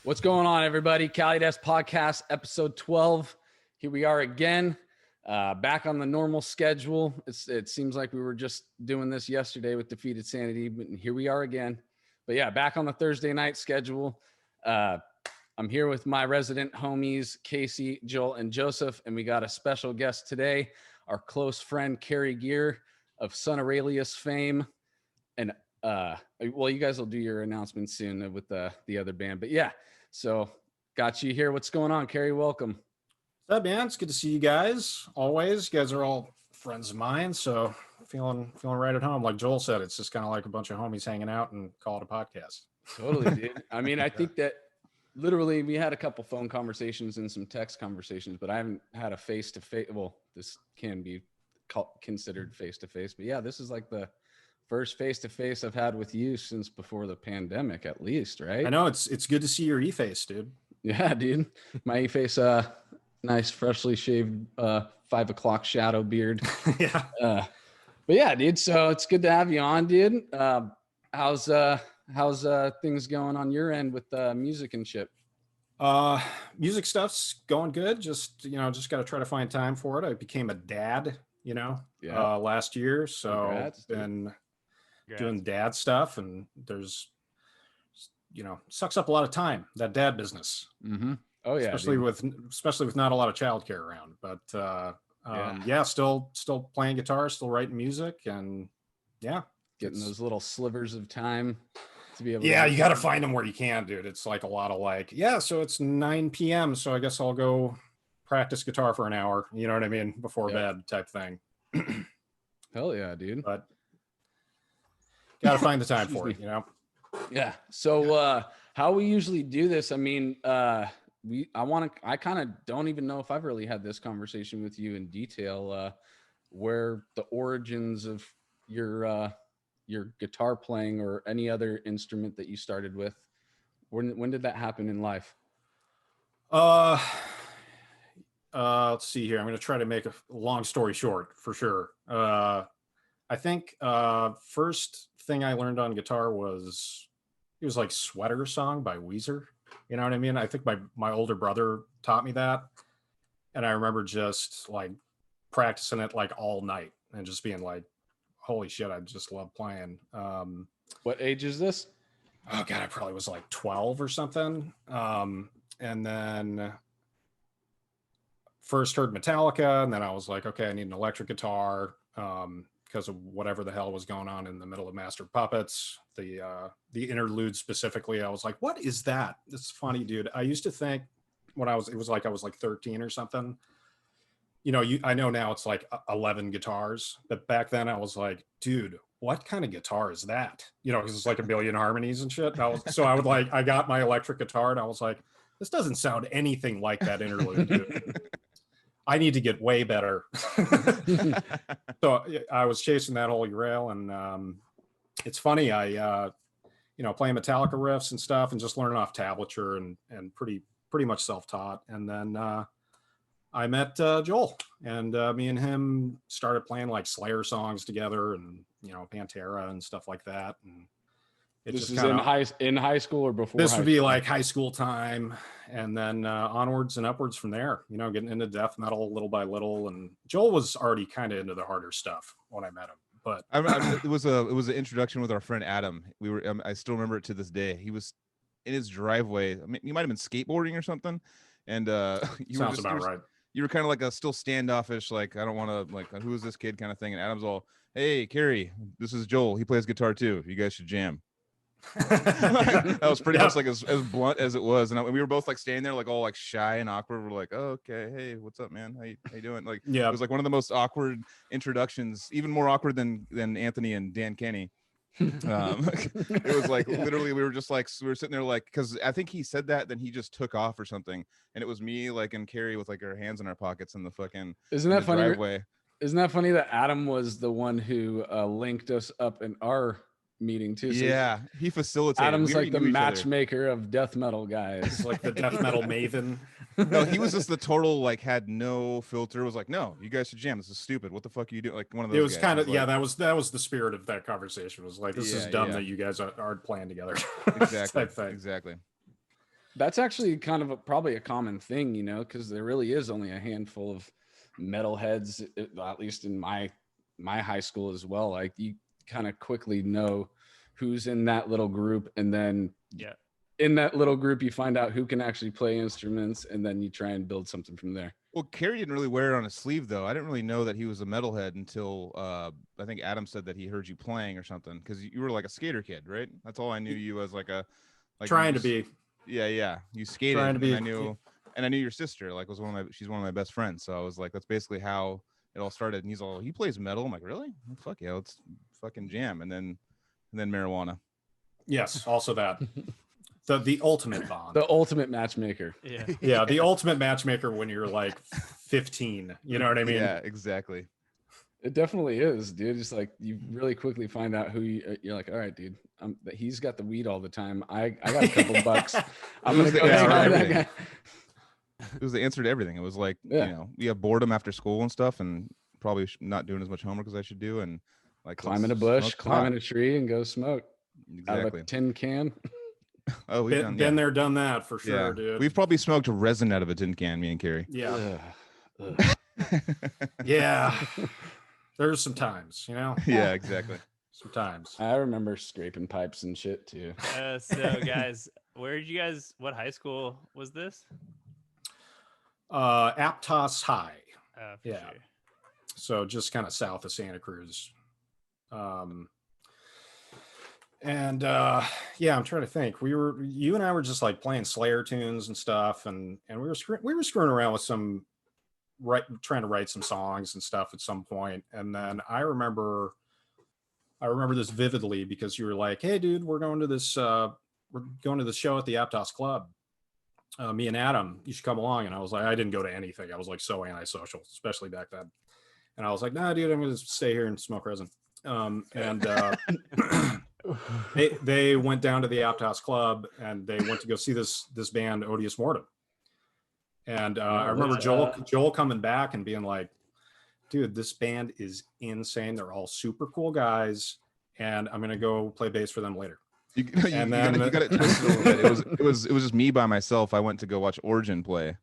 What's going on, everybody? Cali Podcast, episode 12. Here we are again, back on the normal schedule. It seems like we were just doing this yesterday with Defeated Sanity, but here we are again. But yeah, back on the Thursday night schedule. I'm here with my resident homies, Casey, Joel, and Joseph, and we got a special guest today, our close friend, Cary Geare of Son Aurelius fame. And well, you guys will do your announcement soon with the other band, but yeah. So got you here. What's going on, Cary? Welcome. What's up, man? It's good to see you guys. Always. You guys are all friends of mine, so feeling right at home. Like Joel said, it's just kind of like a bunch of homies hanging out and call it a podcast. Totally, dude. I mean, I think that literally we had a couple phone conversations and some text conversations, but I haven't had a face-to-face. Well, this can be considered face-to-face, but yeah, this is like the first face-to-face I've had with you since before the pandemic, at least, right? I know it's good to see your e-face, dude. Yeah, dude. My e-face, nice, freshly shaved, 5 o'clock shadow beard. Yeah. But yeah, dude. So it's good to have you on, dude. How's things going on your end with music and shit? Music stuff's going good. Just got to try to find time for it. I became a dad, last year, so Congrats, been doing dad stuff, and there's sucks up a lot of time, that dad business. Mm-hmm. Oh yeah, especially with not a lot of childcare around, but still playing guitar, still writing music, and getting those little slivers of time to be able you got to find them where you can, dude. It's like a lot of so it's 9 p.m, so I guess I'll go practice guitar for an hour, you know what I mean, before bed type thing. Hell yeah, dude. But gotta find the time for it, Yeah. So how we usually do this, I mean, I kind of don't even know if I've really had this conversation with you in detail, where the origins of your guitar playing or any other instrument that you started with, when did that happen in life? Let's see here. I'm going to try to make a long story short for sure. I think first thing I learned on guitar was like Sweater Song by Weezer. You know what I mean? I think my older brother taught me that. And I remember just like practicing it like all night and just being like, holy shit, I just love playing. What age is this? Oh God, I probably was like 12 or something. And then first heard Metallica, and then I was like, okay, I need an electric guitar. Because of whatever the hell was going on in the middle of Master Puppets, the interlude specifically, I was like, what is that? It's funny, dude. I used to think when I was like 13 or something. I know now it's like 11 guitars, but back then I was like, dude, what kind of guitar is that? Because it's like a billion harmonies and shit. I got my electric guitar and I was like, this doesn't sound anything like that interlude, dude. I need to get way better. So I was chasing that holy grail, and it's funny. I, playing Metallica riffs and stuff, and just learning off tablature and pretty much self-taught. And then I met Joel, and me and him started playing like Slayer songs together, and Pantera and stuff like that. And this is in high school or before? This would be like high school time, and then onwards and upwards from there. Getting into death metal little by little. And Joel was already kind of into the harder stuff when I met him. But it was an introduction with our friend Adam. We were I still remember it to this day. He was in his driveway. I mean, he might have been skateboarding or something. And sounds about right. You were kind of like a still standoffish, like I don't want to, like, who is this kid kind of thing. And Adam's all, hey, Cary, this is Joel. He plays guitar too. You guys should jam. That was pretty much like as blunt as it was, and we were both like standing there like all like shy and awkward. We're like, oh, okay, hey, what's up, man? How you doing? Like, it was like one of the most awkward introductions, even more awkward than Anthony and Dan Kenny. It was like literally we were sitting there like, because I think he said that, then he just took off or something, and it was me like and Cary with like our hands in our pockets in the fucking driveway. Isn't that funny that Adam was the one who linked us up in our meeting too? So yeah, he facilitated. Adam's like the matchmaker of death metal guys. It's like the death metal maven. No, he was just the total, like, had no filter. Was like, no, you guys should jam. This is stupid. What the fuck are you doing? Like one of those. It was guys. kind of like, that was the spirit of that conversation. Was like, this is dumb that you guys aren't playing together. Exactly. Exactly. That's actually kind of probably a common thing, you know, because there really is only a handful of metalheads, at least in my high school as well. Like you kind of quickly know who's in that little group, and then Yeah. in that little group you find out who can actually play instruments, and then you try and build something from there. Well, Cary didn't really wear it on his sleeve, though. I didn't really know that he was a metalhead until I think Adam said that he heard you playing or something, because you were like a skater kid, right? That's all I knew you as, like Trying to be. Yeah. You skated, Trying to be. and I knew your sister, like, was she's one of my best friends. So I was like, that's basically how it all started. And he's all, he plays metal. I'm like, really? Well, fuck yeah, let's fucking jam. And then marijuana. Yes, also that. The ultimate bond. The ultimate matchmaker. Yeah. Yeah, the ultimate matchmaker when you're like 15. You know what I mean? Yeah, exactly. It definitely is, dude. It's like you really quickly find out who you're like, all right, dude. He's got the weed all the time. I got a couple bucks. I'm gonna go hang out with that guy. It was the answer to everything. It was like, you know, we have boredom after school and stuff, and probably not doing as much homework as I should do, and like climbing a bush, climbing a tree, and go smoke. Exactly. Out of a tin can. Oh, we've been there, done that for sure, dude. We've probably smoked resin out of a tin can, me and Cary. Yeah. Yeah. There's some times, you know? Yeah, exactly. Sometimes. I remember scraping pipes and shit too. So guys, what high school was this? Aptos High. Yeah. Sure. So just kind of south of Santa Cruz. And yeah, I'm trying to think. You and I were just like playing Slayer tunes and stuff, and we were screwing around with trying to write some songs and stuff at some point. And then I remember this vividly because you were like, "Hey, dude, we're going to this show at the Aptos Club. Me and Adam, you should come along." And I was like, I didn't go to anything. I was like so antisocial, especially back then. And I was like, "Nah, dude, I'm going to stay here and smoke resin." They went down to the Aptos Club and they went to go see this band Odious Mortem. And I remember Joel coming back and being like, "Dude, this band is insane. They're all super cool guys, and I'm gonna go play bass for them later." You got it twisted a little bit. It was just me by myself. I went to go watch Origin play,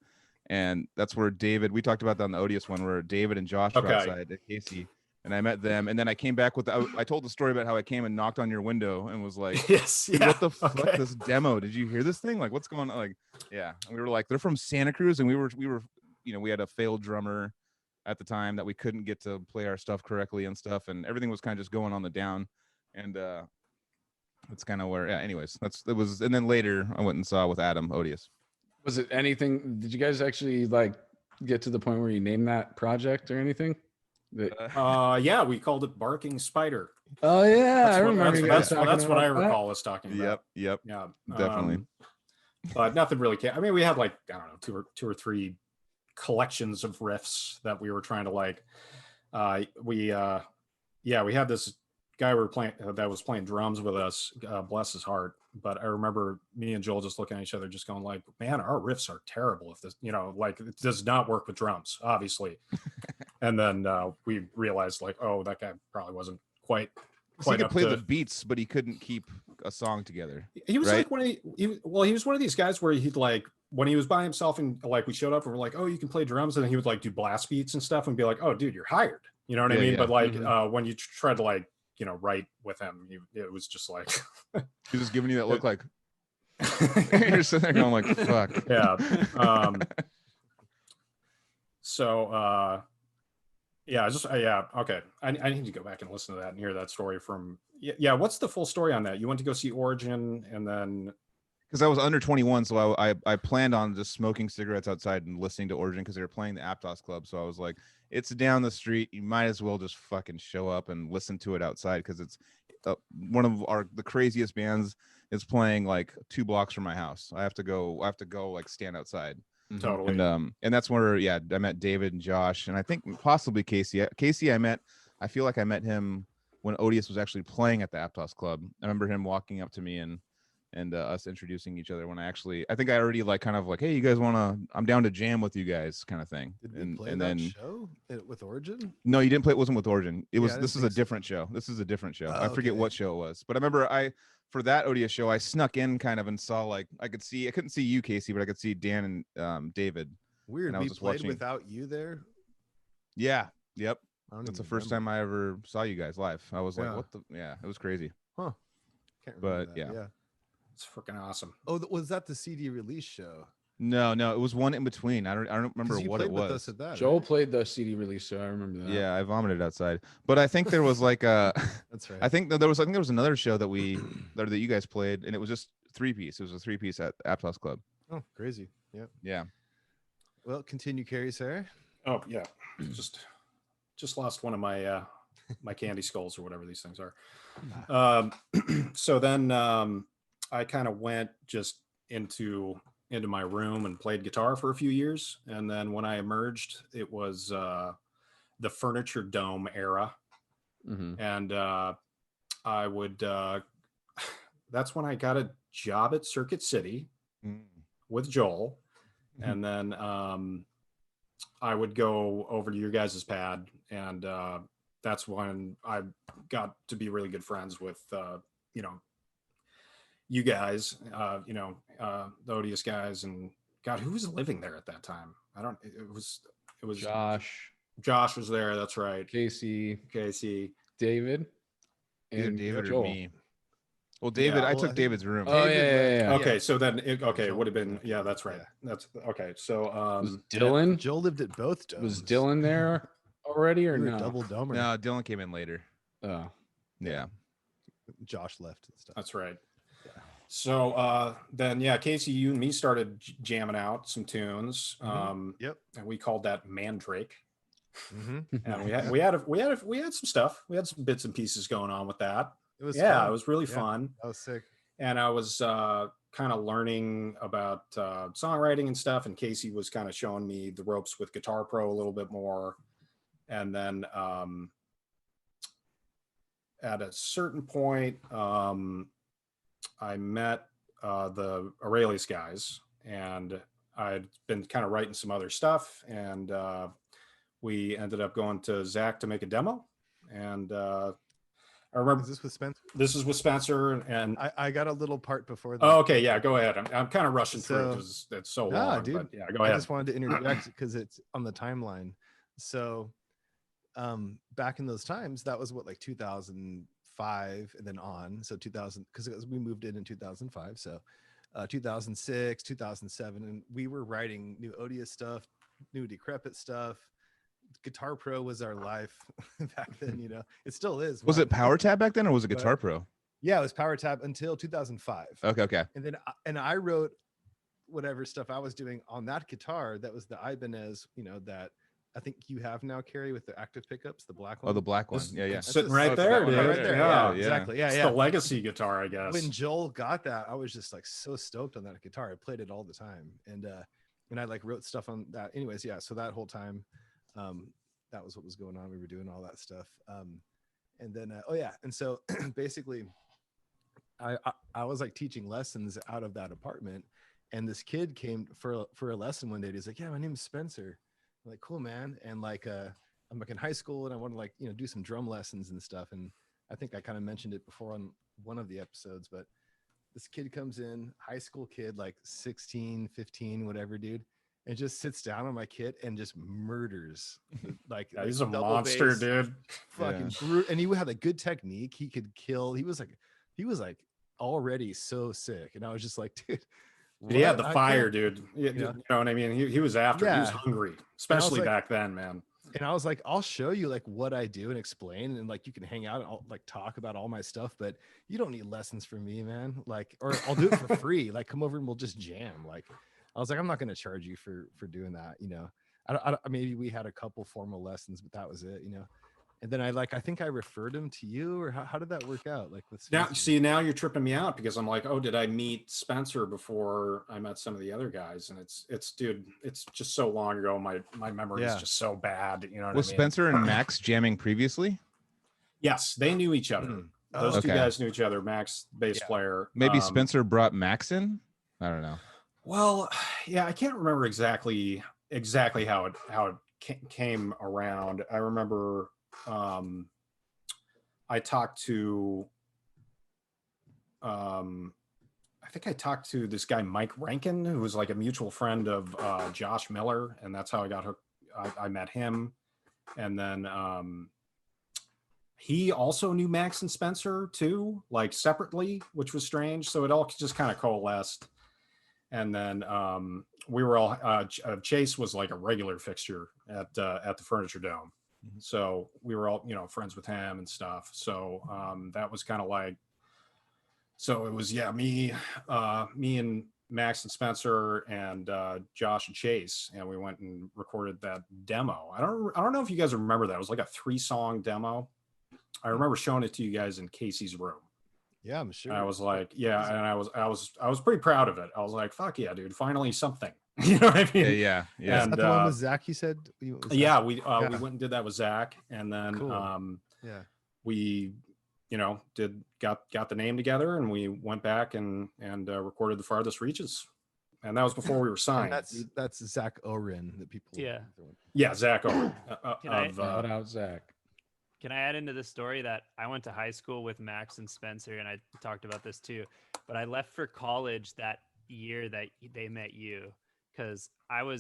and that's where we talked about that on the Odious one, where David and Josh were outside at Casey. And I met them, and then I came back with. I told the story about how I came and knocked on your window and was like, "Yes, yeah, what the fuck? This demo? Did you hear this thing? Like, what's going on?" Like, yeah. And we were like, they're from Santa Cruz, and we were, you know, we had a failed drummer at the time that we couldn't get to play our stuff correctly and stuff, and everything was kind of just going on the down, and that's kind of where. Yeah. Anyways, and then later I went and saw with Adam Odious. Was it anything? Did you guys actually like get to the point where you named that project or anything? Yeah, we called it Barking Spider. Oh yeah, I remember. That's what I recall us talking about. Yep. Yeah, definitely. But nothing really came. I mean, we had like, I don't know, two or three collections of riffs that we were trying to like. We had this guy that was playing drums with us. Bless his heart. But I remember me and Joel just looking at each other, just going like, "Man, our riffs are terrible. If this, like, it does not work with drums, obviously." And then we realized, like, oh, that guy probably wasn't quite. He could play the beats, but he couldn't keep a song together. He was like he was one of these guys where he'd like, when he was by himself and like we showed up and we're like, "Oh, you can play drums," and then he would like do blast beats and stuff and be like, "Oh, dude, you're hired." You know what I mean? Yeah. But like when you tried to like, write with him, it was just like he was giving you that look like you're sitting there going like, "Fuck." Yeah. So yeah, okay. I need to go back and listen to that and hear that story from. Yeah, what's the full story on that? You went to go see Origin, and then because I was under 21, so I planned on just smoking cigarettes outside and listening to Origin because they were playing the Aptos Club. So I was like, it's down the street. You might as well just fucking show up and listen to it outside because it's one of the craziest bands is playing like 2 blocks from my house. I have to go like stand outside. Totally. And that's where I met David and Josh, and I think possibly Casey. I feel like I met him when Odious was actually playing at the Aptos Club. I remember him walking up to me and us introducing each other when I think I already like kind of like, "Hey, you guys I'm down to jam with you guys," kind of thing. Did we play that show with Origin? No, you didn't play. It wasn't with Origin. This is a different show. This is a different show. I forget what show it was, but I remember for that Odia show, I snuck in kind of and saw like I couldn't see you, Casey, but I could see Dan and David. Weird. And I We was just played watching. without you there. Yeah. Yep. I don't That's the even first remember. time I ever saw you guys live. I was like, Yeah. what the? Yeah, it was crazy. Huh. Can't remember But, that. yeah. Yeah. It's freaking awesome. Oh, was that the CD release show? No, it was one in between. I don't remember 'Cause you what it played with was. us at that. Joel right? played the CD release, so I remember that. Yeah, I vomited outside. But I think there was like That's right. I think there was another show that that you guys played, and it was just 3-piece. It was a 3-piece at Aptos Club. Oh, crazy. Yeah. Yeah. Well, continue, Cary, sir. Oh yeah, just lost one of my my candy skulls or whatever these things are. So then I kind of went just into my room and played guitar for a few years, and then when I emerged, it was the Furniture Dome era, Mm-hmm. and I would. That's when I got a job at Circuit City with Joel, and then I would go over to your guys' pad, and that's when I got to be really good friends with you guys, the Odious guys, and God, who was living there at that time? It was Josh was there. That's right. Casey, David, Either and David or Joel. me. Well, David, Yeah, I well, I took think David's room. Oh, David yeah. left- Okay, so then it Joel would have was been after that, that's right. yeah. That's okay. So Was Dylan? Joel lived at both domes. Was Dylan there already or You were no? double domer. No, Dylan came in later. Oh, Yeah. Josh left and stuff. that's right. So then Casey, you and me started jamming out some tunes. Yep. And we called that Mandrake. Mm-hmm. And we had some stuff. We had some bits and pieces going on with that. It was It fun. was really Yeah. fun. That was sick. And I was kind of learning about songwriting and stuff. And Casey was kind of showing me the ropes with Guitar Pro a little bit more. And then at a certain point, I met the Aurelius guys, and I'd been kind of writing some other stuff. And we ended up going to Zach to make a demo. And I remember Is this with Spencer? this is with Spencer, and I got a little part before that. oh, okay, yeah, go ahead. I'm kind of rushing through So- because it's so Nah, long. dude, But yeah, go I ahead. just wanted to interject because it's on the timeline. So back in those times, that was what, like 2005 and then on. So 2000, because we moved in 2005. So 2006, 2007, and we were writing new Odia stuff, new Decrepit stuff. Guitar Pro was our life back then, it still is. Was it Power Tab back then or was it But- Guitar Pro? Yeah, it was Power Tab until 2005. Okay. And then I wrote whatever stuff I was doing on that guitar. That was the Ibanez, that I think you have now, Cary, with the active pickups, the black one. Oh, the black one. This- Yeah. it's That's sitting a- right Oh, it's there, that one dude. right there. Yeah, exactly. Yeah, It's yeah. the legacy guitar, I guess. When Joel got that, I was just like so stoked on that guitar. I played it all the time, and I like wrote stuff on that. Anyways, yeah. So that whole time, that was what was going on. We were doing all that stuff, and then and so basically, I was like teaching lessons out of that apartment, and this kid came for a lesson one day. He's like, "Yeah, my name is Spencer." I'm like, "Cool, man." And like, I'm like in high school, and I want to like do some drum lessons and stuff. And I think I kind of mentioned it before on one of the episodes, but this kid comes in, high school kid, like 16, 15, whatever, dude, and just sits down on my kit and just murders. Like, Yeah, he's a double monster, bass, dude. fucking and he had a good technique. He could kill. He was like already so sick, and I was just like, dude, He had what? the I fire, can't- dude. You Yeah. know what I mean? He was after. He was Yeah. hungry, especially like- back then, man. And I was like, I'll show you like what I do and explain, and like you can hang out and I'll like talk about all my stuff, but you don't need lessons from me, man. Like, or I'll do it for free. Like, come over and we'll just jam. Like, I was like, I'm not going to charge you for doing that. I maybe we had a couple formal lessons, but that was it. And then I think I referred him to you, or how did that work out? Like with Now, Spencer? see, now you're tripping me out because I'm like, oh, did I meet Spencer before I met some of the other guys? And it's dude, it's just so long ago. My memory is Yeah. just so bad. You know what Was I mean? Spencer and Max jamming previously? Yes, they knew each other. Mhm. Those two Okay. guys knew each other. Max, bass Yeah. player. Maybe Spencer brought Max in? I don't know. Well, yeah, I can't remember exactly how it came around. I remember I talked to I think I talked to this guy Mike Rankin, who was like a mutual friend of Josh Miller, and that's how I got hooked. I met him, and then he also knew Max and Spencer too, like separately, which was strange. So it all just kind of coalesced. And then we were all Chase was like a regular fixture at the Furniture Dome. So we were all, you know, friends with him and stuff. So that was kind of like, so it was, yeah, me and Max and Spencer and Josh and Chase, and we went and recorded that demo. I don't know if you guys remember that. It was like a 3-song demo. I remember showing it to you guys in Casey's room. Yeah, I'm sure. And I was like, yeah, and I was pretty proud of it. I was like, fuck yeah, dude, finally something. You know what I mean? Yeah. Is And that the one with Zach? You said. yeah, we went and did that with Zach, and then Cool. Yeah. we, you know, got the name together, and we went back and recorded the Farthest Reaches, and that was before we were signed. And that's Zach Oren that people. Yeah, Zach Owen. Shout out Zach. Can I add into the story that I went to high school with Max and Spencer, and I talked about this too, but I left for college that year that they met you, because I'm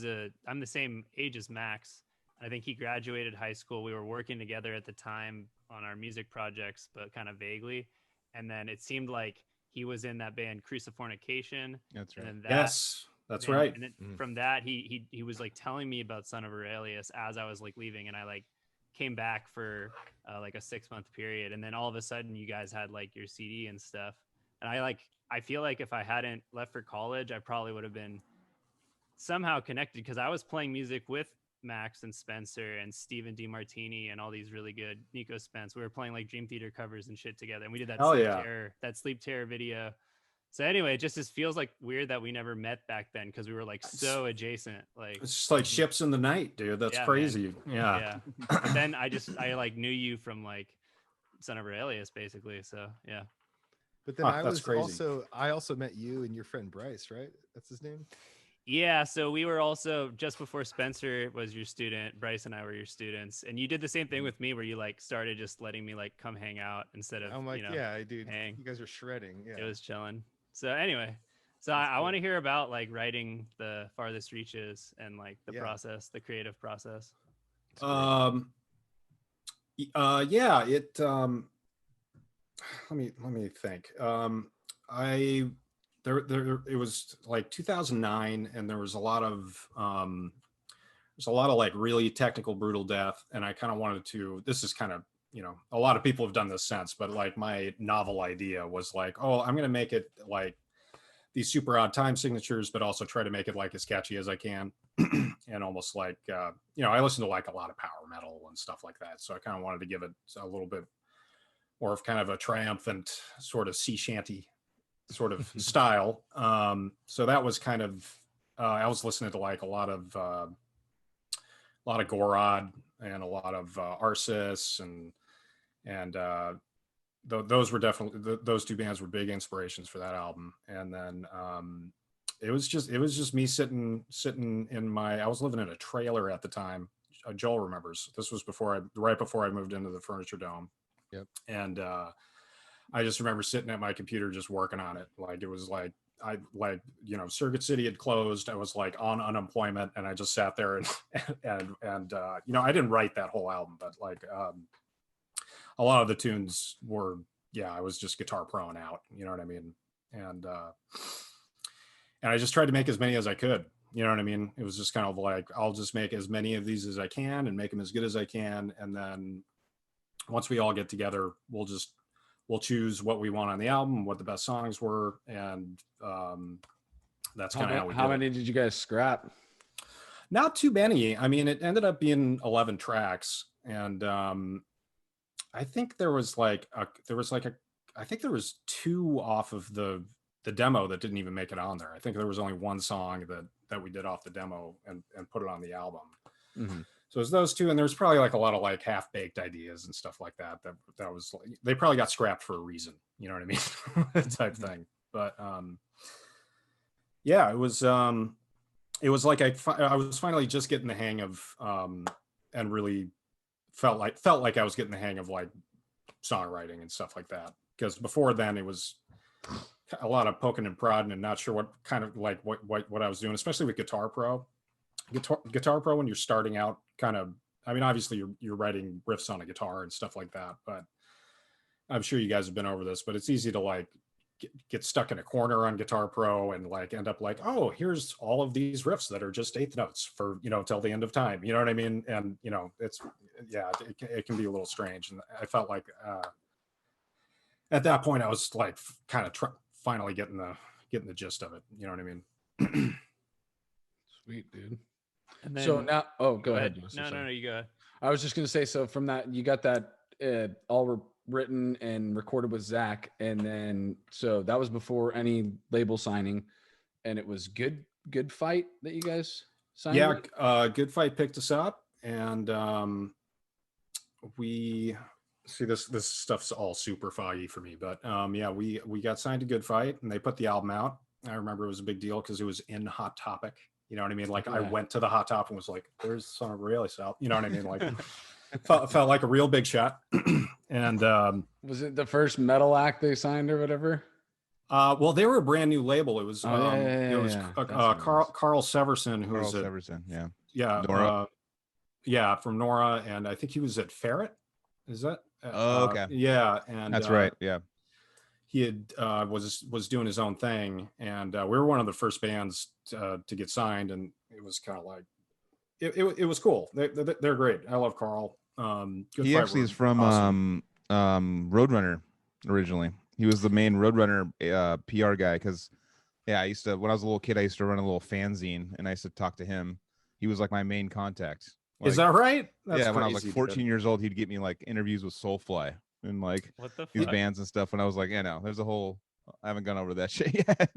the same age as Max. I think he graduated high school. We were working together at the time on our music projects, but kind of vaguely. And then it seemed like he was in that band Crucifornication. That's right. And Yes, that's right. And then from that, he was like telling me about Son of Aurelius as I was like leaving, and I like came back for like a 6-month period, and then all of a sudden you guys had like your CD and stuff, and I feel like if I hadn't left for college, I probably would have been somehow connected, because I was playing music with Max and Spencer and Stephen DiMartini and all these really good Nico Spence. We were playing like Dream Theater covers and shit together, and we did that Sleep Terror video. So anyway, it just feels like weird that we never met back then, because we were like so adjacent. Like It's just like ships in the night, dude. That's crazy. Man. Yeah. But then I like knew you from like Son of Aurelius, basically. So yeah. But then I also met you and your friend Bryce, right? That's his name. Yeah. So we were also, just before Spencer was your student, Bryce and I were your students, and you did the same thing with me, where you like started just letting me like come hang out instead of, I'm like, yeah, dude, hang. you guys are shredding. Yeah. It was chilling. So anyway, so I want to hear about like writing the Farthest Reaches and like the process, the creative process. Yeah, it let me think. It was like 2009, and there was a lot of like really technical, brutal death, and I kind of wanted to, this is kind of, you know, a lot of people have done this since, but like my novel idea was like, oh, I'm going to make it like these super odd time signatures, but also try to make it like as catchy as I can. And almost like, you know, I listen to like a lot of power metal and stuff like that. So I kind of wanted to give it a little bit more of kind of a triumphant sort of sea shanty sort of style. So that was kind of, I was listening to like a lot of Gorod and a lot of Arsis and those were definitely, those two bands were big inspirations for that album. And then it was just me sitting in my, I was living in a trailer at the time. Joel remembers, this was right before I moved into the Furniture Dome. Yep. And I just remember sitting at my computer just working on it. Like it was like, you know, Circuit City had closed. I was like on unemployment, and I just sat there and you know, I didn't write that whole album, but like a lot of the tunes were, I was just guitar proing out, you know what I mean? And I just tried to make as many as I could, you know what I mean? It was just kind of like, I'll just make as many of these as I can and make them as good as I can. And then once we all get together, we'll choose what we want on the album, what the best songs were. And that's kind of how we did it. How many did you guys scrap? Not too many. I mean, it ended up being 11 tracks. And I think there was two off of the demo that didn't even make it on there. I think there was only one song that we did off the demo and put it on the album. Mm-hmm. So it was those two, and there's probably like a lot of like half-baked ideas and stuff like that was like, they probably got scrapped for a reason, you know what I mean? Type thing. But yeah, it was like I was finally just getting the hang of and really felt like I was getting the hang of like songwriting and stuff like that. Because before then it was a lot of poking and prodding and not sure what kind of like what I was doing, especially with Guitar Pro. Guitar Pro, when you're starting out, kind of, I mean, obviously you're writing riffs on a guitar and stuff like that, but I'm sure you guys have been over this, but it's easy to like get stuck in a corner on Guitar Pro and like end up like, oh, here's all of these riffs that are just eighth notes for, you know, till the end of time. You know what I mean? And, you know, it's, yeah, it can be a little strange. And I felt like at that point I was like kind of finally getting the gist of it. You know what I mean? Sweet, dude. And then, So now, oh, go ahead. Joseph, no, you go ahead. I was just gonna say, so from that, you got that all written and recorded with Zach, and then so that was before any label signing, and it was good fight that you guys signed. Yeah, Good Fight picked us up, and we see this stuff's all super foggy for me, but yeah, we got signed to Good Fight, and they put the album out. I remember it was a big deal because it was in Hot Topic. You know what I mean? Like, yeah. I went to the Hot Top and was like, "There's Son of Aurelius out." You know what I mean? Like, felt like a real big shot. And was it the first metal act they signed or whatever? Well, they were a brand new label. It was Carl Severson, who's Nora. From Nora, and I think he was at Ferret. Is that? Okay. Yeah, and that's right. Yeah. He had was doing his own thing, and we were one of the first bands to get signed, and it was kind of like it was cool. They're great. I love Carl. He actually is from awesome. Roadrunner originally. He was the main Roadrunner PR guy because I used to, when I was a little kid, I used to run a little fanzine, and I used to talk to him. He was like my main contact. Like, is that right? That's crazy, when I was like 14 years old, he'd get me like interviews with Soulfly and like these bands and stuff. When I was like, there's a whole, I haven't gone over that shit yet.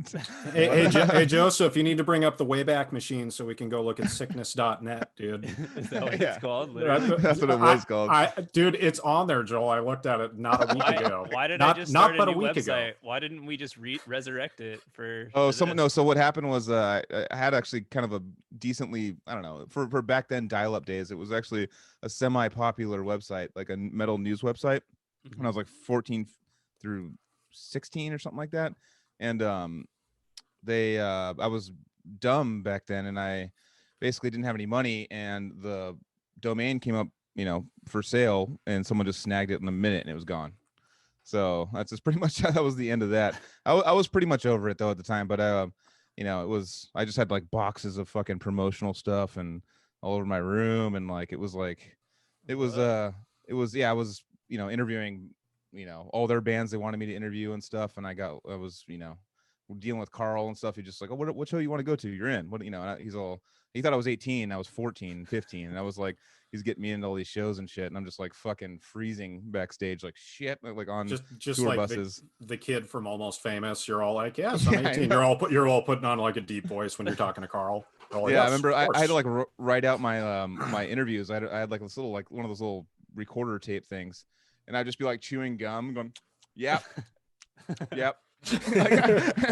hey, Joseph, you need to bring up the Wayback Machine so we can go look at sickness.net, dude. Is that what it's called? That's what it was called. Dude, it's on there, Joel. I looked at it not a week ago. Why did I just start a new website? Why didn't we just resurrect it for? So what happened was I had actually kind of a decently, I don't know, for back then dial-up days, it was actually a semi-popular website, like a metal news website. When I was like 14 through 16 or something like that, and I was dumb back then, and I basically didn't have any money, and the domain came up, for sale, and someone just snagged it in a minute, and it was gone. So that's just pretty much, that was the end of that. I was pretty much over it though at the time, but it was, I just had like boxes of fucking promotional stuff and all over my room, and like I was interviewing all their bands they wanted me to interview and stuff, and I was dealing with Carl and stuff. He just like, oh, what show you want to go to? You're in. What, he thought I was 18, I was 14, 15, and I was like, he's getting me into all these shows and shit, and I'm just like fucking freezing backstage like shit, like on just tour like buses. The kid from Almost Famous. You're all like, yes, I'm 18. You're all putting on like a deep voice when you're talking to Carl. Like, I remember I had to like write out my my interviews. I had like this little, like one of those little recorder tape things, and I'd just be like chewing gum, going, yep. Yep.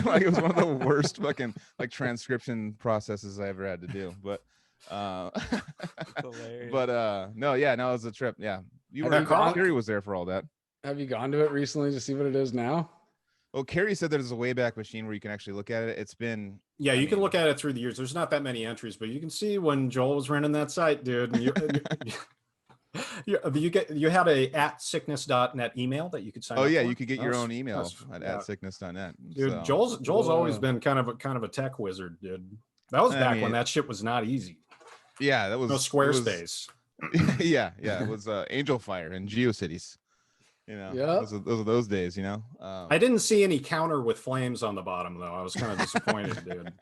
like it was one of the worst fucking like transcription processes I ever had to do. But no, it was a trip. Yeah. Cary was there for all that. Have you gone to it recently to see what it is now? Well, Cary said there's a Wayback Machine where you can actually look at it. It's been, you can look at it through the years. There's not that many entries, but you can see when Joel was running that site, dude. And you had a @sickness.net email that you could sign up for. You could get your own email at @sickness.net. Dude, so. Joel's always been kind of a tech wizard, dude. That was back when that shit was not easy. Yeah, that was no Squarespace. It was Angel Fire and GeoCities. Those are those days, I didn't see any counter with flames on the bottom though. I was kind of disappointed, dude.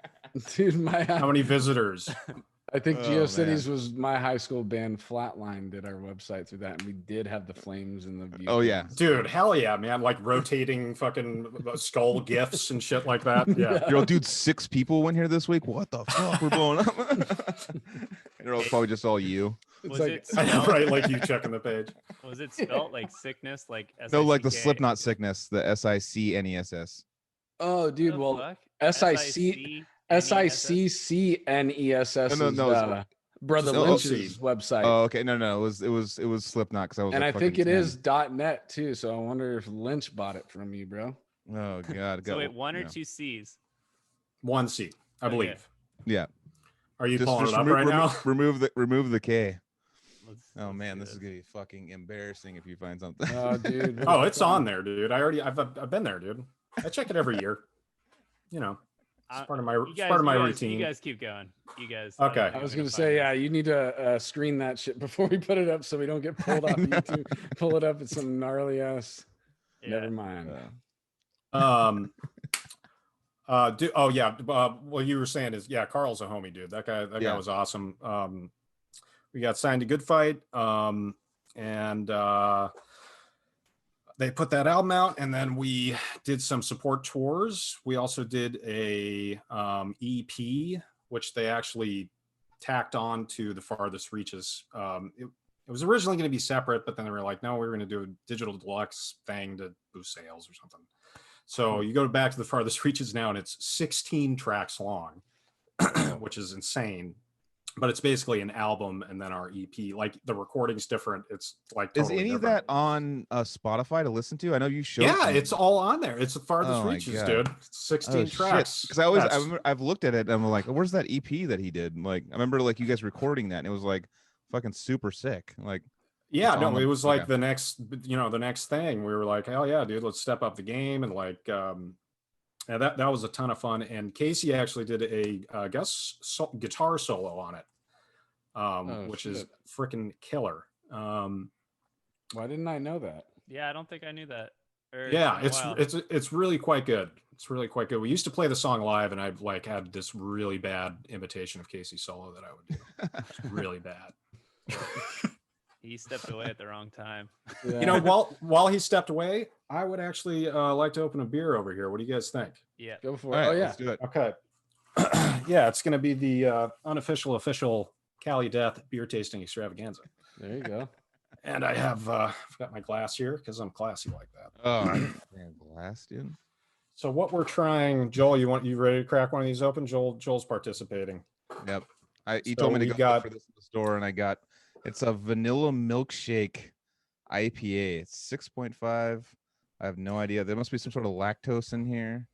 Dude, how many visitors? I think GeoCities was my high school band. Flatline did our website through that, and we did have the flames in the view. Oh yeah, dude, hell yeah, man! Like rotating fucking skull gifts and shit like that. Yeah, dude, 6 people went here this week. What the fuck? We're blowing up. And they're probably just all you. Was it right? Like you checking the page. Was it spelled like sickness, like S-I-C-K? No, like the Slipknot sickness, the SICNESS. Oh, dude, well, SICCNESS. No, Brother Lynch's website. Oh, okay. No, it was Slipknot because I was. And I think it is .net too. So I wonder if Lynch bought it from you, bro. Oh God. So wait, one or yeah. two C's? One C, I Okay. believe. Yeah. Are you pulling it up remove, right now? remove the K. Oh Let's man, do this is gonna be fucking embarrassing if you find something. Oh, dude. Oh, it's on there, dude. I've been there, dude. I check it every year. You know, it's part of my routine. You guys keep going. You guys. Okay. don't think I I'm was gonna gonna find say, this. yeah, you need to screen that shit before we put it up, so we don't get pulled off YouTube. Pull it up at some gnarly ass. Yeah. Never mind. Oh yeah. What you were saying is, yeah, Carl's a homie, dude. That guy Yeah. was awesome. We got signed to Good Fight, and they put that album out, and then we did some support tours. We also did a EP, which they actually tacked on to the Farthest Reaches. It was originally going to be separate, but then they were like, no, we're going to do a digital deluxe thing to boost sales or something. So you go back to the Farthest Reaches now, and it's 16 tracks long, which is insane. But it's basically an album and then our EP. Like the recording's different. It's like totally Is any different. of that on Spotify to listen to? I know you showed. Yeah, some. it's all on there. It's the Farthest Oh my Reaches, God. dude. 16 tracks. Because I've looked at it and I'm like, where's that EP that he did? Like, I remember like you guys recording that and it was like fucking super sick. Like, yeah, it's no, on the- it was okay. like the next thing. We were like, hell yeah, dude, let's step up the game. And like, yeah, that was a ton of fun. And Casey actually did a guitar solo on it, which is freaking killer. Why didn't I know that? Yeah, I don't think I knew that. Yeah, it's really quite good. It's really quite good. We used to play the song live, and I've like had this really bad imitation of Casey solo that I would do. It's really bad. He stepped away at the wrong time. Yeah. You know, while he stepped away, I would actually like to open a beer over here. What do you guys think? Yeah. Go for All it. right, Oh yeah. let's do it. Okay. Yeah, it's going to be the unofficial official Cali Death beer tasting extravaganza. There you go. And I have I've got my glass here because I'm classy like that. Oh, I didn't bring a glass, dude. So what we're trying, Joel, you ready to crack one of these open? Joel's participating. Yep. He So told me to we go got- look for this in the store, and I got it's a vanilla milkshake IPA. It's 6.5. I have no idea. There must be some sort of lactose in here.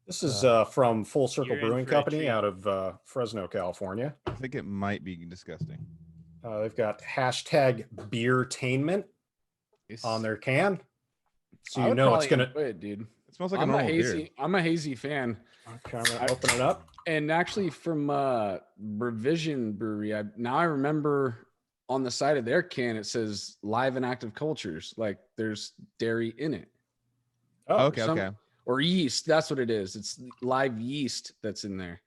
This is from Full Circle You're in Brewing for a Company treat. out of Fresno, California. I think it might be disgusting. They've got hashtag beertainment on their can. So I you would know it's probably gonna. enjoy it, dude. It smells like a I'm a normal hazy. beer. I'm a hazy fan, Okay, I'm gonna open it up. and actually from Revision Brewery, I remember on the side of their can it says "Live and Active Cultures." Like there's dairy in it. Oh, Okay, some- okay. Or yeast. That's what it is. It's live yeast that's in there.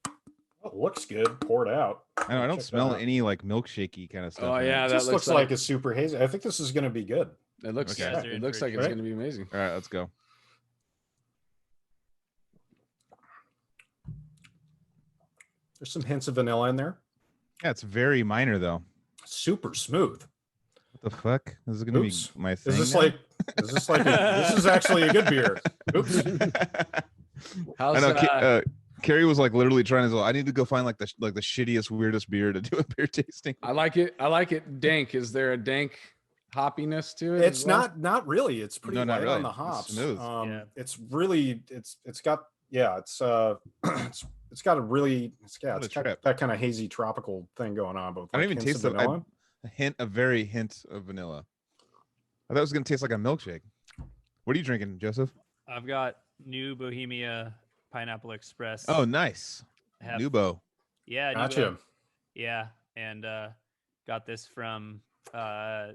it looks good. Poured out. I know, I don't Check that smell out. any like milkshakey kind of stuff. Oh in it. yeah, It that just looks like a super hazy. I think this is gonna be good. it looks. Okay. You guys are It in looks for a like it's treat. going to be amazing. All right, let's go. There's some hints of vanilla in there. Yeah, it's very minor though. Super smooth. What the fuck? This is gonna Oops. be my thing. Is this now? this is actually a good beer? Oops. How's I know. Cary was like literally trying to. I need to go find like the shittiest, weirdest beer to do a beer tasting. I like it. I like it dank. Is there a dank hoppiness to it? It's as well? not really. It's pretty No, not light really. on the It's hops. smooth. Yeah. It's really it's got it's got a really it's got trip. that kind of hazy tropical thing going on. But I don't even hints taste of the vanilla. a very hint of vanilla. I thought it was gonna taste like a milkshake. What are you drinking, Joseph? I've got New Bohemia Pineapple Express. Oh, nice. Have- Nubo. Yeah. New Gotcha. Bo- Yeah, and got this from via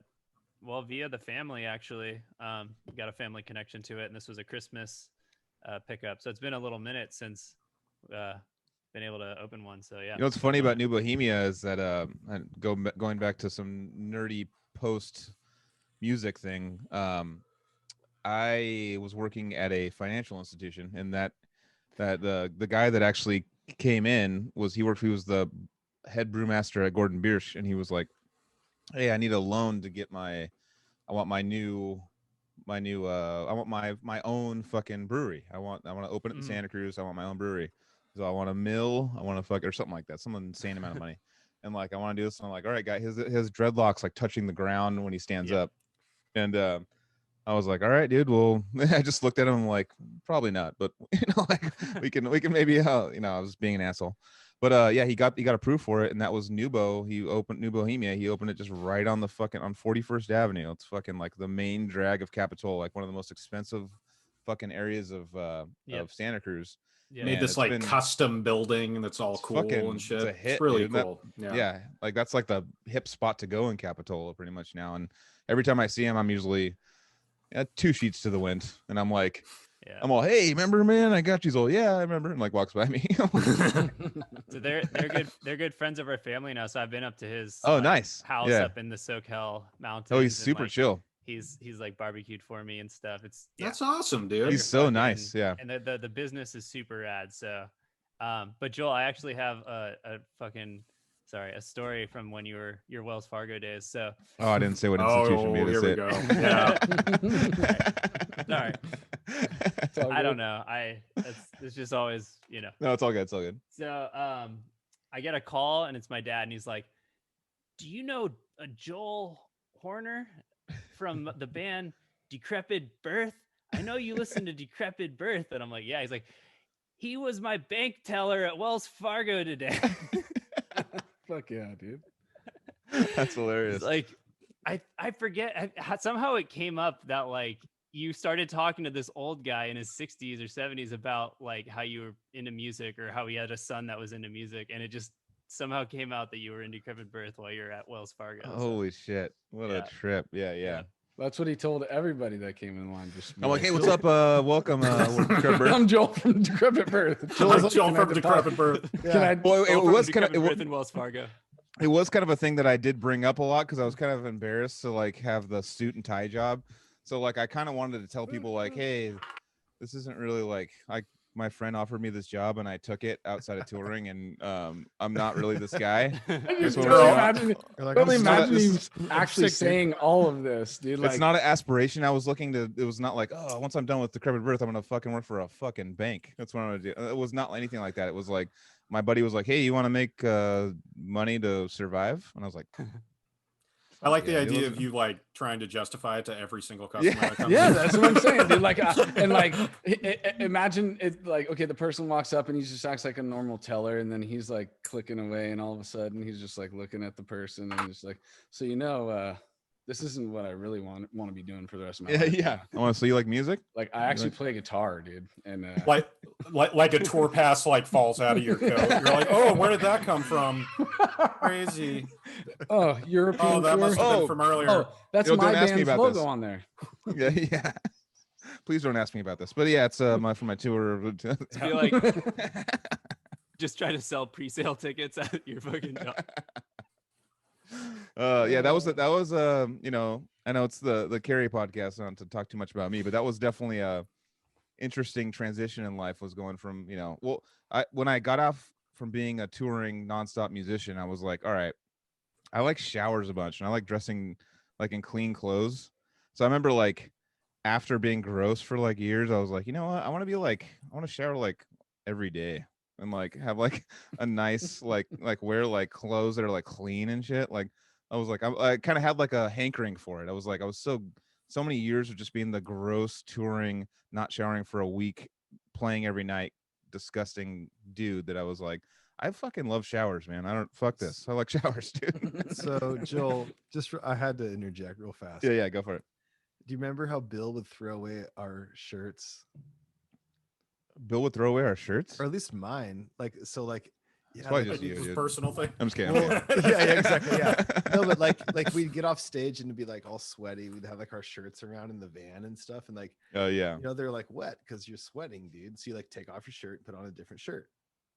the family actually. Got a family connection to it, and this was a Christmas pickup. So it's been a little minute since been able to open one. So yeah. You know what's funny about New Bohemia is that going back to some nerdy post music thing. I was working at a financial institution, and that the guy that actually came in was he was the head brewmaster at Gordon Biersch, and he was like, "Hey, I need a loan to get I want my own fucking brewery. I want to open it in Mhm. Santa Cruz. I want my own brewery. So I want a mill. I want to fuck or something like that. Some insane amount of money. And like I want to do this. And I'm like, all right, guy, his dreadlocks like touching the ground when he stands Yeah. up. And I was like, all right, dude. Well, I just looked at him like, probably not, but like we can maybe, I was being an asshole. But yeah, he got approved for it, and that was Nubo. He opened New Bohemia. He opened it just right on the on 41st Avenue. It's fucking like the main drag of Capitol, like one of the most expensive fucking areas of Santa Cruz. Yeah. Made And this it's like been- custom building that's all It's cool fucking- and shit. it's a hit, It's really dude. cool. Yeah, like that's like the hip spot to go in Capitola pretty much now. And every time I see him, I'm usually 2 sheets to the wind, and I'm like, Yeah. I'm all, hey, remember, man, I got you. He's all, yeah, I remember, and like walks by me. So they're good friends of our family now. So I've been up to his Nice. house Yeah. up in the SoCal mountains. Oh, he's and, super like, chill. He's like barbecued for me and stuff. It's That's awesome, dude. He's so nice. Yeah. And the business is super rad. So, but Joel, I actually have a story from when you were your Wells Fargo days. So, Oh, I didn't say what institution Oh, we here had we to go. Yeah. sorry, It's all I good. don't know. It's just always, No, it's all good. It's all good. So, I get a call and it's my dad, and he's like, "Do you know a Joel Horner from the band Decrepit Birth? I know you listen to Decrepit Birth." And I'm like, "Yeah." He's like, "He was my bank teller at Wells Fargo today." Fuck yeah, dude. That's hilarious. It's like, I forget, somehow it came up that like you started talking to this old guy in his 60s or 70s about like how you were into music, or how he had a son that was into music, and it just somehow came out that you were in Decrepit Birth while you're at Wells Fargo. So, Holy shit. What Yeah. a trip. Yeah. That's what he told everybody that came in line. Just I'm like, hey, what's up? Welcome. Trevor. I'm Joel from Decrepit Birth. Joel Can I from just Decrepit Birth. Can I- Well, it Joel from was kind of Decrepit Birth in Wells Fargo. it was kind of a thing that I did bring up a lot because I was kind of embarrassed to like have the suit and tie job. So like I kind of wanted to tell people like, hey, this isn't really like my friend offered me this job and I took it outside of touring, and I'm not really this guy. I This just one totally was- imagine, You're like, totally I'm imagine you this- actually sick, dude. saying all of this, dude. Like, It's not an aspiration. I was looking to. It was not like, oh, once I'm done with Decrepit Birth, I'm gonna fucking work for a fucking bank. That's what I'm gonna do. It was not anything like that. It was like my buddy was like, hey, you want to make money to survive? And I was like, I like the Yeah, idea it of you like trying to justify it to every single customer that comes yeah, in. that's what I'm saying, dude. Like, and like, imagine it like, okay, the person walks up and he just acts like a normal teller, and then he's like clicking away, and all of a sudden he's just like looking at the person and just like, so this isn't what I really want to be doing for the rest of my life. yeah. I want to. So you like music? Like, I actually play guitar, dude, and like a tour pass like falls out of your coat. You're like, oh, where did that come from? Crazy. oh, European Oh, that must have tour? been from earlier. Oh, that's Yo, my don't ask me band's about logo this. on there. Yeah. Please don't ask me about this. But yeah, it's for my tour. I feel like just try to sell pre-sale tickets at your fucking job. Yeah, that was I know it's the Cary podcast, not to talk too much about me, but that was definitely a interesting transition in life, was going from, when I got off from being a touring nonstop musician, I was like, all right, I like showers a bunch and I like dressing like in clean clothes. So I remember like after being gross for like years, I was like, you know what? I want to shower like every day and like have like a nice like wear like clothes that are like clean and shit. Like I was like, I kind of had like a hankering for it. I was like, I was so many years of just being the gross touring, not showering for a week, playing every night, disgusting dude, that I was like, I fucking love showers, man. I don't fuck this. I like showers, dude. So Joel, I had to interject real fast. Yeah, go for it. Do you remember how Bill would throw away our shirts, Bill would throw away our shirts. or at least mine? Like, so like, yeah, probably like, just you, It's a dude. personal thing. I'm just kidding. Well, yeah, exactly. Yeah. No, but like we'd get off stage and it'd be like all sweaty. We'd have like our shirts around in the van and stuff. And like, Oh yeah, they're like wet because you're sweating, dude. So you like take off your shirt, put on a different shirt.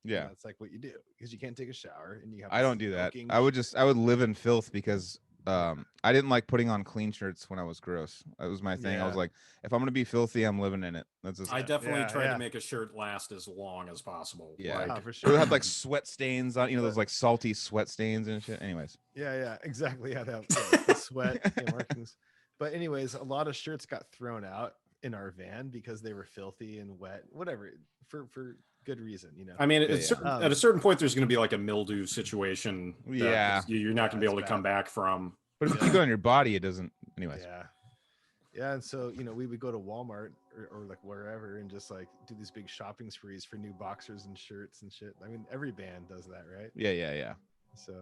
yeah. That's like what you do because you can't take a shower and you have. I this don't do that. soaking I would live in filth because I didn't like putting on clean shirts when I was gross. That was my thing. I was Yeah. like, if I'm gonna be filthy, I'm living in it. That's just I definitely Yeah, try yeah. to make a shirt last as long as possible. Yeah. Like, Oh, for It sure. would have like sweat stains on, those like salty sweat stains and shit. Anyways, Yeah, exactly. Yeah, the sweat markings. But anyways, a lot of shirts got thrown out in our van because they were filthy and wet, whatever, for good reason, I mean, Yeah, at a certain point, there's going to be like a mildew situation. that Yeah. you're not going to be it's able to come bad. back from. but if you keep it on your body, it doesn't. Anyways, Yeah. Yeah, and so we would go to Walmart or like wherever and just like do these big shopping sprees for new boxers and shirts and shit. I mean, every band does that, right? Yeah. So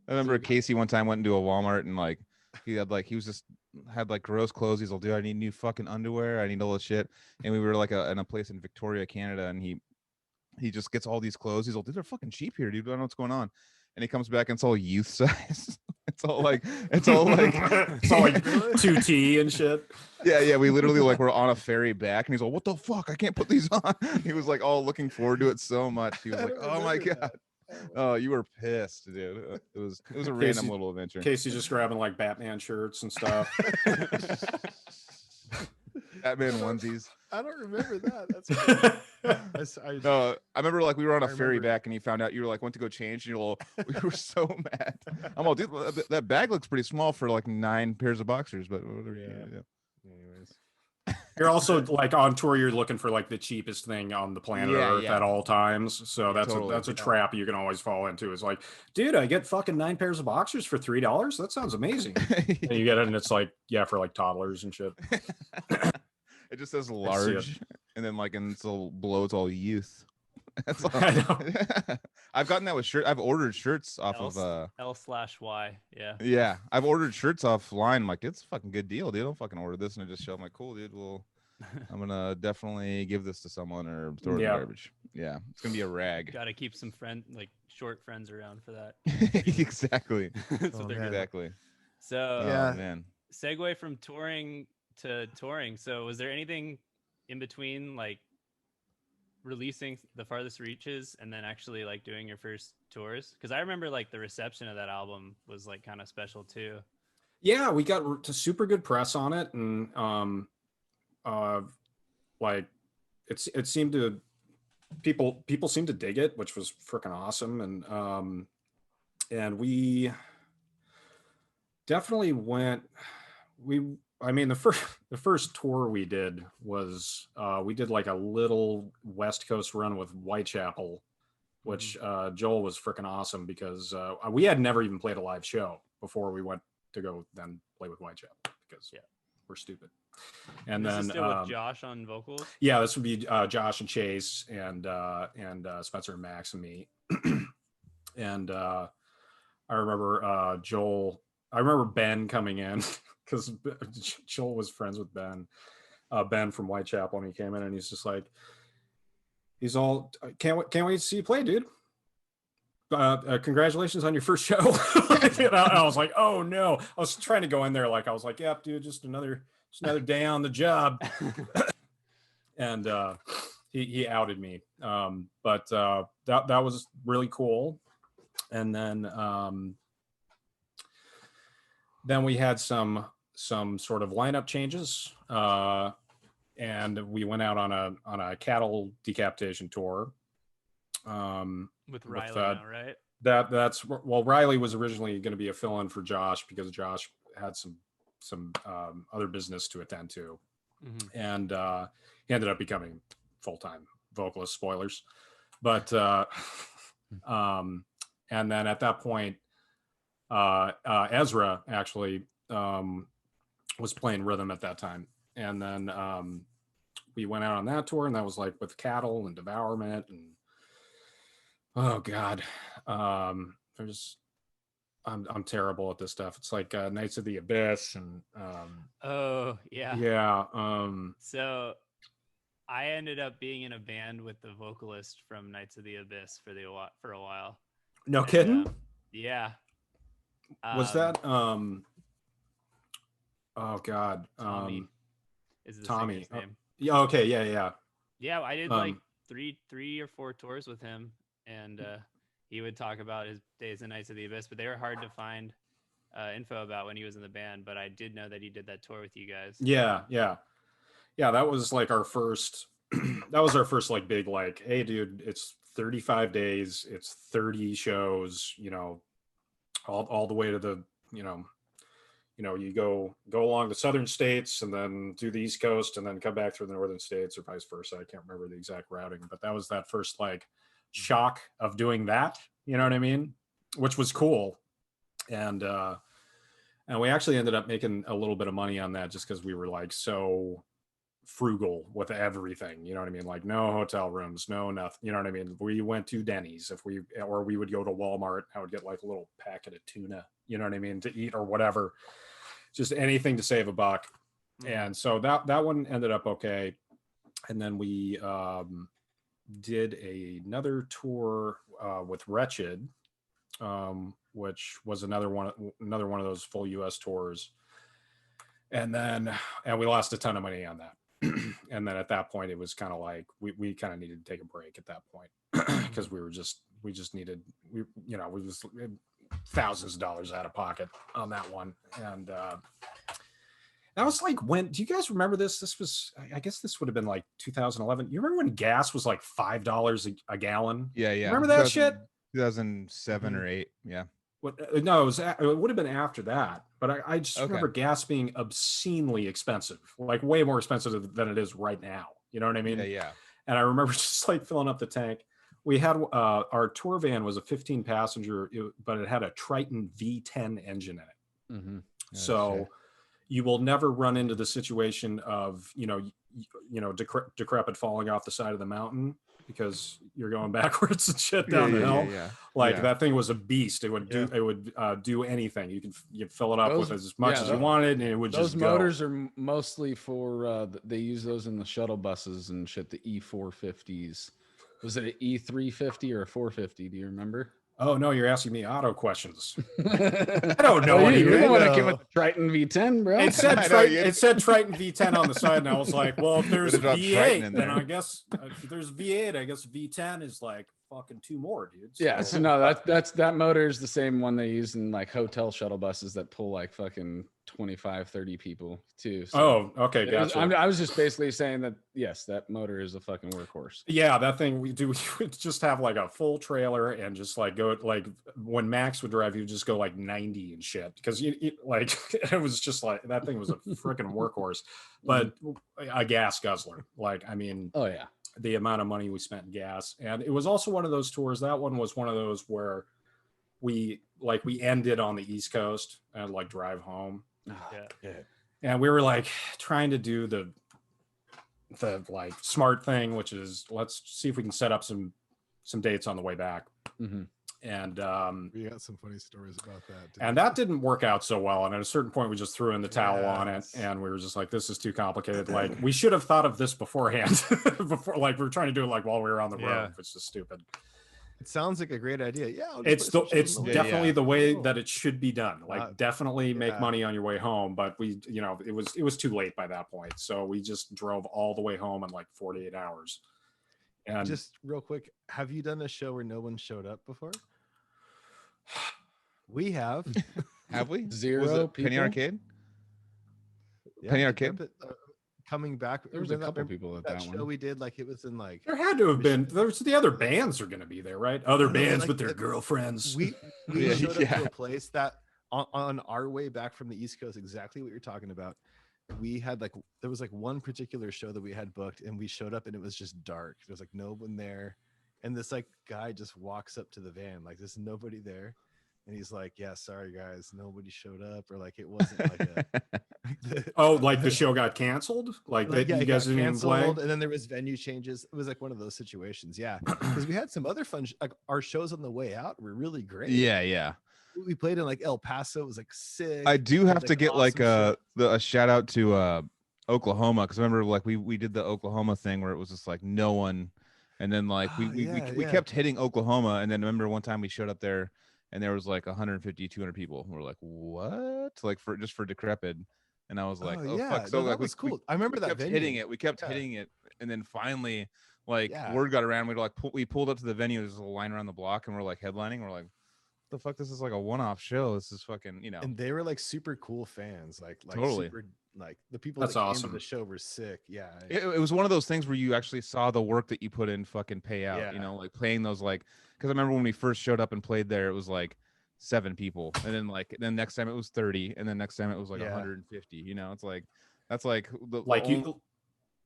I remember you- Casey one time went into a Walmart and like he was just had like gross clothes. He's like, dude, I need new fucking underwear. I need all this shit. And we were like in a place in Victoria, Canada, and he just gets all these clothes. He's like, these are fucking cheap here, dude. I don't know what's going on. And he comes back and it's all youth size. it's all like it's all like 2T and shit. Yeah. We literally like were on a ferry back, and he's like, what the fuck? I can't put these on. He was like all looking forward to it so much. He was I like, don't oh my remember god. that. Oh, you were pissed, dude. It was a random little adventure. Casey just grabbing like Batman shirts and stuff. Batman onesies. I don't remember that. That's No, I remember like we were on a I ferry remember. back, and he found out you were like went to go change, and you're all, we were so mad. I'm all, dude, that bag looks pretty small for like 9 pairs of boxers, but whatever. Yeah. Yeah. Anyways, You're also like on tour. You're looking for like the cheapest thing on the planet Earth Yeah. at all times. So Yeah, that's totally. that's a trap you can always fall into. Is like, dude, I get fucking 9 pairs of boxers for $3. That sounds amazing. And you get it, and it's like, yeah, for like toddlers and shit. It just says large, and then like and it's all below it's all youth. That's all. I know. I've gotten that with shirt. I've ordered shirts off of L/Y. Yeah. Yeah, I've ordered shirts offline. I'm like, it's a fucking good deal, dude. I'll fucking order this, and I just show them like, cool, dude. Well, I'm gonna definitely give this to someone or throw it in the garbage. Yeah, it's gonna be a rag. Got to keep some short friends around for that. Exactly. That's what they're man. Exactly. So Yeah. Oh, man. segue from touring to touring. So was there anything in between, like releasing The Farthest Reaches and then actually like doing your first tours? Because I remember like the reception of that album was like kind of special too. Yeah, we got to super good press on it, and like it seemed to people seemed to dig it, which was freaking awesome. And we definitely went. The first tour we did was we did like a little West Coast run with Whitechapel, which Joel was freaking awesome because we had never even played a live show before we went to go then play with Whitechapel because we're stupid. And this then is still with Josh on vocals. Yeah, this would be Josh and Chase and Spencer and Max and me. And I remember Joel. I remember Ben coming in because Joel was friends with Ben from Whitechapel, and he came in and he's just like, he's all, can't wait to see you play, dude. Congratulations on your first show. I was like, oh no. I was trying to go in there like, I was like, yeah, dude, just another day on the job. And he outed me. But that was really cool. And then we had some sort of lineup changes, and we went out on a cattle decapitation tour. With Riley now, right? That's Riley was originally going to be a fill-in for Josh because Josh had some other business to attend to, and he ended up becoming full-time vocalist. Spoilers, but and then at that point, Ezra actually was playing rhythm at that time, and then we went out on that tour, and that was like with Cattle and Devourment, and oh god, I'm terrible at this stuff. It's like Knights of the Abyss and oh yeah. So I ended up being in a band with the vocalist from Knights of the Abyss for a while. No kidding. Yeah. Was that oh god, Tommy is the Tommy singer's name. Yeah, okay, yeah, I did like three or four tours with him, and he would talk about his days in Knights of the Abyss, but they were hard to find info about when he was in the band. But I did know that he did that tour with you guys. Yeah, that was like our first that was our first like big like, hey dude, it's 35 days, it's 30 shows, all the way to the you go along the southern states and then do the East Coast and then come back through the northern states or vice versa. I can't remember the exact routing, but that was that first like shock of doing that, you know what I mean? Which was cool. And And we actually ended up making a little bit of money on that just because we were like so frugal with everything. You know what I mean? Like no hotel rooms, no nothing. You know what I mean? We went to Denny's or we would go to Walmart. I would get like a little packet of tuna, you know what I mean, to eat or whatever. Just anything to save a buck. And so that one ended up okay. And then we did another tour with Wretched, which was another one of those full US tours. And we lost a ton of money on that. And then at that point, it was kind of like we kind of needed to take a break at that point because we just needed we was thousands of dollars out of pocket on that one. And that was like, when do you guys remember this? This was, I guess this would have been like 2011. You remember when gas was like $5 a gallon? Yeah, yeah. Remember that shit? 2007 or 8. Yeah. No, it would have been after that. But I just remember gas being obscenely expensive, like way more expensive than it is right now. You know what I mean? Yeah, yeah. And I remember just like filling up the tank. We had our tour van was a 15 passenger, but it had a Triton V10 engine in it. Mm-hmm. So you will never run into the situation of, decrepit falling off the side of the mountain because you're going backwards and shit down the hill. That thing was a beast. It would do anything. You'd fill it up with as much as you wanted, and it would just go. Those motors are mostly for they use those in the shuttle buses and shit. The E450s. Was it an E350 or a 450? Do you remember? Oh no, you're asking me auto questions. I don't know. You don't want to give it the Triton V10, bro. It said Triton V10 on the side, and I was like, well, if there's V8, then I guess if there's V8, I guess V10 is like fucking 2 more, dude. So. Yeah, so no, that motor is the same one they use in like hotel shuttle buses that pull like fucking 25, 30 people too. So okay, gotcha. I was just basically saying that yes, that motor is a fucking workhorse. Yeah, that thing we would just have like a full trailer and just like go like when Max would drive, he would just go like 90 and shit because like it was just like that thing was a freaking workhorse, but a gas guzzler. Like I mean, oh yeah. The amount of money we spent in gas. And it was also one of those tours. That one was one of those where we ended on the East Coast and like drive home. Yeah. And we were like trying to do the like smart thing, which is let's see if we can set up some dates on the way back. Mm-hmm. And we got some funny stories about that. And that didn't work out so well. And at a certain point, we just threw in the towel on it, and we were just like, "This is too complicated." Like, we should have thought of this beforehand. Before, like, we were trying to do it like while we were on the road. It's just stupid. It sounds like a great idea. Yeah, it's definitely the way that it should be done. Like, definitely make money on your way home. But it was too late by that point, so we just drove all the way home in like 48 hours. And just real quick, have you done a show where no one showed up before? We have. Have we? Zero people? Penny Arcade? Yeah, Penny Arcade? Coming back. There was a couple people at that show one. We did like it was in like. There had to have been. There's the other bands are going to be there, right? Other bands with their girlfriends. We showed up to a place that on our way back from the East Coast, exactly what you're talking about. We had there was like one particular show that we had booked, and we showed up and it was just dark. There was like no one there. And this like guy just walks up to the van, like there's nobody there. And he's like, yeah, sorry guys, nobody showed up. Or like, it wasn't like the show got canceled. Like that you guys didn't even play. And then there was venue changes. It was like one of those situations. Yeah. Because we had some other fun, like our shows on the way out were really great. Yeah. Yeah. We played in like El Paso. It was like sick. I do have to get like a shout out to Oklahoma. Cause I remember like we did the Oklahoma thing where it was just like no one. And then like we kept hitting Oklahoma, and then remember one time we showed up there and there was like 150, 200 people. We're like, what? Like for Decrepit. And I was like, fuck. So like, that was cool. I remember that kept venue. hitting it. We kept hitting it, and then finally, like word got around. We pulled up to the venue. There's a line around the block, and we're like headlining. We're like, the fuck, this is like a one-off show. This is fucking, And they were like super cool fans, like totally. Super, like the people that's that awesome. came to the show were sick. Yeah, it was one of those things where you actually saw the work that you put in fucking pay out. Like playing those, like, because I remember when we first showed up and played there, it was like 7 people, and then next time it was 30, and then next time it was like 150. It's like that's like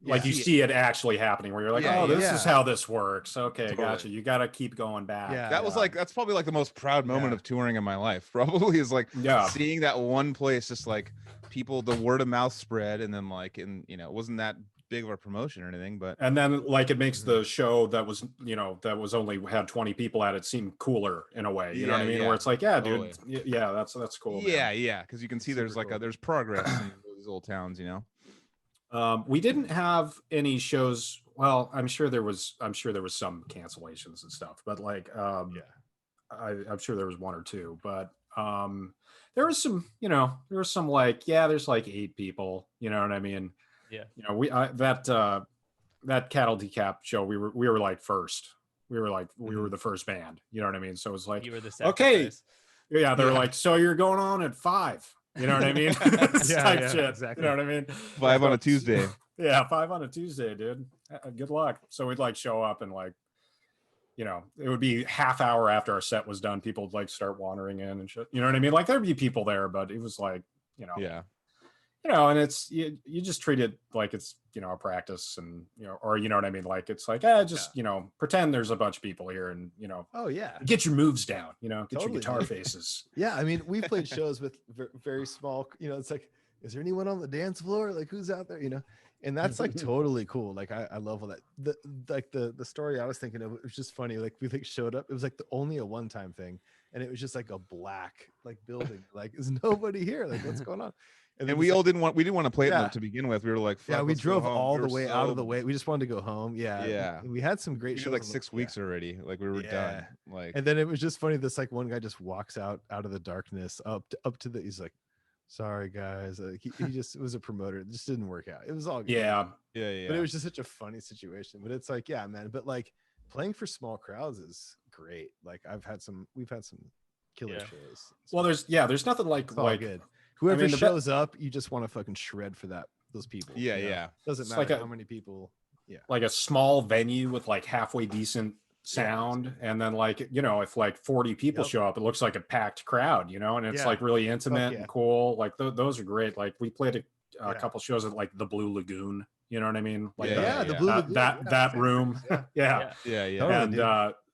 like you see it actually happening where you're like, Yeah, oh, this yeah. is how this works. Okay, Totally. gotcha. You got to keep going back. Yeah. That was like, that's probably like the most proud moment of touring in my life. Probably is like seeing that one place, just like people, the word of mouth spread, and then like, and you know, it wasn't that big of a promotion or anything, but and then like it makes the show that was, you know, that was only had 20 people at it seem cooler in a way. You know what I mean? Where it's like, yeah, totally. dude, yeah, that's cool. Yeah, man. yeah, because you can see Super there's like cool. there's progress in those little towns, you know. We didn't have any shows. Well, I'm sure there was some cancellations and stuff, but like, I'm sure there was one or two, but there was some, you know, there was some like, yeah, there's like 8 people, you know what I mean? Yeah. You know, that cattle decap show, we were like first. We were like, we were the first band, you know what I mean? So it was like, You were the okay, sacrifice. yeah, they were like, so you're going on at 5. You know what I mean? Type shit. Exactly. You know what I mean? 5 on a Tuesday. Yeah, 5 on a Tuesday, dude. Good luck. So we'd like show up and like, you know, it would be half hour after our set was done. People would like start wandering in and shit. You know what I mean? Like there'd be people there, but it was like, you know, you know, and it's you just treat it like it's, you know, a practice, and you know, or you know what I mean? Like it's like, just you know, pretend there's a bunch of people here, and you know, get your moves down, you know, get your guitar faces. Yeah, I mean, we played shows with very small, you know, it's like, is there anyone on the dance floor? Like who's out there, you know? And that's like totally cool. Like I love all that. The story I was thinking of, it was just funny. Like we like showed up, it was like only a one-time thing, and it was just like a black like building. Like, is nobody here? Like, what's going on? And we all didn't want to play it to begin with. We were like, yeah, we drove all the way out of the way. We just wanted to go home. Yeah. We had some great shows. Like 6 weeks already. Like we were done. Like, and then it was just funny. This like one guy just walks out of the darkness up to the, he's like, sorry guys. Like, he just, it was a promoter. It just didn't work out. It was all good. Yeah. But it was just such a funny situation. But it's like, yeah, man. But like playing for small crowds is great. Like we've had some killer shows. Well, there's nothing like good. Whoever shows up, you just want to fucking shred for those people. Yeah. Doesn't matter how many people. Yeah. Like a small venue with like halfway decent sound, and then like, you know, if like 40 people show up, it looks like a packed crowd, you know, and it's like really intimate and cool. Like those are great. Like we played a couple shows at like the Blue Lagoon. You know what I mean? Like the Blue Lagoon. That room. Yeah.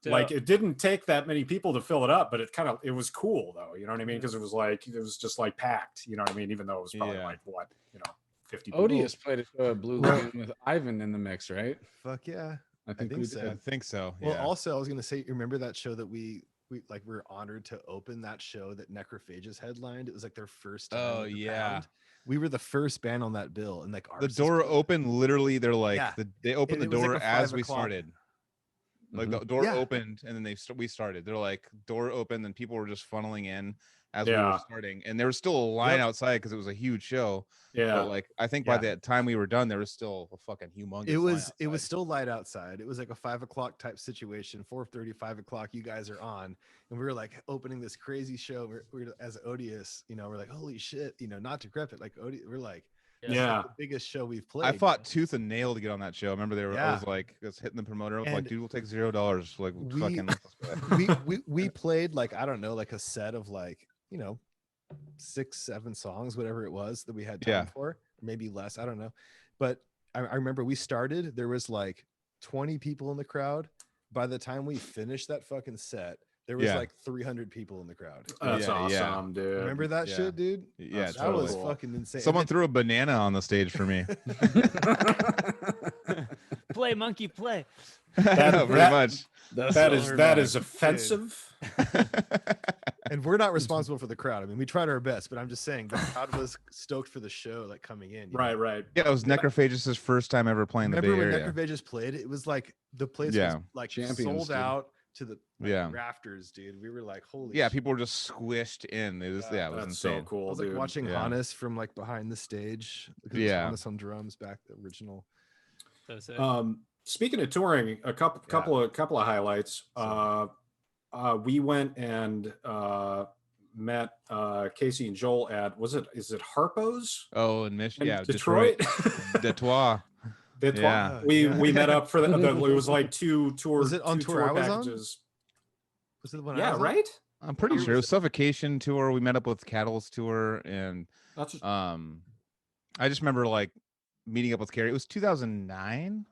And like it didn't take that many people to fill it up, but it was cool though. You know what I mean? Because it was just like packed. You know what I mean? Even though it was probably like what, you know, 50 people. Odious played a show at Blue Lagoon with Ivan in the mix, right? Fuck yeah. I think so. I think so. Well, also I was gonna say, remember that show that we were honored to open that show that Necrophagus headlined? It was like their first time. Oh yeah. Pound. We were the first band on that bill, and like the door opened literally. They're like they opened the door like as we started. Like the door opened, and then we started. They're like door opened, and people were just funneling in as we were starting, and there was still a line outside because it was a huge show. But like I think by that time we were done, there was still a fucking humongous. It was still light outside. It was like a 5 o'clock type situation. 4:30, 5 o'clock. You guys are on, and we were like opening this crazy show. We're as Odious, you know, we're like, holy shit, you know, not Decrepit, like Odious. We're like. Like the biggest show we've played. I fought tooth and nail to get on that show. I remember I was like, I was hitting the promoter. I was like, dude, we'll take $0. Like, we played like, I don't know, like a set of like, you know, 6-7 songs, whatever it was that we had time for, maybe less. I don't know. But I remember we started, there was like 20 people in the crowd. By the time we finished that fucking set, there was like 300 people in the crowd. That's awesome, dude. Remember that shit, dude? Yeah, that was fucking insane. Someone threw a banana on the stage for me. Play, monkey, play. Pretty much. That is offensive. And we're not responsible for the crowd. I mean, we tried our best, but I'm just saying the crowd was stoked for the show, like coming in. Right. Yeah, it was Necrophagus's first time ever playing the Bay Area. Remember when Necrophagus played? It was like the place was like sold out to the rafters, dude. We were like, holy shit. People were just squished in. It was it was insane. So cool. I was like watching Hannes from like behind the stage. Hannes on drums, back the original. Speaking of touring, a couple of highlights. We went and met Casey and Joel at is it Harpo's? Oh, in Michigan, Detroit. Detroit. We met up for the it was like two tours. Was it on tour I was packages. On? Was it the one? Yeah, right. I'm pretty sure it was Suffocation tour. We met up with Cattle's tour, and I just remember like meeting up with Cary. It was 2009.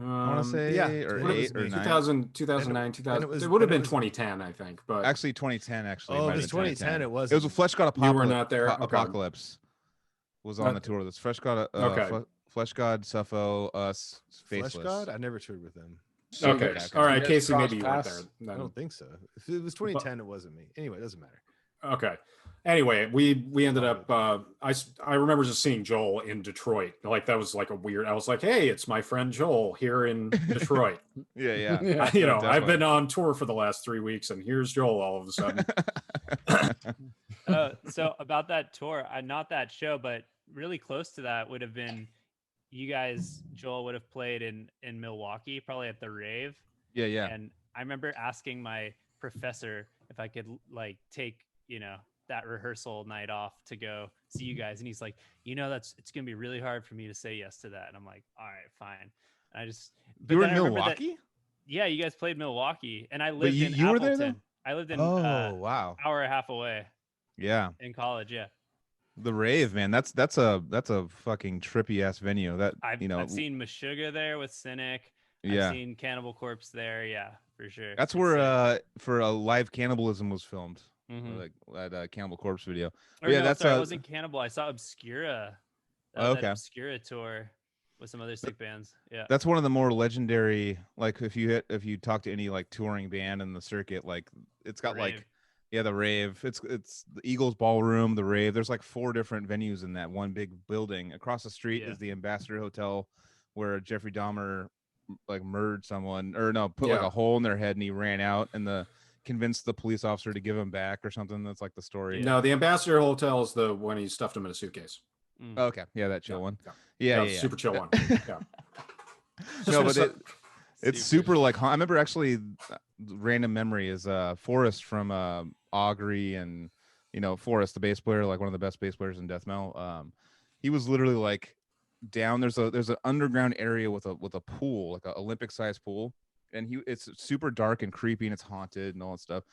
I want to say, yeah, or What it was 8 or me. 9. 2009, then 2000. it was- It would have then it been was- 2010, I think. But Actually, 2010. Actually, Oh, might it have was been 2010. It It was wasn't. a Flesh God you were Apocalypse. not there. Okay. Apocalypse was on the tour. This Flesh God, Okay. Flesh God, Suffo, us, Flesh Faceless. God? I never toured with them. So Okay. guys- All right, you guys Casey. cross Maybe you weren't there. paths? I Then. don't think so. If it was 2010, it wasn't me. Anyway, it doesn't matter. Okay. Anyway, we ended up. I remember just seeing Joel in Detroit. Like that was like a weird. I was like, hey, it's my friend Joel here in Detroit. Yeah, yeah. Yeah. I've definitely. been on tour for the last 3 weeks, and here's Joel all of a sudden. So about that tour, not that show, but really close to that would have been you guys. Joel would have played in Milwaukee, probably at the Rave. Yeah, yeah. And I remember asking my professor if I could like take that rehearsal night off to go see you guys, and he's like, it's gonna be really hard for me to say yes to that. And I'm like, all right, fine. And I just You were in then I remember that- Milwaukee? yeah, you guys played Milwaukee, and I lived in you were Appleton. there, though? I lived in Oh, wow. hour and a half away Yeah. in college. Yeah, The Rave, man. That's a fucking trippy ass venue. That I've seen Meshuggah there with Cynic. Yeah. I've seen Cannibal Corpse there. Yeah, for sure. That's It's where sick. for a live cannibalism was filmed. Mhm. Like that Cannibal Corpse video. Or yeah, no, that's sorry, it wasn't Cannibal. I saw Obscura. Oh, That okay. Obscura tour with some other sick bands. Yeah. That's one of the more legendary. Like if you talk to any like touring band in the circuit, like it's got like Rave. the Rave. It's the Eagles Ballroom, the Rave. There's like 4 different venues in that one big building. Across the street Yeah. is the Ambassador Hotel, where Jeffrey Dahmer like murdered someone, or no, put like a hole in their head and he ran out and convinced the police officer to give him back or something. That's like the story. No, the Ambassador Hotel is the when he stuffed him in a suitcase. Oh, okay, yeah, that chill one. Yeah, Yeah, super chill one. Yeah. No, but it's super like I remember actually random memory is Forrest from Augury, and Forrest, the bass player, like one of the best bass players in death metal. He was literally like down there's an underground area with a pool, like an Olympic sized pool, and it's super dark and creepy and it's haunted and all that stuff.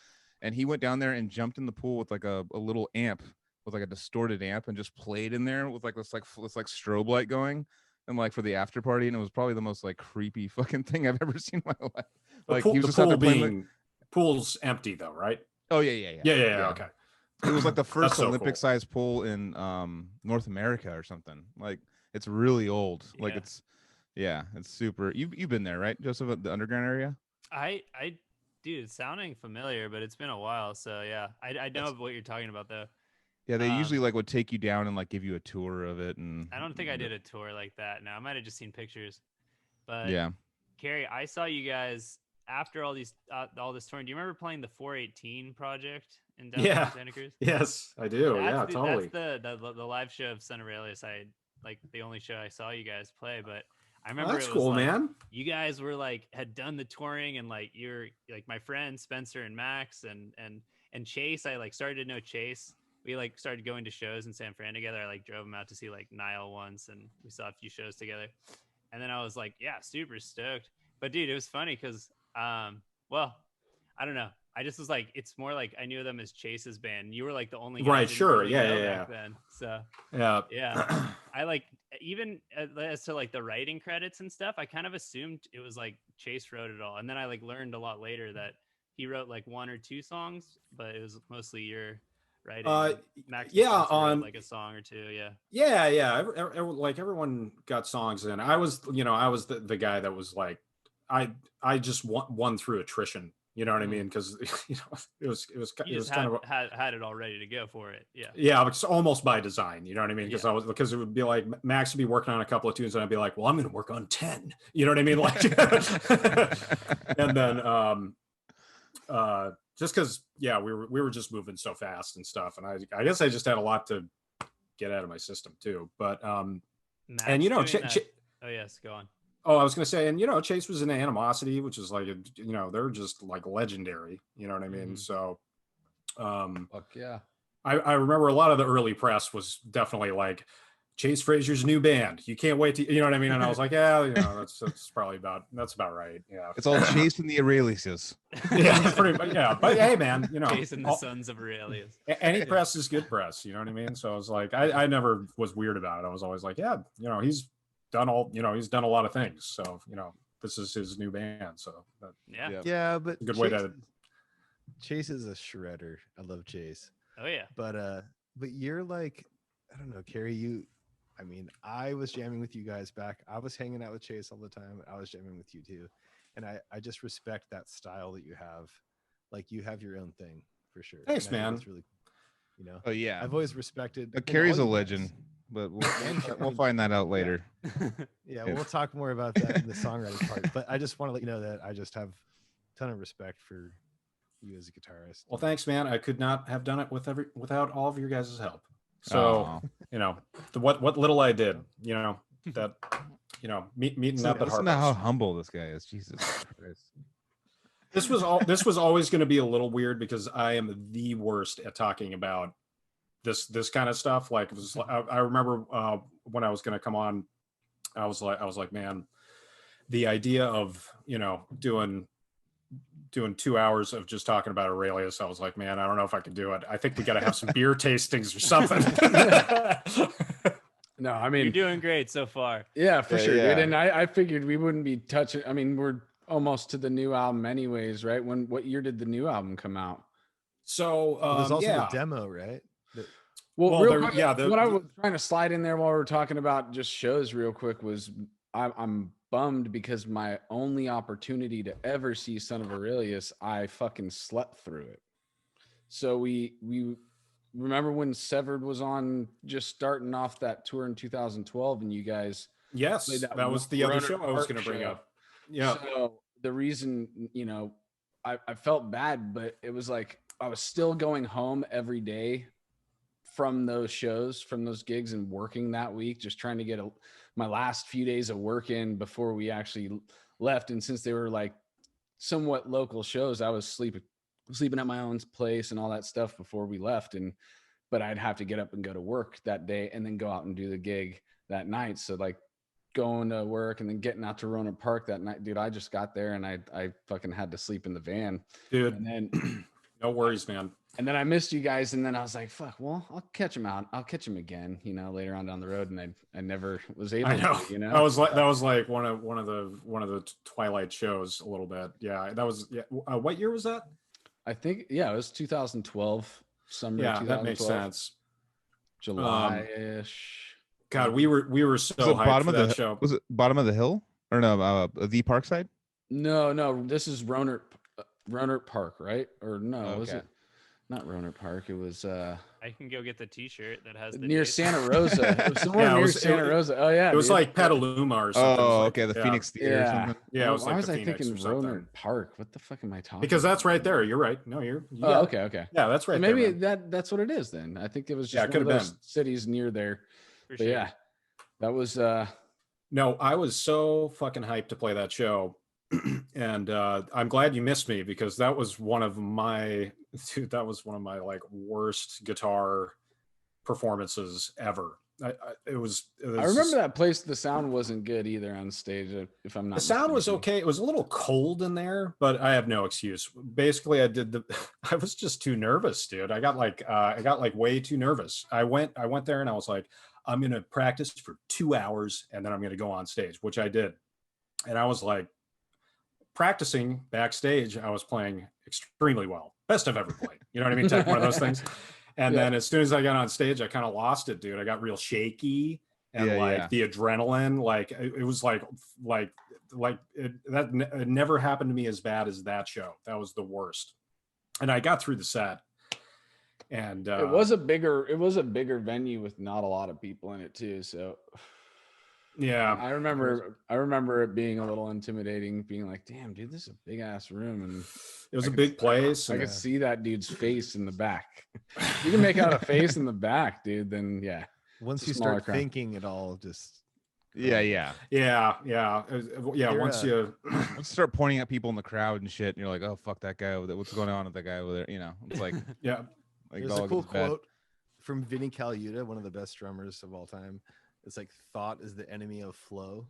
And he went down there and jumped in the pool with like a little amp, with like a distorted amp, and just played in there with like this strobe light going, and like for the after party. And it was probably the most like creepy fucking thing I've ever seen in my life. Like he was just out there playing. Pool's empty though, right? Oh yeah. Okay. It was like the first so Olympic cool. sized pool in North America or something. Like it's really old. Like Yeah. it's super. You've been there, right, Joseph, at the underground area? Dude, it's sounding familiar, but it's been a while. So yeah, I know what you're talking about though. Yeah, they usually like would take you down and like give you a tour of it. And I don't think I did a tour like that. No, I might have just seen pictures. But yeah, Cary, I saw you guys after all this touring. Do you remember playing the 418 project in downtown Santa Cruz? Yes, I do. Totally. That's the live show of Son of Aurelius. Like the only show I saw you guys play, but I remember That's it was cool, like, man. you guys were like had done the touring, and like you're like my friends Spencer and Max and Chase. I like started to know Chase. We like started going to shows in San Fran together. I like drove him out to see like Nile once, and we saw a few shows together. And then I was like, yeah, super stoked. But dude, it was funny because well, I don't know. I just was like, it's more like I knew them as Chase's band. You were like the only guy Right, I didn't sure. really know back then. So yeah. I like even as to like the writing credits and stuff, I kind of assumed it was like Chase wrote it all. And then I like learned a lot later that he wrote like 1 or 2 songs, but it was mostly your writing. Max wrote like a song or 2. Yeah. Like everyone got songs in. I was the guy that was like, I just won through attrition. You know what I mean? Because it was kind of had it all ready to go for it. Yeah, it's almost by design. You know what I mean? Because it would be like Max would be working on a couple of tunes, and I'd be like, well, I'm going to work on 10. You know what I mean? Like, and then just because we were just moving so fast and stuff, and I guess I just had a lot to get out of my system too. But Max and oh yes, go on. Oh, I was going to say, and Chase was in Animosity, which is like, they're just like legendary. You know what I mean? So, fuck yeah. I remember a lot of the early press was definitely like Chase Frazier's new band. You can't wait to, you know what I mean? And I was like, yeah, that's about right. Yeah. It's all chasing the Aureliuses. Yeah, pretty much. Yeah. But hey, man, Chasing the sons of Aurelius. any press is good press. You know what I mean? So I was like, I never was weird about it. I was always like, yeah, he's done a lot of things. So, this is his new band. So yeah, but a good way to. Chase is a shredder. I love Chase. Oh yeah. But you're like, I don't know, Cary, I was jamming with you guys back. I was hanging out with Chase all the time. I was jamming with you too. And I just respect that style that you have. Like, you have your own thing for sure. Thanks, man. It's really, Oh yeah. I've always respected. But Cary's a legend, but we'll find that out later. Yeah, we'll talk more about that in the songwriting part. But I just want to let you know that I just have a ton of respect for you as a guitarist. Well, thanks, man. I could not have done it without all of your guys' help. So, what little I did, meeting up at Harvest. Listen to how humble this guy is. Jesus Christ. This was always going to be a little weird because I am the worst at talking about this kind of stuff. Like, I remember when I was going to come on, I was like, man, the idea of, doing 2 hours of just talking about Aurelius, I was like, man, I don't know if I can do it. I think we got to have some beer tastings or something. No, I mean, you're doing great so far. Yeah, for sure, yeah. dude. And I figured we wouldn't be touching. I mean, we're almost to the new album anyways, right? What year did the new album come out? So there's also the demo, right? Well, real quick, what I was trying to slide in there while we were talking about just shows real quick was I'm bummed because my only opportunity to ever see Son of Aurelius, I fucking slept through it. So we remember when Severed was on, just starting off that tour in 2012, and you guys that was the other show I was going to bring up. Yeah. So the reason, I felt bad, but it was like I was still going home every day from those shows, from those gigs, and working that week, just trying to get my last few days of work in before we actually left. And since they were like somewhat local shows, I was sleeping at my own place and all that stuff before we left. But I'd have to get up and go to work that day and then go out and do the gig that night. So like going to work and then getting out to Roanoke Park that night, dude, I just got there and I fucking had to sleep in the van, dude. And then no worries, man. And then I missed you guys, and then I was like, "Fuck! Well, I'll catch him out. I'll catch him again, later on down the road." And I never was able to. That was like one of the Twilight shows a little bit. Yeah, that was. Yeah, what year was that? I think it was 2012 summer. Yeah, 2012, that makes sense. July-ish. God, we were so hyped for that show. Was it Bottom of the Hill or no? The Parkside? No. This is Roanoke Park, right? Or no? Okay. Was it? Not Roanoke Park. It was I can go get the T-shirt that has the near date. Santa Rosa. It was somewhere near Santa Rosa. Oh yeah, it was like Petaluma or something. Oh, okay, the Phoenix Theater. Yeah, or something. Yeah. It was Why was I Phoenix thinking Roanoke Park? What the fuck am I talking? Because that's right there. You're right. No, okay. Yeah, that's right. Maybe there, that's what it is then. I think it was just one of those cities near there. For But sure. yeah, that was. No, I was so fucking hyped to play that show. And I'm glad you missed me because that was one of my like worst guitar performances ever. I remember that place. The sound wasn't good either on stage. If I'm not, the sound was okay. It was a little cold in there, but I have no excuse. Basically, I was just too nervous, dude. I got like way too nervous. I went there and I was like, I'm gonna practice for 2 hours and then I'm gonna go on stage, which I did. And I was like, practicing backstage, I was playing extremely well. Best I've ever played. You know what I mean? Type one of those things. And then as soon as I got on stage, I kind of lost it, dude. I got real shaky and the adrenaline, like it was it never happened to me as bad as that show. That was the worst. And I got through the set. And it was a bigger venue with not a lot of people in it too. So yeah, I remember it being a little intimidating, being like, damn, dude, this is a big ass room. And it was a big place. I could see that dude's face in the back. You can make out a face in the back, dude. Then yeah. Once you start thinking it all just. Yeah. Once you start pointing at people in the crowd and shit, and you're like, oh, fuck that guy over there. What's going on with that guy over there? It's like, yeah. There's a cool quote from Vinny Colaiuta, one of the best drummers of all time. It's like thought is the enemy of flow.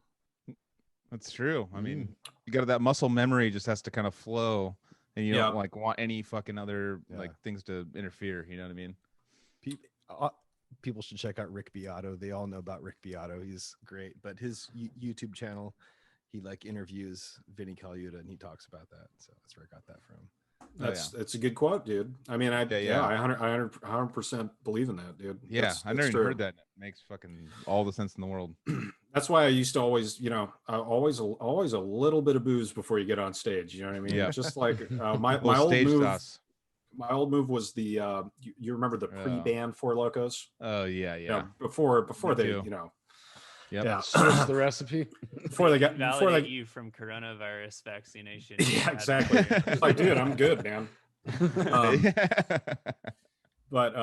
That's true. I mean, you got that muscle memory just has to kind of flow, and you Yeah. don't like want any fucking other Yeah. like things to interfere. You know what I mean? People should check out Rick Beato. They all know about Rick Beato. He's great, but his YouTube channel, he like interviews Vinny Colaiuta and he talks about that. So that's where I got that from. That's a good quote, dude. I mean, I 100% believe in that, dude. Yeah, I've never even heard that. It makes fucking all the sense in the world. That's why I used to always, always a little bit of booze before you get on stage. You know what I mean? Yeah. Just like my old stage move. sauce. My old move was the you remember the pre-band Four Locos? Oh yeah. You know, before Me they, too. Yep. Yeah. Switch the recipe. before they got validate you from coronavirus vaccination. Yeah, exactly. It's like, dude, I'm good, man. But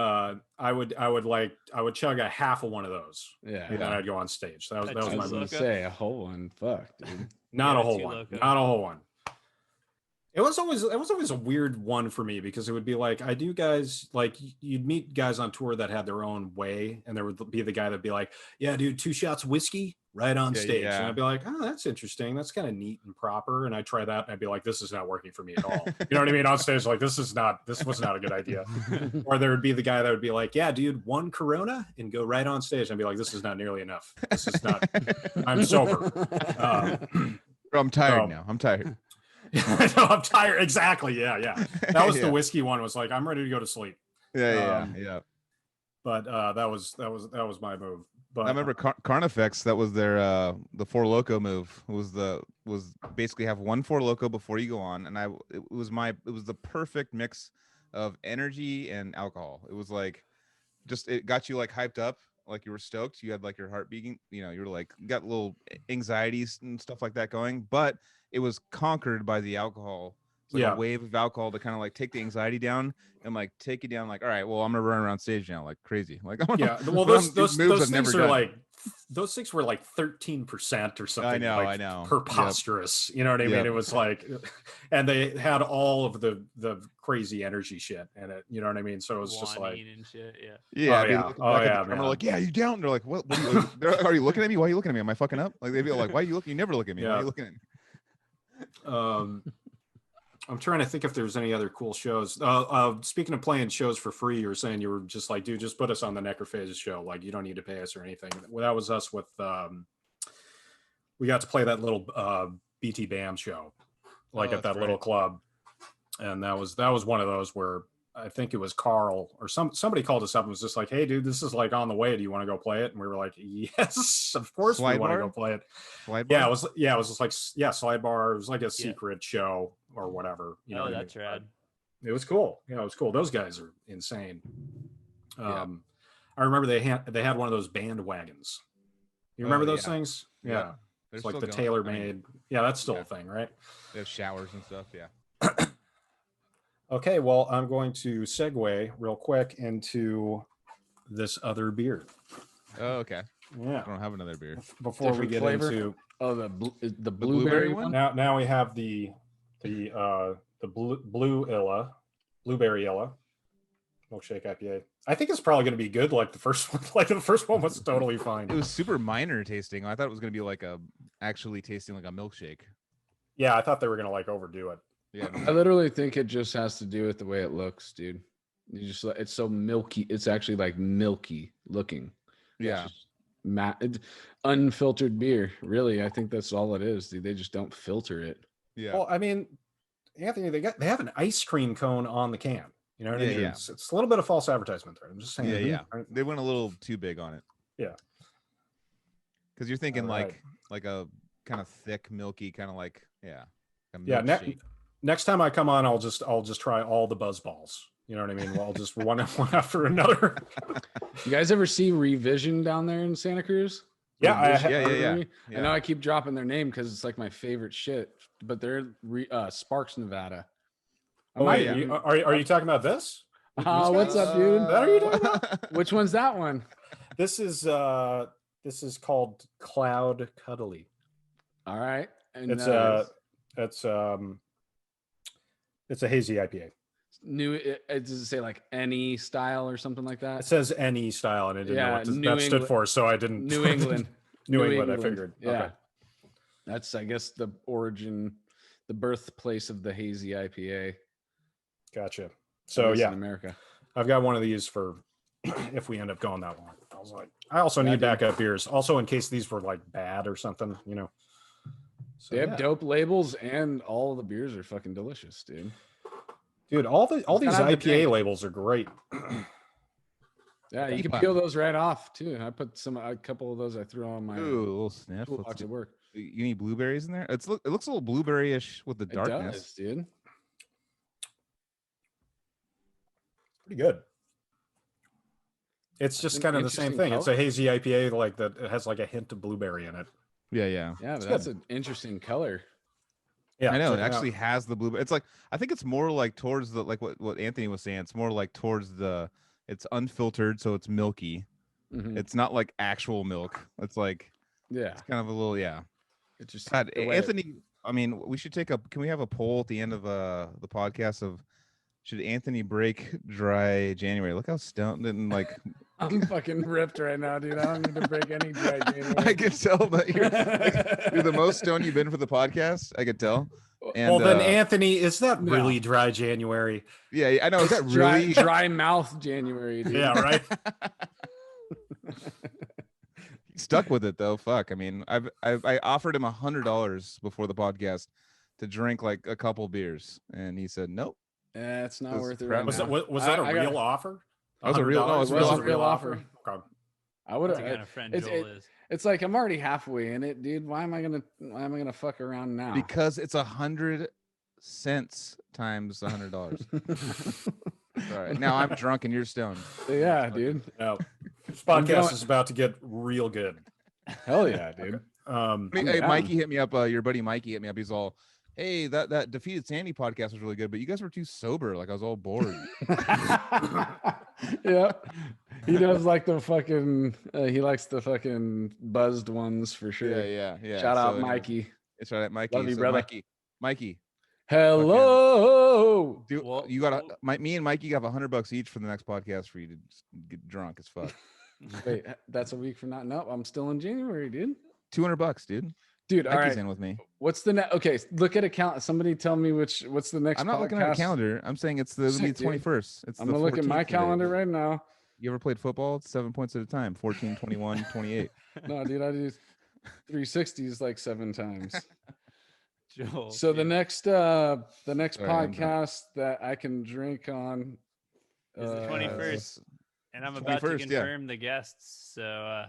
I would chug a half of one of those. Yeah. And then I'd go on stage. That was I my was gonna move. say a whole one. Fuck, dude. Not Yeah, a whole two one. Loco. Not a whole one. It was always a weird one for me because it would be like I do guys like you'd meet guys on tour that had their own way, and there would be the guy that'd be like, "Yeah, dude, 2 shots whiskey right on stage," and I'd be like, "Oh, that's interesting. That's kind of neat and proper." And I'd try that, and I'd be like, "This is not working for me at all." You know what I mean? On stage, like this was not a good idea. Or there would be the guy that would be like, "Yeah, dude, 1 Corona and go right on stage." And I'd be like, "This is not nearly enough. This is not. I'm sober. I'm tired now. I'm tired. No, I'm tired. Exactly. Yeah. That was the whiskey one. Was like, I'm ready to go to sleep. Yeah. But that was my move. But I remember Carnifex. That was their the Four Loco move. Was basically have 1 Four Loco before you go on, and it was the perfect mix of energy and alcohol. It was like it got you like hyped up, like you were stoked. You had like your heart beating. You were like got little anxieties and stuff like that going, but it was conquered by the alcohol. It's like a wave of alcohol to kind of like take the anxiety down and like take you down. Like, all right, well, I'm gonna run around stage now like crazy. Like, well, those things are like those things were like 13% or something. I know. Preposterous. Yep. You know what I mean? It was like, and they had all of the crazy energy shit in it. You know what I mean? So it was just like, and shit, man. Like, yeah, you down? They're like, what are you looking at me? Why are you looking at me? Am I fucking up? Like they'd be like, why are you looking? You never look at me. Why are you looking at me? I'm trying to think if there's any other cool shows. Speaking of playing shows for free, you were saying you were just like, dude, just put us on the Necrophages show. Like, you don't need to pay us or anything. Well, that was us with, we got to play that little BT Bam show, like at that little club. And that was one of those where I think it was Carl or somebody called us up and was just like, hey, dude, this is like on the way. Do you want to go play it? And we were like, yes, of course we want to go play it. It was just like, Slide Bar. It was like a secret show or whatever. You know, that's rad. It was cool. It was cool. Those guys are insane. I remember they had one of those band wagons. You remember those things? Yeah. It's like the tailor-made. That's still a thing, right? They have showers and stuff. Yeah. Okay, well, I'm going to segue real quick into this other beer. Oh, okay. Yeah. I don't have another beer. Before we get into the blueberry one. Now we have the blueberry Illa milkshake IPA. I think it's probably going to be good. Like the first one, the first one was totally fine. It was super minor tasting. I thought it was going to be like actually tasting like a milkshake. Yeah, I thought they were going to like overdo it. Yeah, I literally think it just has to do with the way it looks, dude. It's so milky. It's actually like milky looking. Yeah. Unfiltered beer. Really, I think that's all it is, dude. They just don't filter it. Yeah. Well, I mean, Anthony, they have an ice cream cone on the can. You know what I mean? Yeah. It's a little bit of false advertisement there. I'm just saying. Yeah. They went a little too big on it. Yeah. Because you're thinking like a kind of thick, milky, kind of like Next time I come on, I'll just try all the buzz balls. You know what I mean? Well, I'll just one after another. You guys ever see Revision down there in Santa Cruz? Yeah, I know I keep dropping their name because it's like my favorite shit. But they're Sparks, Nevada. Are you talking about this? What's up, dude? That are you talking about? Which one's that one? This is called Cloud Cuddly. All right, and it's a hazy IPA. New. Does it say like any style or something like It that? says any style, and I didn't know Yeah, what New that stood England. for, so I didn't. New England. New England. I figured. Yeah. Okay. That's, I guess, the origin, the birthplace of the hazy IPA. Gotcha. At So least yeah, in America. I've got one of these for if we end up going that long. I was like, I also Yeah, need dude. backup beers, also in case these were like bad or something, you know. So, They have yeah. dope labels, and all the beers are fucking delicious, dude. Dude, all these kinda have to IPA drink. labels are great. Yeah, you can Wow. peel those right off too. I put a couple of those I threw on my Ooh, a little sniff. toolbox Let's see. at work. You need blueberries in there? It looks a little blueberry-ish with the It darkness. does, dude. Pretty good. It's That's just an kind of the same interesting thing. It's a color. hazy IPA, like that. It has like a hint of blueberry in it. Yeah, yeah. Yeah, It's but that's good. an interesting color. Yeah, I know check it it out. actually has the blueberry. It's like I think it's more like towards the like what Anthony was saying. It's more like towards the it's unfiltered, so it's milky. Mhm. It's not like actual milk. It's like Yeah, it's kind of a little it just God, the way it- Anthony. I mean, we should can we have a poll at the end of the podcast of should Anthony break dry January? Look how stoned and like I'm fucking ripped right now, dude. I don't need to break any dry January. I could tell that you're the most stoned you've been for the podcast. I could tell. And Well, then, Anthony, is that no. really dry January? yeah, I know. Is that dry, really? dry mouth January, dude? Yeah, right. He stuck with it though. Fuck. I mean, I offered him $100 before the podcast to drink like a couple beers, and he said nope. Yeah, it's not This worth it crap- right Was now. that was that a I real gotta- offer? That was a real- no, $100? it was a Was real offer. Okay. I would That's the have. kind of friend it's- Joel is. It's like I'm already halfway in it, dude. Why am I gonna fuck around now? Because it's 100 cents times $100. All right, now I'm drunk and you're stoned. Yeah, dude. No, this I'm podcast going- is about to get real good. Hell yeah, dude. Hey, down. Mikey hit me up. Your buddy Mikey hit me up. He's all, "Hey, that Defeated Sandy podcast was really good, but you guys were too sober. Like I was all bored." Yeah, he does like the fucking. He likes the fucking buzzed ones for sure. yeah. Shout out, So, anyways, Mikey. shout out, Mikey. Love you, So, brother. Mikey. Hello. Dude, Well, you got me and Mikey got $100 each for the next podcast for you to just get drunk as fuck. Wait, that's a week from now. No, I'm still in January, dude. $200, dude. Dude, all Mikey's right. in with me. What's the next? Okay, look at a calendar. Somebody tell me what's the next. I'm not looking at a podcast? calendar. I'm saying it'll be Sick, the dude. 21st. It's I'm the gonna look at my 14th today. calendar right now. You ever played football? It's 7 points at a time. 14, 21, 28. No, dude, I do 360s like 7 times. Joel. So the yeah. next Sorry, I'm drunk. podcast that I can drink on Is the 21st. And I'm about to 21st, yeah. confirm the guests. So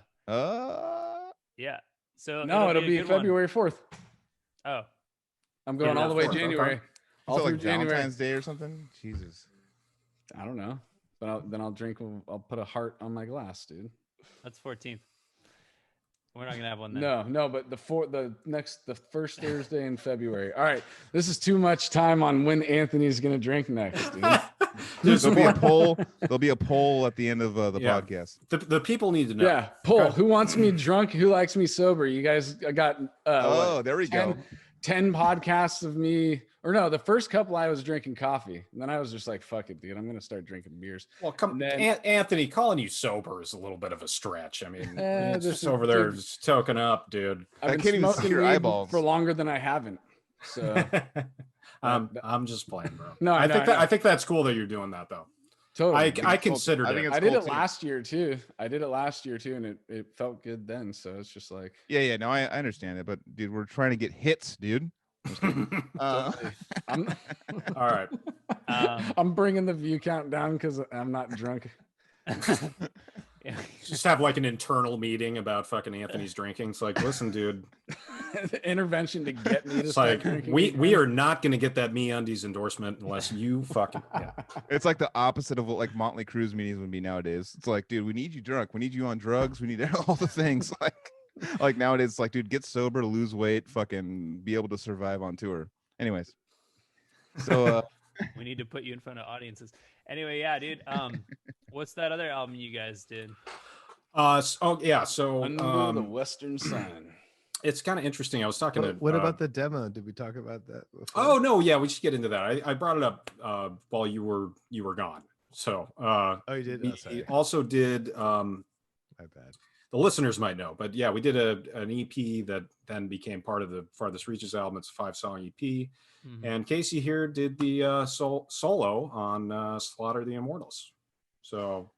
yeah. So No, it'll a be good one. February 4th. Oh, I'm going all the way January. All So through like January. Valentine's Day or something? Jesus. I don't know, but then I'll drink. I'll put a heart on my glass, dude. that's 14th. We're not gonna have one then. No, but the first Thursday in February. All right, this is too much time on when Anthony's gonna drink next, dude. There'll be a poll. There'll be a poll at the end of the Yeah. podcast. The people need to know. Yeah, poll. Who wants me drunk? Who likes me sober? You guys got There we go. 10 podcasts of me, or no, the first couple I was drinking coffee, and then I was just like, fuck it, dude, I'm gonna start drinking beers. Well, come, And then- Anthony, calling you sober is a little bit of a stretch. I mean, it's this just is- over there dude. just token up, dude. I've I been can't even see smoking your weed eyeballs. for longer than I haven't. So I'm just playing, bro. No, I no, think no. I think that's cool that you're doing that though. totally. I considered I think it. it's I did cool it too. last year too. And it felt good then. So it's just like Yeah. No, I understand it, but dude, we're trying to get hits, dude. I'm All right. I'm bringing the view count down because I'm not drunk. Yeah. Just have like an internal meeting about fucking Anthony's drinking. It's like, listen, dude. The intervention to get me to It's start like drinking. we again. are not going to get that MeUndies endorsement unless you fucking. Yeah. It's like the opposite of what like Motley Crue's meetings would be nowadays. It's like, dude, we need you drunk. We need you on drugs. We need all the things. Like nowadays, it's like, dude, get sober, lose weight, fucking be able to survive on tour. Anyways, so We need to put you in front of audiences. Anyway, yeah, dude. What's that other album you guys did? So Under the Western Sun. it's kind of interesting. I was talking to What about the demo? Did we talk about that before? Oh no, yeah, we should get into that. I brought it up while you were gone. So oh, you did. We also did. My bad. The listeners might know, but yeah, we did an EP that then became part of the Farthest Reaches album. It's a 5-song EP, and Casey here did the solo on Slaughter the Immortals. So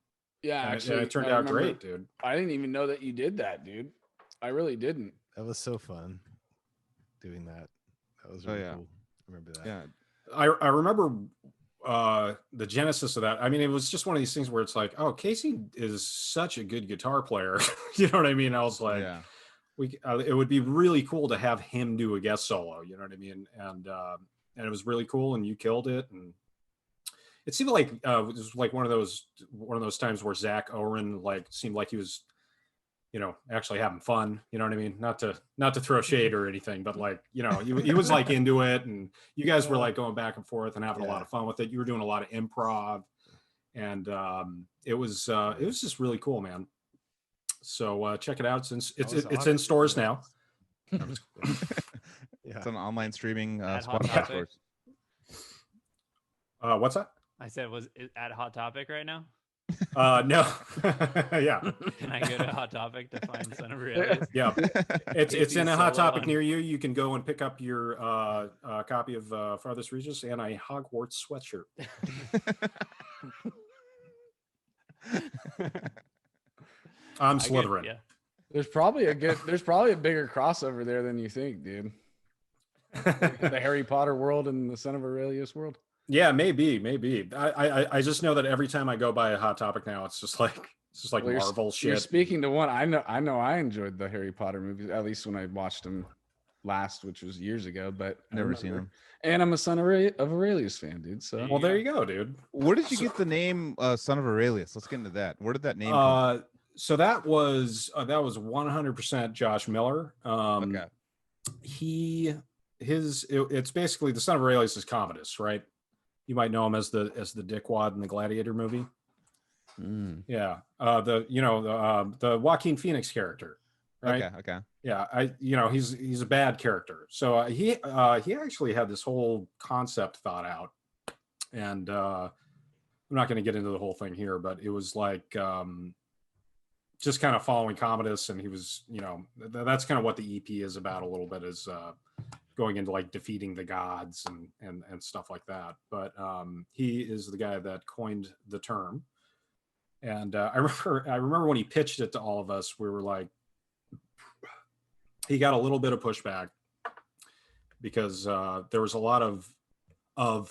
yeah, actually, it turned out great, dude. I didn't even know that you did that, dude. I really didn't. That was so fun doing that. That was really cool. I remember that. Yeah, I remember the genesis of that. I mean, it was just one of these things where it's like, oh, Casey is such a good guitar player. You know what I mean? I was like, it would be really cool to have him do a guest solo. You know what I mean? And it was really cool, and you killed it. And it seemed like it was like one of those times where Zach Oren like seemed like he was, you know, actually having fun. You know what I mean? Not to throw shade or anything, but like, you know, he was like into it, and you guys were like going back and forth and having a lot of fun with it. You were doing a lot of improv, and it was just really cool, man. So check it out, since it's in stores now. It's an online streaming Spotify source. What's that? I said, was it at Hot Topic right now? No. Yeah. Can I go to Hot Topic to find Son of Aurelius? Yeah. It's in a Hot Topic near you. You can go and pick up your copy of Farthest Reaches and a Hogwarts sweatshirt. I'm Slytherin. Yeah. There's probably a bigger crossover there than you think, dude. The Harry Potter world and the Son of Aurelius world. Yeah, maybe. I just know that every time I go by a Hot Topic now, it's just like Marvel shit. You're speaking to one. I know. I enjoyed the Harry Potter movies, at least when I watched them last, which was years ago. But never seen them. And I'm a Son of Aurelius fan, dude. So well, there you go, dude. Where did you get the name Son of Aurelius? Let's get into that. Where did that name come from? So that was 100% Josh Miller. Okay. It's basically the Son of Aurelius is Commodus, right? You might know him as the dickwad in the Gladiator movie. Yeah. The Joaquin Phoenix character, right? Okay. Yeah. He's a bad character. So he actually had this whole concept thought out, and I'm not going to get into the whole thing here, but it was like just kind of following Commodus, and he was, that's kind of what the EP is about a little bit, is going into like defeating the gods and stuff like that. But he is the guy that coined the term. And I remember when he pitched it to all of us, we were like, he got a little bit of pushback because there was a lot of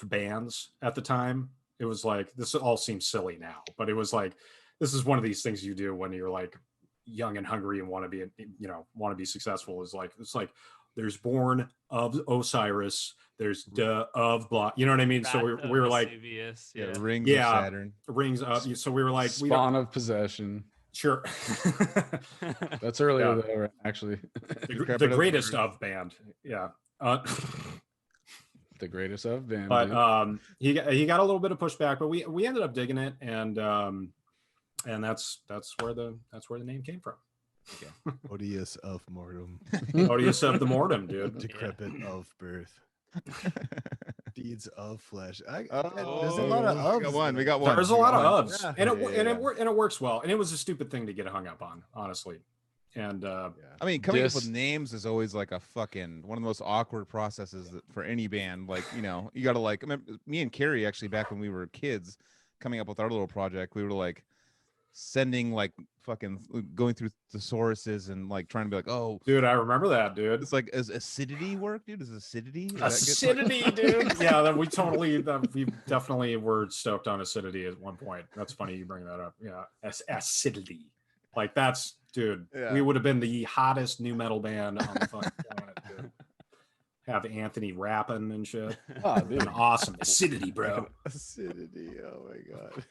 bands at the time. It was like, this all seems silly now, but it was like, this is one of these things you do when you're like young and hungry and want to be successful. It's like there's Born of Osiris, there's of blah, you know what I mean? So we were like, Rings of Saturn, Rings of, so we were like, Spawn of Possession. Sure. That's earlier though, actually. The greatest of band. Yeah. The greatest of band. But he got a little bit of pushback, but we ended up digging it, and that's where the name came from. Okay. Odious of mortem. Odious of the mortem, dude. Decrepit of birth. Deeds of flesh. There's a lot of ofs. We got one. There's a lot of ofs, and it works well. And it was a stupid thing to get hung up on, honestly. And I mean, coming up with names is always like a fucking one of the most awkward processes for any band. Like, you got to like. I remember me and Cary actually back when we were kids, coming up with our little project. We were like sending like fucking going through thesauruses and like trying to be like, oh dude, I remember that, dude. It's like, is acidity work, dude? Is acidity dude? Yeah, we definitely were stoked on acidity at one point. That's funny you bring that up. Yeah, acidity, like that's, dude, we would have been the hottest new metal band on the fucking planet, dude. Have Anthony rapping and shit. Oh, dude, awesome. Acidity, bro. Acidity. Oh my god.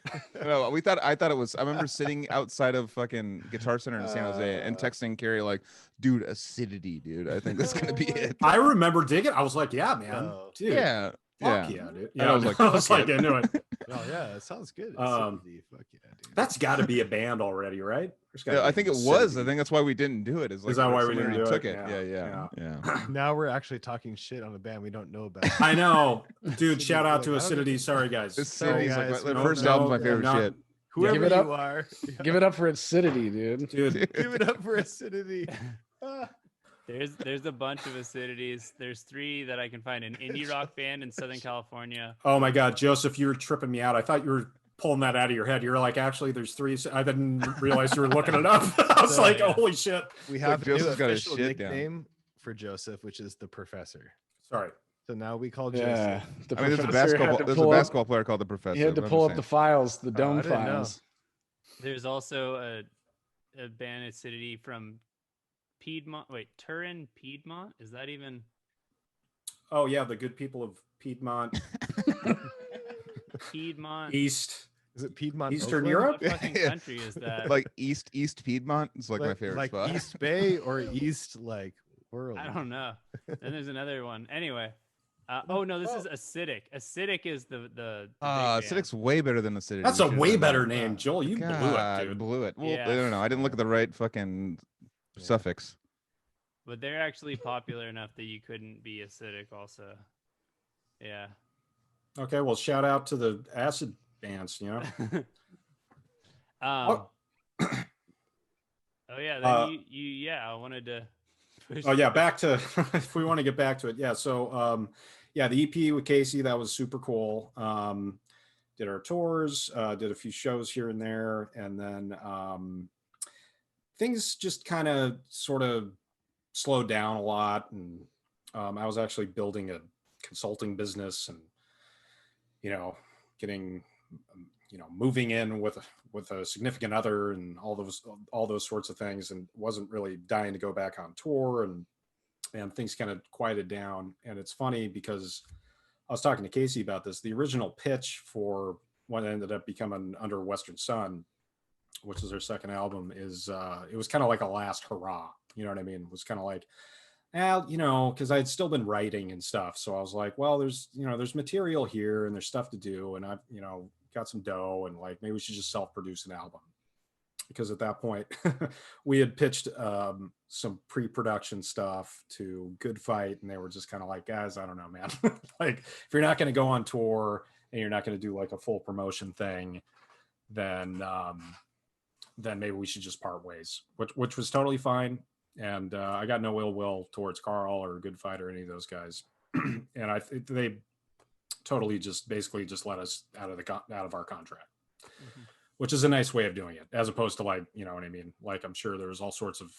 No, I thought it was. I remember sitting outside of fucking Guitar Center in San Jose and texting Cary like, "Dude, acidity, dude. I think that's gonna be it." I remember digging. I was like, "Yeah, man, dude. Yeah, Fuck yeah, dude." Yeah, I was like, into it. Oh yeah, it sounds good. Um, Fuck yeah, dude. That's got to be a band already, right? There's gotta Yeah, be I think it was. I Acidity. think that's why we didn't do it. Is like that why we somebody didn't already do took it? it? Yeah, Yeah. Now we're actually talking shit on a band we don't know about. I know, dude. Acidity, shout out like, to I don't Acidity. even- Sorry, guys. Acidity is like guys, their no, first no, album's my no, favorite not- shit. Whoever Give it you up. are, Give it up for Acidity, dude. dude. give it up for Acidity. There's a bunch of acidities. There's 3 that I can find: an indie rock band in Southern California. Oh my God, Joseph, you were tripping me out. I thought you were pulling that out of your head. You're like, actually, there's 3. I didn't realize you were looking it up. I was So, like, yeah. holy shit. We have a new Joseph's got his official shit down. nickname for Joseph, which is the Professor. Sorry. So now we call Yeah. Joseph. The I mean, there's a professor had to pull up- basketball player called the Professor. He had to but I'm pull just up the saying. files, the I dome didn't know. files. There's also a band acidity from Piedmont. Wait, Turin, Piedmont? Is that even? Oh yeah, the good people of Piedmont, Piedmont? East, Is it Piedmont? Eastern Oakland? Europe. What fucking Yeah. country is that? Like East Piedmont. It's like my favorite like spot. East Bay or East like world? I don't know. Then there's another one. Anyway. Oh no, this is acidic. Acidic is the big band. Acidic's way better than Acidity. That's We a should've way done that. better name, Joel. You blew it, God, dude. blew it. Well, Yeah. I don't know. I didn't look at the right fucking Yeah. suffix. But they're actually popular enough that you couldn't be acidic also. Yeah. Okay, well, shout out to the acid bands. You know. Oh yeah, then yeah, I wanted to push. Oh yeah, back to if we want to get back to it. Yeah, so yeah, the EP with Casey, that was super cool. Did our tours, did a few shows here and there, and then things just kind of sort of slowed down a lot. And I was actually building a consulting business, and getting moving in with a significant other, and all those sorts of things, and wasn't really dying to go back on tour, and things kind of quieted down. And it's funny because I was talking to Casey about this. The original pitch for what ended up becoming Under Western Sun, which is their second album, is it was kind of like a last hurrah. You know what I mean? It was kind of like, because I had still been writing and stuff. So I was like, well, there's material here, and there's stuff to do, and I've got some dough, and like, maybe we should just self-produce an album. Because at that point we had pitched some pre-production stuff to Good Fight, and they were just kind of like, guys, I don't know, man. Like, if you're not going to go on tour and you're not going to do like a full promotion thing, then maybe we should just part ways, which was totally fine. And I got no ill will towards Carl or Good Fight or any of those guys. And I think they totally basically let us out of our contract. Mm-hmm. Which is a nice way of doing it, as opposed to like, you know what I mean? Like, I'm sure there's all sorts of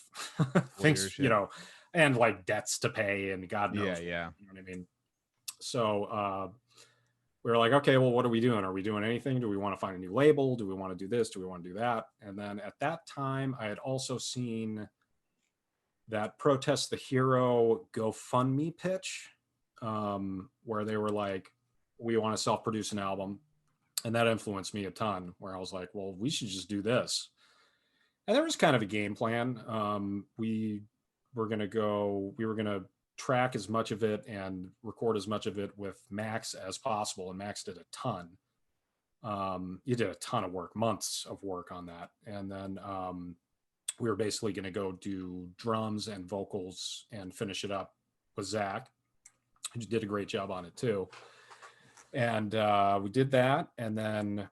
things, and like debts to pay, and God knows. Yeah. You know what I mean? So we were like, okay, well, what are we doing? Are we doing anything? Do we want to find a new label? Do we want to do this? Do we want to do that? And then at that time, I had also seen that Protest the Hero GoFundMe pitch, where they were like, we want to self-produce an album. And that influenced me a ton, where I was like, well, we should just do this. And there was kind of a game plan. We were going to track as much of it and record as much of it with Max as possible. And Max did a ton. He did a ton of work, months of work on that. And then we were basically going to go do drums and vocals and finish it up with Zach, who did a great job on it too. And we did that. And then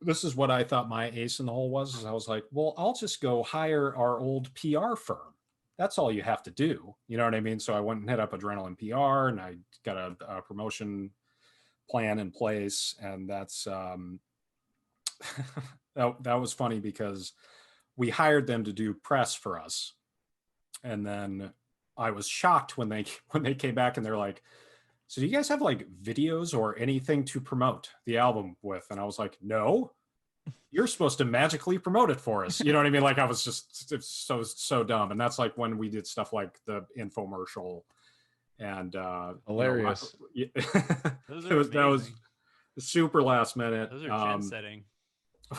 this is what I thought my ace in the hole was, is I was like, well, I'll just go hire our old PR firm. That's all you have to do. You know what I mean? So I went and hit up Adrenaline PR, and I got a promotion plan in place. And that's that was funny because we hired them to do press for us. And then I was shocked when they came back and they're like, so do you guys have like videos or anything to promote the album with? And I was like, no, you're supposed to magically promote it for us. You know what I mean? Like, I was just so dumb. And that's like when we did stuff like the infomercial and hilarious. That was super last minute. Those are trend setting.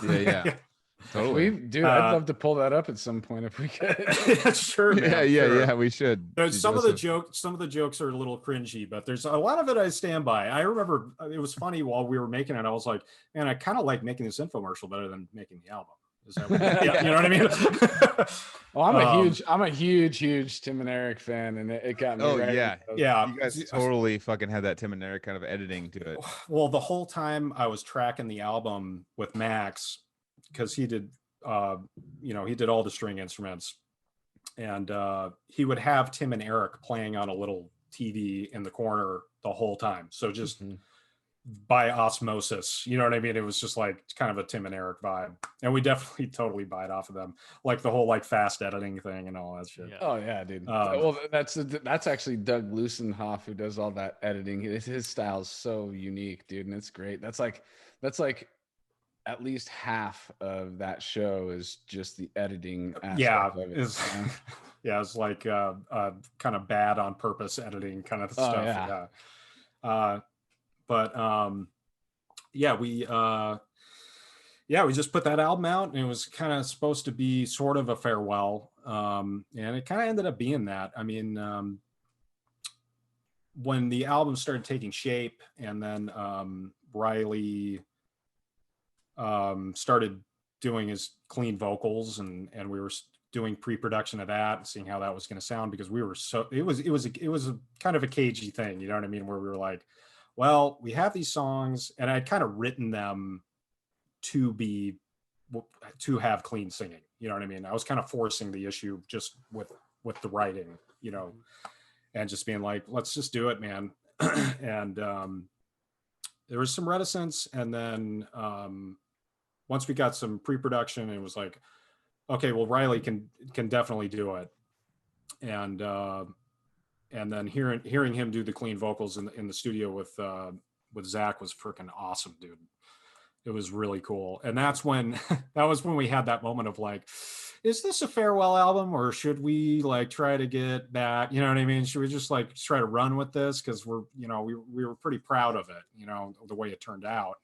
Yeah. Totally. I'd love to pull that up at some point if we could. Sure, man. Yeah, we should. There's some of the jokes are a little cringy, but there's a lot of it I stand by. I remember it was funny while we were making it. I was like, man, I kind of like making this infomercial better than making the album. Is that yeah, you know what I mean? Well, I'm a huge Tim and Eric fan, and it got me. Oh right. yeah. You guys totally fucking had that Tim and Eric kind of editing to it. Well, the whole time I was tracking the album with Max, because he did, he did all the string instruments, and he would have Tim and Eric playing on a little TV in the corner the whole time. So just by osmosis, you know what I mean? It was just like kind of a Tim and Eric vibe, and we definitely totally bite off of them, like the whole like fast editing thing and all that shit. Yeah. Oh yeah, dude. Well, that's actually Doug Lusenhoff who does all that editing. His style's so unique, dude, and it's great. That's like at least half of that show is just the editing aspect of it. Yeah, it's like kind of bad on purpose editing kind of stuff. We just put that album out, and it was kind of supposed to be sort of a farewell, and it kind of ended up being that. I mean, when the album started taking shape, and then Riley started doing his clean vocals, and we were doing pre-production of that and seeing how that was going to sound, because we were it was a kind of a cagey thing, you know what I mean, where we were like, well, we have these songs, and I'd kind of written them to have clean singing, you know what I mean? I was kind of forcing the issue just with the writing, you know, and just being like, let's just do it, man. And there was some reticence, and then once we got some pre-production, it was like, okay, well, Riley can definitely do it. And then hearing him do the clean vocals in the studio with Zach was freaking awesome, dude. It was really cool. And that's when we had that moment of like, is this a farewell album, or should we like try to get back? You know what I mean? Should we just like try to run with this? Cause we were pretty proud of it, you know, the way it turned out.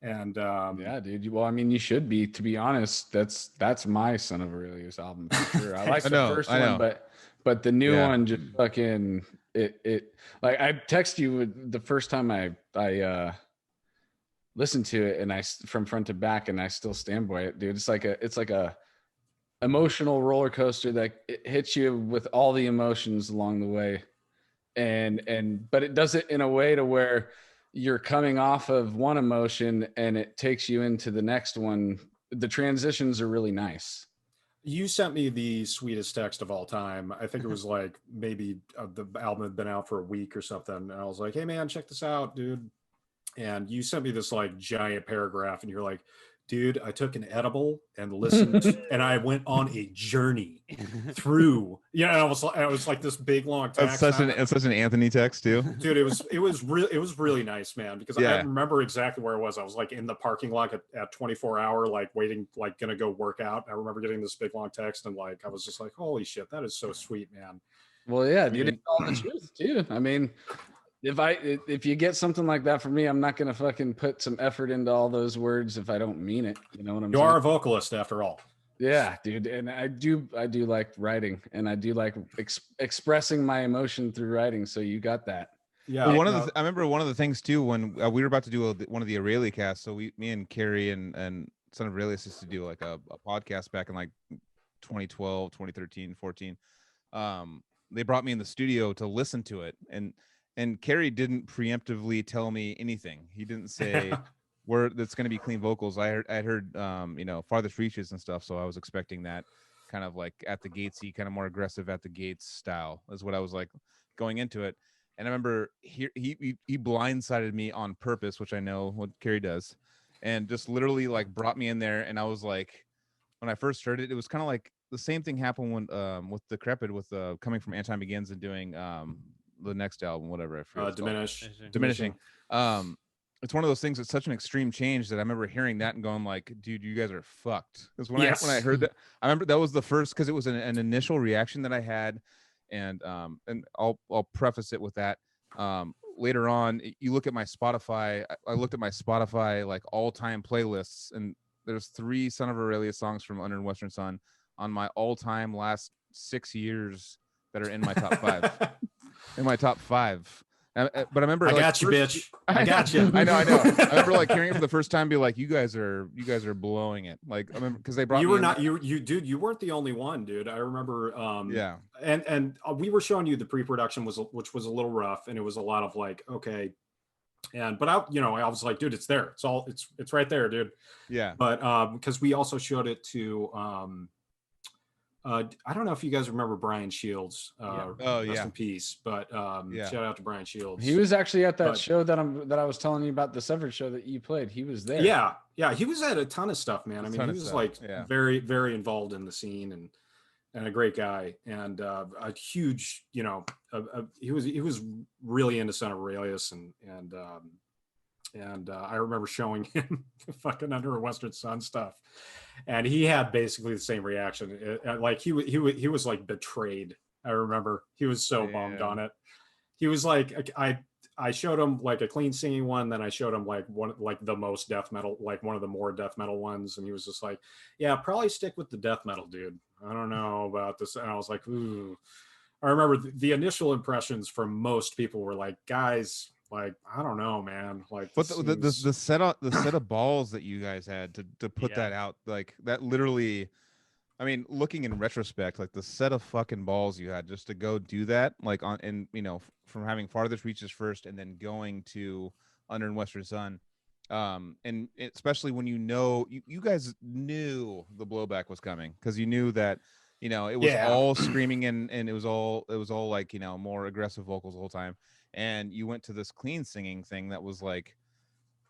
And yeah, dude. Well, I mean, you should be, to be honest. That's my Son of Aurelius album for sure. I like the first one, but the new one just fucking it. Like I text you the first time I listened to it, and I from front to back, and I still stand by it, dude. It's like a emotional roller coaster that it hits you with all the emotions along the way, but it does it in a way to where you're coming off of one emotion and it takes you into the next one. The transitions are really nice. You sent me the sweetest text of all time. I think it was like maybe the album had been out for a week or something. And I was like, hey man, check this out, dude. And you sent me this like giant paragraph, and you're like, dude, I took an edible and listened, and I went on a journey through. I was like this big long text. It's such an Anthony text too, dude. It was really nice, man. Because I remember exactly where I was. I was like in the parking lot at 24 Hour, like waiting, like gonna go work out. I remember getting this big long text, and like I was just like, holy shit, that is so sweet, man. Well, yeah, dude, it's all the truth too. I mean, if you get something like that from me, I'm not gonna fucking put some effort into all those words if I don't mean it. You know what I'm saying? You are a vocalist after all. Yeah, dude, and I do like writing, and I do like expressing my emotion through writing. So you got that. Yeah. Well, I remember one of the things too when we were about to do one of the Aurelius casts. So me and Cary and Son of Aurelius used to do like a podcast back in like 2012, 2013, 14. They brought me in the studio to listen to it, and Cary didn't preemptively tell me anything. He didn't say that's going to be clean vocals. I heard farthest reaches and stuff. So I was expecting that kind of like at the gatesy, kind of more aggressive at the gates style is what I was like going into it. And I remember he blindsided me on purpose, which I know what Cary does, and just literally like brought me in there. And I was like, when I first heard it, it was kind of like the same thing happened when with Decrepit, with coming from Anti Begins and doing the next album, whatever I forget. Diminishing. It's one of those things that's such an extreme change that I remember hearing that and going like, dude, you guys are fucked. Because when I heard that, I remember that was the first, because it was an initial reaction that I had, and I'll preface it with that. Later on, you look at my Spotify. I looked at my Spotify like all-time playlists, and there's 3 Son of Aurelius songs from Under Western Sun on my all-time last 6 years that are in my top 5. In my top 5. But I remember I got you, bitch. I got you. I know. I remember like hearing it for the first time, be like, you guys are blowing it. Like, I remember because they brought you me were in not there. dude, you weren't the only one, dude. I remember Yeah. and we were showing you the pre-production which was a little rough, and it was a lot of like, okay. But I was like, dude, it's there. It's right there, dude. Yeah. But because we also showed it to I don't know if you guys remember Brian Shields. Rest in peace. But shout out to Brian Shields. He was actually at that show that I was telling you about, the Severed show that you played. He was there. Yeah, he was at a ton of stuff, man. I mean, he was like very, very involved in the scene and a great guy, and a huge, he was really into Son of Aurelius, and I remember showing him fucking Under a Western Sun stuff, and he had basically the same reaction. Like he was like betrayed. I remember he was so bummed on it. He was like, I showed him like a clean singing one, then I showed him like the most death metal, like one of the more death metal ones, and he was just like, yeah, probably stick with the death metal, dude. I don't know about this. And I was like, ooh. I remember the initial impressions from most people were like, guys, like, I don't know, man. Like, but the set of balls that you guys had to put that out, like that literally, I mean, looking in retrospect, like the set of fucking balls you had just to go do that, like from having Farthest Reaches first and then going to Under and Western Sun. And especially when you guys knew the blowback was coming, because you knew that, it was all screaming and it was all like, more aggressive vocals the whole time. And you went to this clean singing thing that was like,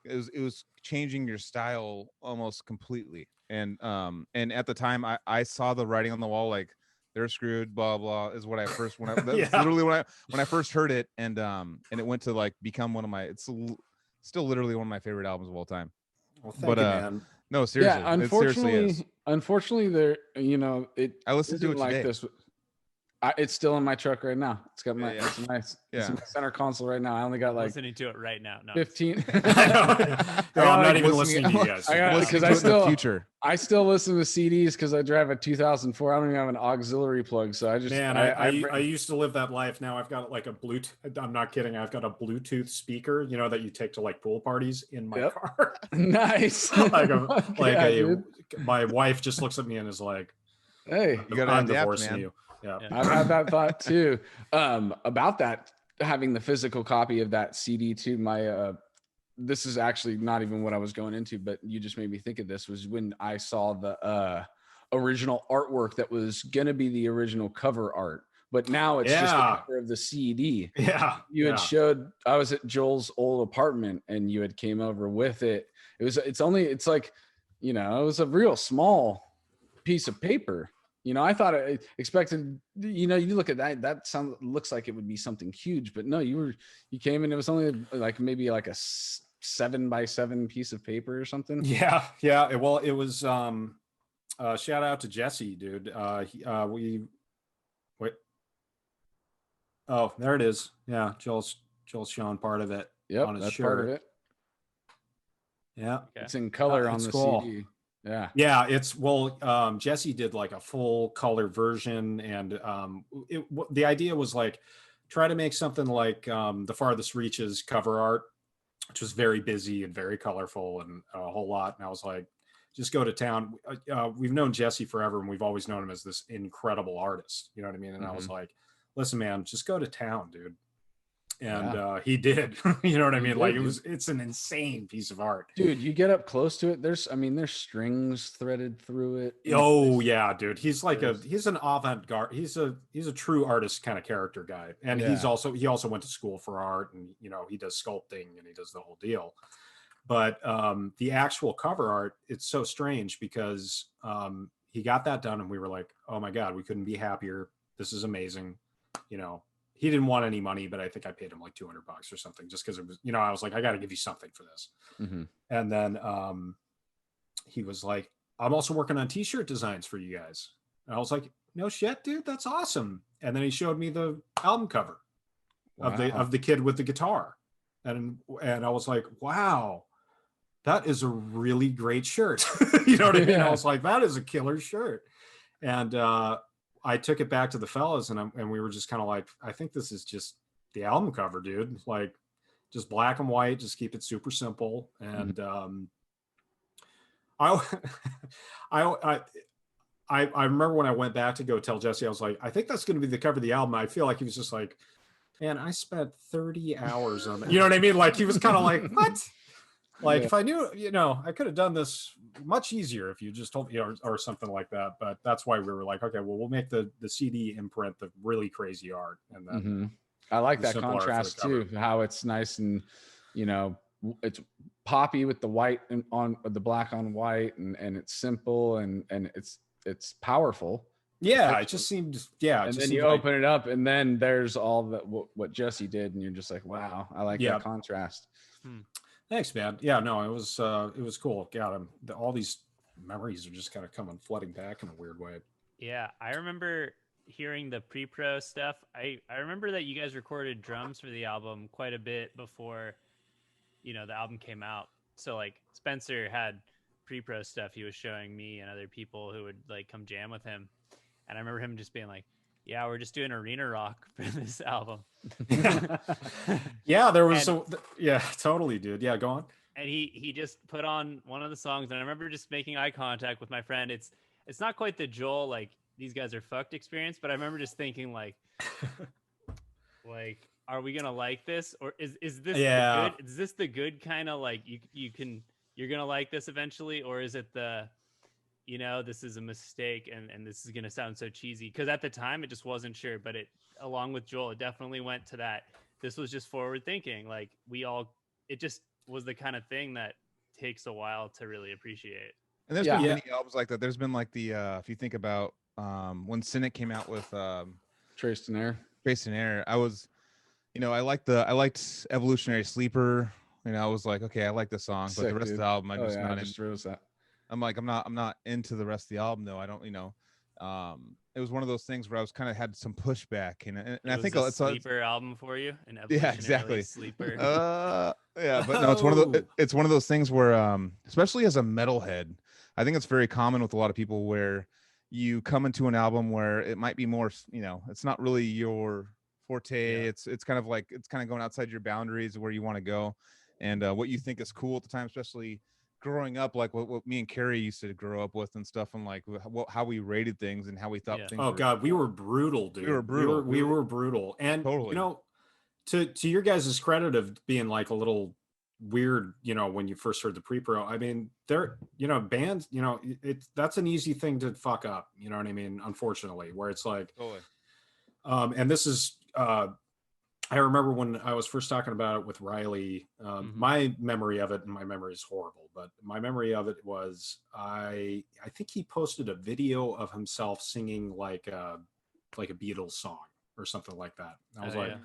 it was changing your style almost completely. And at the time I saw the writing on the wall, like, they're screwed, blah blah, is what I first literally when I first heard it, and it went to like become one of my, it's still literally one of my favorite albums of all time. Well, thank you, man. No, seriously. Yeah, unfortunately there, I listened to it like today. this. It's still in my truck right now. It's got my it's nice. Yeah. It's in my center console right now. I only got like listening to it right now. No. 15. No, I'm not even listening to you guys. Because I still listen to CDs because I drive a 2004. I don't even have an auxiliary plug, so I just I used to live that life. Now I've got like a Bluetooth. I'm not kidding. I've got a Bluetooth speaker, that you take to like pool parties in my car. Nice. My wife just looks at me and is like, "Hey, you got I'm divorcing you." Yeah. I've had that thought too. About that, having the physical copy of that CD too. This is actually not even what I was going into, but you just made me think of this. Was when I saw the original artwork that was gonna be the original cover art, but now it's just a cover of the CD. Yeah, you had showed. I was at Joel's old apartment, and you had came over with it. It was like, it was a real small piece of paper. I thought I expected, you look at that looks like it would be something huge, but no, you came in, it was only like maybe like a 7x7 piece of paper or something. Yeah. Well, it was, shout out to Jesse, dude. Wait. Oh, there it is. Yeah. Joel's showing part of it. Yep, on his that's shirt. part of it. Yeah. Okay. It's in color on the cool. CD. Yeah. Jesse did like a full color version, and the idea was like, try to make something like the Farthest Reaches cover art, which was very busy and very colorful and a whole lot. And I was like, just go to town. We've known Jesse forever, and we've always known him as this incredible artist. You know what I mean? And I was like, listen, man, just go to town, dude. And he did. You know what I mean? Like, it's an insane piece of art, dude. You get up close to it, there's strings threaded through it. Oh yeah, dude. He's like he's an avant-garde, he's a true artist kind of character guy. And he also went to school for art, and he does sculpting and he does the whole deal. But the actual cover art, it's so strange because he got that done and we were like, oh my God, we couldn't be happier. This is amazing. He didn't want any money, but I think I paid him like $200 or something, just because it was, I was like, I got to give you something for this. Mm-hmm. And then he was like, I'm also working on t-shirt designs for you guys. And I was like, no shit, dude, that's awesome. And then he showed me the album cover of the kid with the guitar. And I was like, wow, that is a really great shirt. You know what I mean? Yeah. I was like, that is a killer shirt. And I took it back to the fellas, and we were just kind of like, I think this is just the album cover, dude. Like, just black and white, just keep it super simple. And I, I, I remember when I went back to go tell Jesse, I was like, I think that's going to be the cover of the album. I feel like he was just like, man, I spent 30 hours on that. You know what I mean? Like, he was kind of like, what? Like, Yeah. if I knew, I could have done this much easier if you just told me, or something like that. But that's why we were like, okay, well, we'll make the CD imprint the really crazy art, and then I like the that simple art for the contrast cover. too, how it's nice and, it's poppy with the white and on the black on white, and it's simple and it's powerful. Yeah, it just seemed, And then you open it up, and then there's all that what Jesse did, and you're just like, wow, I like that contrast. Thanks, man. Yeah, no, it was cool. God, all these memories are just kind of coming flooding back in a weird way. Yeah, I remember hearing the pre-pro stuff. I remember that you guys recorded drums for the album quite a bit before, the album came out. So like Spencer had pre-pro stuff he was showing me and other people who would like come jam with him. And I remember him just being like, yeah, we're just doing arena rock for this album. Yeah, there was totally, dude. Yeah, go on. And he just put on one of the songs, and I remember just making eye contact with my friend. It's not quite the Joel, like, these guys are fucked experience, but I remember just thinking like are we gonna like this, or is this the good, is this the good kind of like you're gonna like this eventually, or is it the this is a mistake and this is gonna sound so cheesy? Because at the time it just wasn't sure, but it, along with Joel, it definitely went to that. This was just forward thinking, like it just was the kind of thing that takes a while to really appreciate. And there's been many albums like that. There's been like the if you think about when Cynic came out with Trace and Air, I was, I liked Evolutionary Sleeper. I was like, okay, I like this song, but the rest of the album I'm just not into. That. I'm like, I'm not into the rest of the album though. I don't, it was one of those things where I was kind of had some pushback, and I think it's a sleeper album for you, an yeah, exactly. Sleeper. Yeah, but no, it's one of those things where, especially as a metalhead, I think it's very common with a lot of people where you come into an album where it might be more, it's not really your forte. Yeah. It's kind of like, it's kind of going outside your boundaries of where you want to go, and what you think is cool at the time, especially growing up, like what me and Cary used to grow up with and stuff, and like how we rated things and how we thought things. Oh God, we were brutal, dude. We were brutal. We were brutal, and totally. To your guys' credit of being like a little weird, when you first heard the pre-pro. I mean, they're bands, that's an easy thing to fuck up. You know what I mean? Unfortunately, where it's like, totally. And this is. I remember when I was first talking about it with Riley, my memory of it, and my memory is horrible, but my memory of it was I think he posted a video of himself singing like a Beatles song or something like that. I was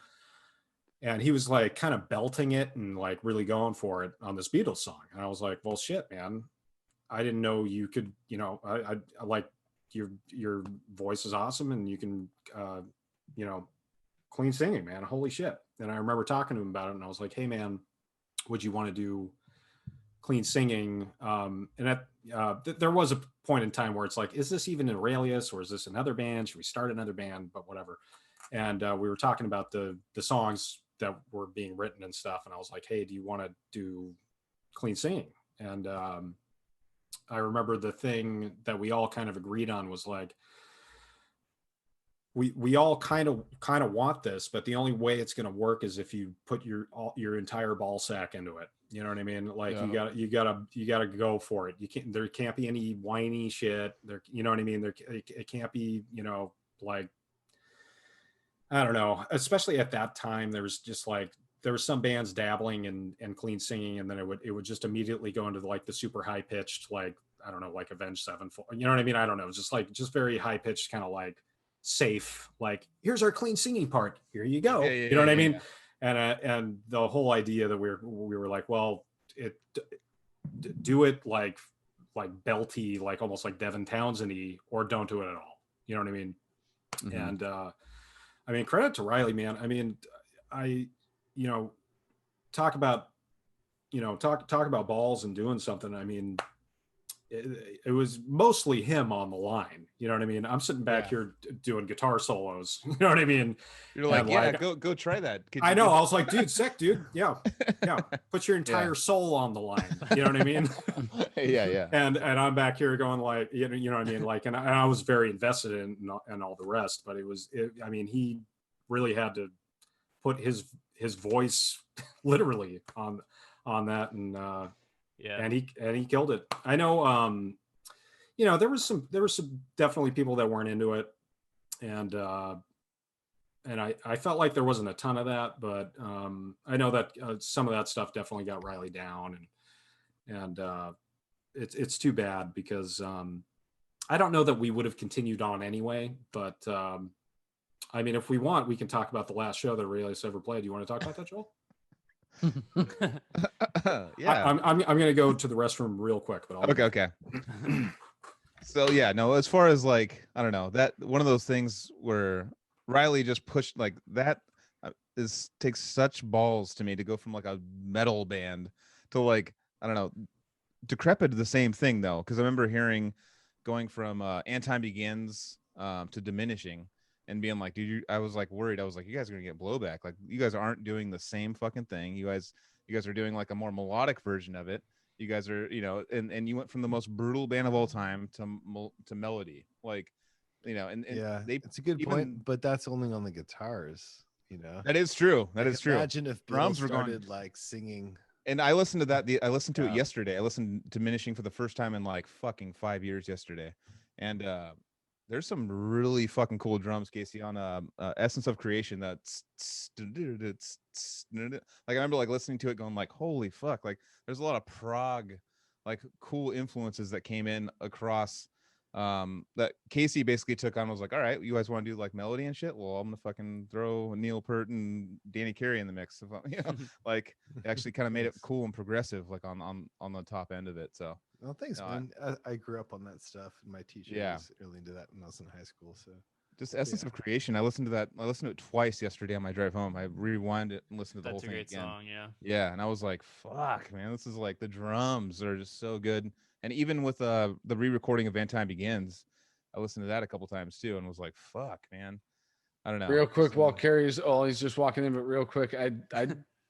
and he was like kind of belting it and like really going for it on this Beatles song. And I was like, well, shit, man, I didn't know you could, I like your voice is awesome and you can, clean singing, man. Holy shit. And I remember talking to him about it, and I was like, hey man, would you want to do clean singing? And there was a point in time where it's like, is this even Aurelius, or is this another band? Should we start another band? But whatever. And we were talking about the songs that were being written and stuff. And I was like, hey, do you want to do clean singing? And I remember the thing that we all kind of agreed on was like, we all kind of want this, but the only way it's going to work is if you put your entire ball sack into it. You know what I mean? Like you gotta go for it. There can't be any whiny shit there. You know what I mean? It can't be, like, I don't know, especially at that time, there was some bands dabbling in clean singing, and then it would just immediately go into like the super high pitched, like, I don't know, like Avenged Sevenfold. You know what I mean? I don't know. Just very high pitched, kind of like safe, like, here's our clean singing part, here you go. You know what I mean? And the whole idea that we were like, well, do it like belty, like almost like Devin Townsend-y, or don't do it at all. You know what I mean? And I mean, credit to Riley, man. I mean, talk about you know, talk about balls and doing something. I mean, it was mostly him on the line. You know what I mean? I'm sitting back here doing guitar solos. You know what I mean? You're like, And, yeah, go try that. Could I you know. do- I was like, dude, sick, dude. Yeah, yeah. Put your entire soul on the line. You know what I mean? yeah. And I'm back here going like, you know what I mean? Like, and I was very invested in and all the rest, but I mean, he really had to put his voice literally on that, and Yeah. and he killed it. I know, you know, there was some definitely people that weren't into it, and I felt like there wasn't a ton of that, but I know that some of that stuff definitely got Riley down, and it's too bad because I don't know that we would have continued on anyway, but I mean, if we want, we can talk about the last show that Aurelius ever played. Do you want to talk about that, Joel? Yeah. I'm going to go to the restroom real quick, but Okay. So yeah, no, as far as like, I don't know, that one of those things where Riley just pushed like that takes such balls to me to go from like a metal band to like, I don't know, Decrepit did the same thing though, because I remember hearing going from Anti Begins to Diminishing and being like, dude, I was like worried. I was like, you guys are gonna get blowback. Like, you guys aren't doing the same fucking thing. You guys are doing like a more melodic version of it. You guys are, you know, and you went from the most brutal band of all time to melody, like, you know, and yeah, they, it's a good even, point, but that's only on the guitars, you know. that is true. That Like, is true. Imagine if Bill Drums were started gone. like singing. And I listened to that. I listened to it Yeah. yesterday. I listened to Diminishing for the first time in like fucking 5 years yesterday, and there's some really fucking cool drums, Casey, on Essence of Creation. That's like, I remember like listening to it, going like, holy fuck! Like, there's a lot of prog, like cool influences that came in across. That Casey basically took on, was like, all right, you guys want to do like melody and shit? Well, I'm gonna fucking throw Neil Peart and Danny Carey in the mix. You know, like, it actually kind of made it cool and progressive, like on the top end of it. So, Well, thanks, no, man. I grew up on that stuff, and my teacher was really into that when I was in high school. So just Essence of Creation. I listened to that. I listened to it twice yesterday on my drive home. I rewind it and listened to the That's whole a thing great again. song. Yeah. Yeah, and I was like, fuck, man, this is like, the drums are just so good. And even with the re-recording of Van Time Begins, I listened to that a couple times too, and was like, fuck, man. I don't know. Real quick, So, while Carrie's, he's just walking in, but real quick,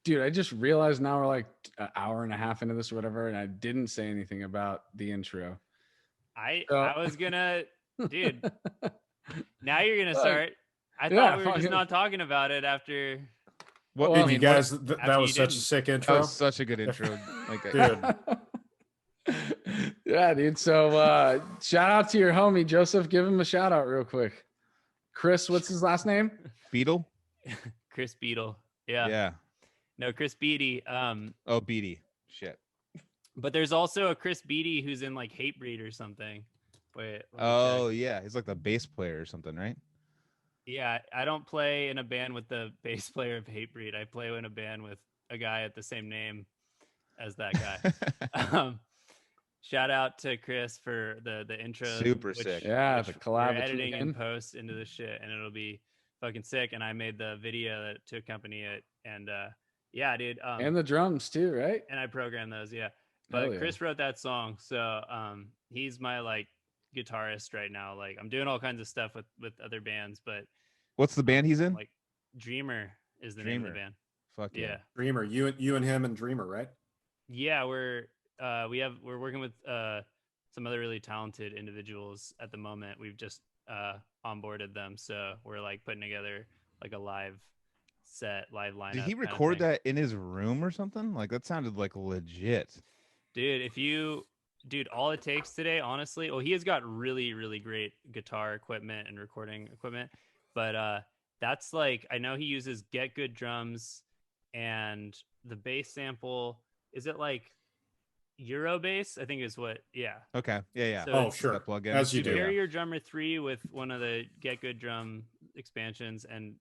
dude, I just realized now we're like an hour and a half into this or whatever, and I didn't say anything about the intro. I So- was gonna, dude. Now you're gonna Look, start. I yeah, thought we were just fucking- not talking about it after. what, Well, Dude, you guys, that after was you such a didn't. sick that intro. was such a good intro. Like, Dude. Yeah, dude. So shout out to your homie Joseph. Give him a shout out real quick. Chris, what's his last name? Beetle. Chris Beadle. Yeah. Yeah. No, Chris Beatty. Oh, Beatty. Shit. But there's also a Chris Beatty who's in like Hatebreed or something. Wait. let me Oh check. yeah, he's like the bass player or something, right? Yeah, I don't play in a band with the bass player of Hatebreed. I play in a band with a guy at the same name as that guy. Shout out to Chris for the intro. Super sick. Yeah, which the collab we're editing between- and post into the shit, and it'll be fucking sick. And I made the video to accompany it, and yeah, dude. And the drums too, right? and I programmed those, yeah. Hell But yeah. Chris wrote that song, so he's my like guitarist right now. Like, I'm doing all kinds of stuff with other bands, but What's the band he's in? like Dreamer is the name of the Dreamer. band. Fuck yeah. Yeah. Dreamer, you and him and Dreamer, right? Yeah, we're working with some other really talented individuals at the moment. We've just onboarded them, so we're like putting together like a live lineup. Did he kind of record thing. that in his room or something? Like, that sounded like legit. Dude, all it takes today, honestly, he has got really, really great guitar equipment and recording equipment, but that's like, I know he uses Get Good drums, and the bass sample, is it like Eurobase? I think is what, yeah. Okay. Yeah. So Oh, it's- sure. That plug in. As you do. Superior Drummer 3 with one of the Get Good drum expansions, and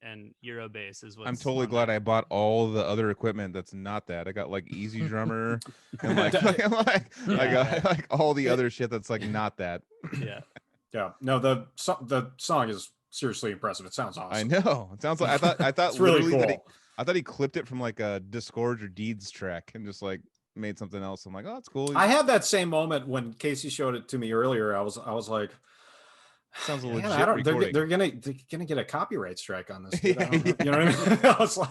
Eurobase is what I'm totally glad I bought all the other equipment that's not that. I got like Easy Drummer and like I got like all the other shit that's like not that. Yeah. Yeah. No, the song is seriously impressive. It sounds awesome. I know. It sounds like I thought It's really literally cool. I thought he clipped it from like a Discord or Deeds track and just like made something else. I'm like, oh, that's cool. I had that same moment when Casey showed it to me earlier. I was like, Sounds a man, legit I don't. recording. They're gonna get a copyright strike on this. Dude. Yeah, I don't know. yeah. You know what I mean? I was like,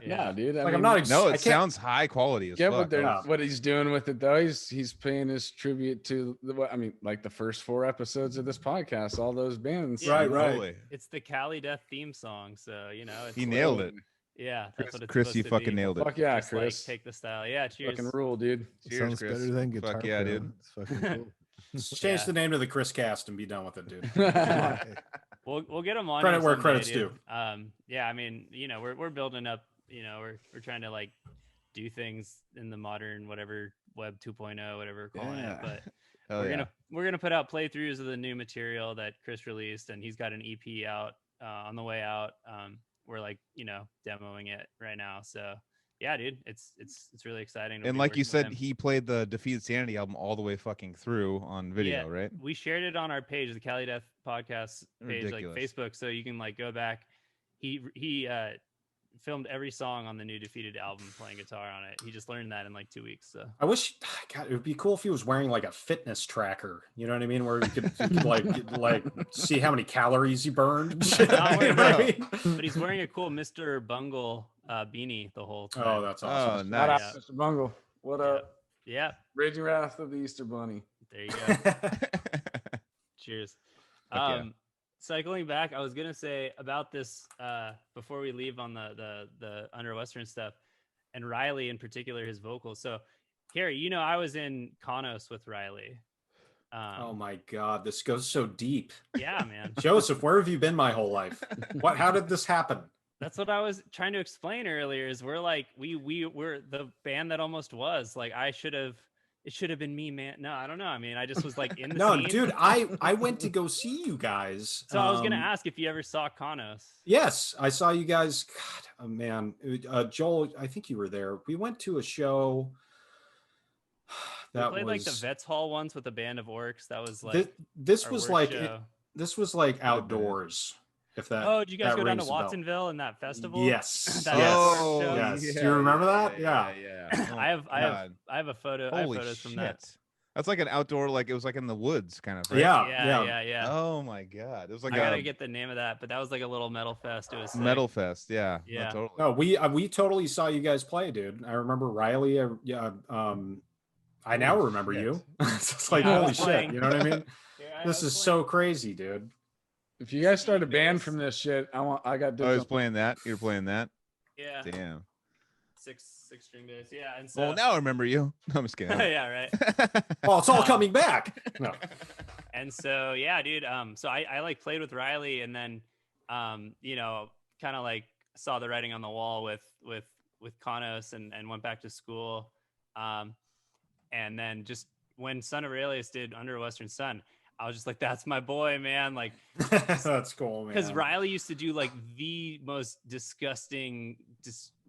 Yeah, dude. I like mean, I'm not. Ex- No, I it can't- sounds high quality as get fuck. what they're Yeah. what he's doing with it though. He's paying his tribute to I mean, like the first 4 episodes of this podcast, all those bands. Yeah, Right, right. Totally. It's the Cali Death theme song, so you know it's He nailed it. Yeah, that's what it's Chris, supposed you to fucking be. nailed it. Fuck yeah, Just, Chris. Like, take the style. Yeah, cheers. Fucking rule, dude. Cheers, Sounds Chris. better than Guitar Fuck yeah, Pro. dude. It's fucking cool. Just change Yeah. the name to the Chris Cast and be done with it, dude. We'll get them on. Credit here where someday, credit's dude. due. Yeah, I mean, you know, we're building up. You know, we're trying to like do things in the modern whatever web 2.0, whatever we're calling it. But Hell we're gonna put out playthroughs of the new material that Chris released, and he's got an EP out on the way out. We're like, you know, demoing it right now. So yeah, dude, it's really exciting. to And be like you working with said, him. he played the Defeated Sanity album all the way fucking through on video, Yeah. right? We shared it on our page, the Cali Death podcast page, Ridiculous. like Facebook, so you can like go back. He filmed every song on the new Defeated album playing guitar on it. He just learned that in like 2 weeks. So I wish, God, it would be cool if he was wearing like a fitness tracker. You know what I mean? Where you could like see how many calories he burned. Not You wearing know what I that. mean? but he's wearing a cool Mr. Bungle beanie the whole time. Oh, that's Oh, awesome. Shout out, nice. Mr. Bungle. What Yeah. up? Yeah, Raging Wrath of the Easter Bunny. there you go. Cheers. Fuck yeah. Cycling back, I was gonna say about this before we leave on the Under Western stuff, and Riley in particular, his vocals. So, Cary, you know, I was in Kanos with Riley. Oh my God, this goes so deep. Yeah, man. Joseph, where have you been my whole life? How did this happen? That's what I was trying to explain earlier. Is we're like we're the band that almost was like it should have been me, man. No, I don't know. I mean, I just was like in the No, scene. dude, I went to go see you guys. So I was gonna ask if you ever saw Kanos. Yes, I saw you guys. God, oh man, Joel, I think you were there. We went to a show. That We played like the was Vets Hall once with a band of orcs. That was like this our was worst like show. this was like outdoors. If that. Oh, did you guys that go down to rings a bell. Watsonville and that festival? Yes. That yes. outdoor show? Yes. Do you remember that? Yeah. Yeah. I have God. I have a photo. I Holy have photos shit. from that. That's like an outdoor, like it was like in the woods kind of. Right? Yeah. Oh my God. It was like I gotta a get the name of that, but that was like a little metal fest. It was sick. metal fest. Yeah. No, Yeah. totally. No, we totally saw you guys play, dude. I remember Riley. I now remember shit. you. It's like Yeah, I holy was shit. playing. You know what I mean? Yeah, This is so crazy, dude. If you guys start a band from this shit, I got Oh, I was dibs playing that. You're playing that. Yeah, Damn. six string bass. Yeah, and so Well, now I remember you. No, I'm just kidding. yeah, right. Oh, it's all coming back. No. And so yeah, dude. So I like played with Riley, and then you know, kind of like saw the writing on the wall with Kanos, and went back to school. And then just when Son of Aurelius did Under a Western Sun, I was just like, that's my boy, man. Like, That's cool, man. because Riley used to do like the most disgusting,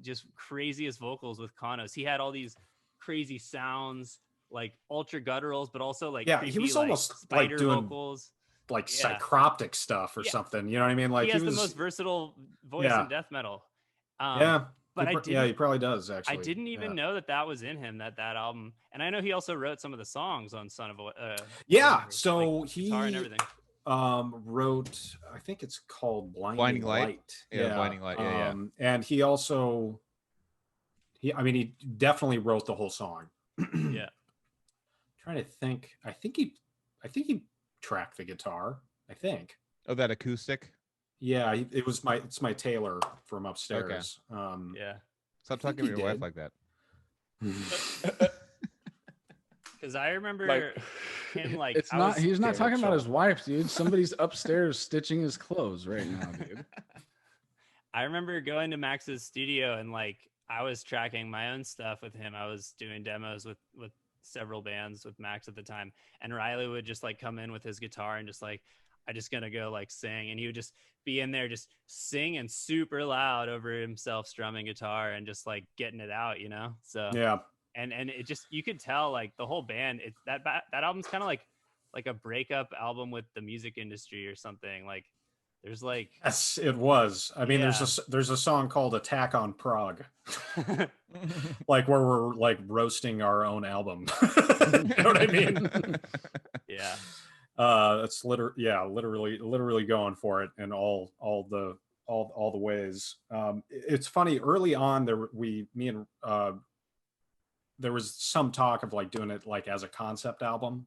just craziest vocals with Kanos. He had all these crazy sounds, like ultra gutturals, but also like Yeah, he creepy, was like, almost, like, spider doing, vocals. like Yeah. psychroptic stuff or Yeah. something. You know what I mean? Like He has was, the most versatile voice Yeah. in death metal. yeah. But he probably does actually. I didn't even know that was in him, that album. And I know he also wrote some of the songs on Son of Yeah, like, so he guitar and everything. wrote, I think it's called Blinding Light? Light. Yeah, Blinding Light, yeah. And he also he definitely wrote the whole song. Yeah. Trying to think. I think he tracked the guitar, I think. Oh, that acoustic. Yeah, it's my Taylor from upstairs. Yeah. Stop I think talking to he your wife did. like that. Because I remember Like, him like It's I not. was- He's not Okay, talking about chill. his wife, dude. Somebody's upstairs stitching his clothes right now, dude. I remember going to Max's studio and like I was tracking my own stuff with him. I was doing demos with several bands with Max at the time, and Riley would just like come in with his guitar and just like, I just gonna go like sing, and he would just be in there just singing super loud over himself strumming guitar and just like getting it out, you know. So Yeah. and it just, you could tell like the whole band, it's that album's kind of like a breakup album with the music industry or something. Like There's like Yes, it was. I mean, Yeah. there's a song called "Attack on Prague," like where we're like roasting our own album. You know what I mean? yeah. It's literally going for it in all the ways. It's funny. Early on, there was some talk of like doing it like as a concept album,